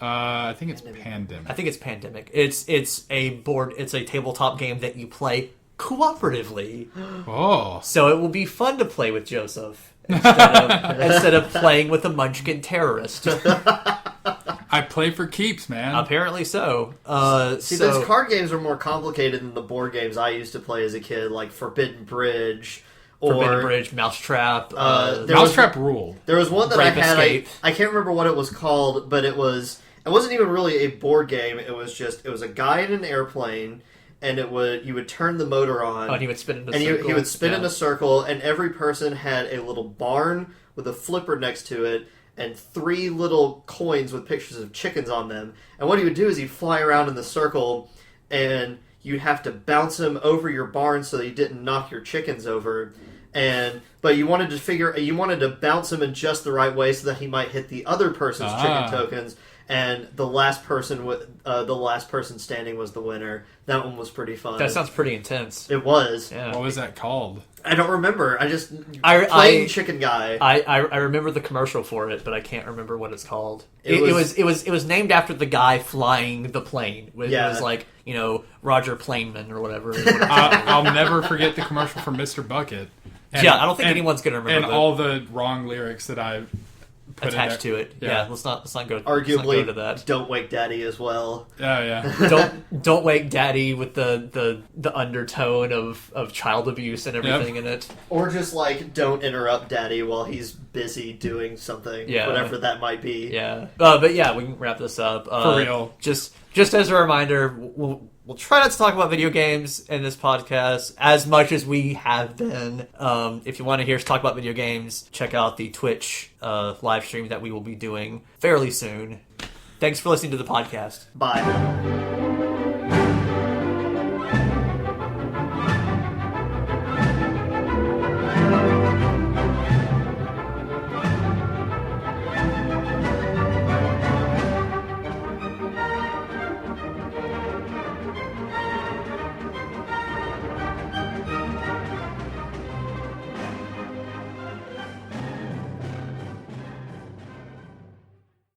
I think it's Pandemic. I think it's Pandemic. It's a tabletop game that you play cooperatively. Oh. So it will be fun to play with Joseph instead of playing with a Munchkin terrorist. I play for keeps, man. Apparently so. See, those card games are more complicated than the board games I used to play as a kid, like Forbidden Bridge. Forbidden Bridge, Mousetrap. Mousetrap ruled. There was one that I Rape had. Escape. I can't remember what it was called, but it wasn't even really a board game. It was a guy in an airplane, and you would turn the motor on, and he would spin in a and circle. he would spin in a circle, and every person had a little barn with a flipper next to it, and 3 little coins with pictures of chickens on them. And what he would do is he'd fly around in the circle, and you'd have to bounce him over your barn so that you didn't knock your chickens over. But you wanted to bounce him in just the right way so that he might hit the other person's chicken tokens. And the last person standing was the winner. That one was pretty fun. That sounds pretty intense. It was. Yeah. What was that called? I don't remember. Playing Chicken Guy. I remember the commercial for it, but I can't remember what it's called. It was named after the guy flying the plane. It was like, Roger Planeman or whatever. I'll never forget the commercial for Mr. Bucket. I don't think anyone's gonna remember. And all the wrong lyrics that I put attached to it. Yeah. Let's not go. Arguably, let's not go to that. Don't Wake Daddy as well. Yeah. Don't wake Daddy with the undertone of child abuse and everything in it. Or just like don't interrupt Daddy while he's busy doing something, whatever that might be. Yeah, but yeah, we can wrap this up for real. Just as a reminder, we'll try not to talk about video games in this podcast as much as we have been. If you want to hear us talk about video games, check out the Twitch live stream that we will be doing fairly soon. Thanks for listening to the podcast. Bye.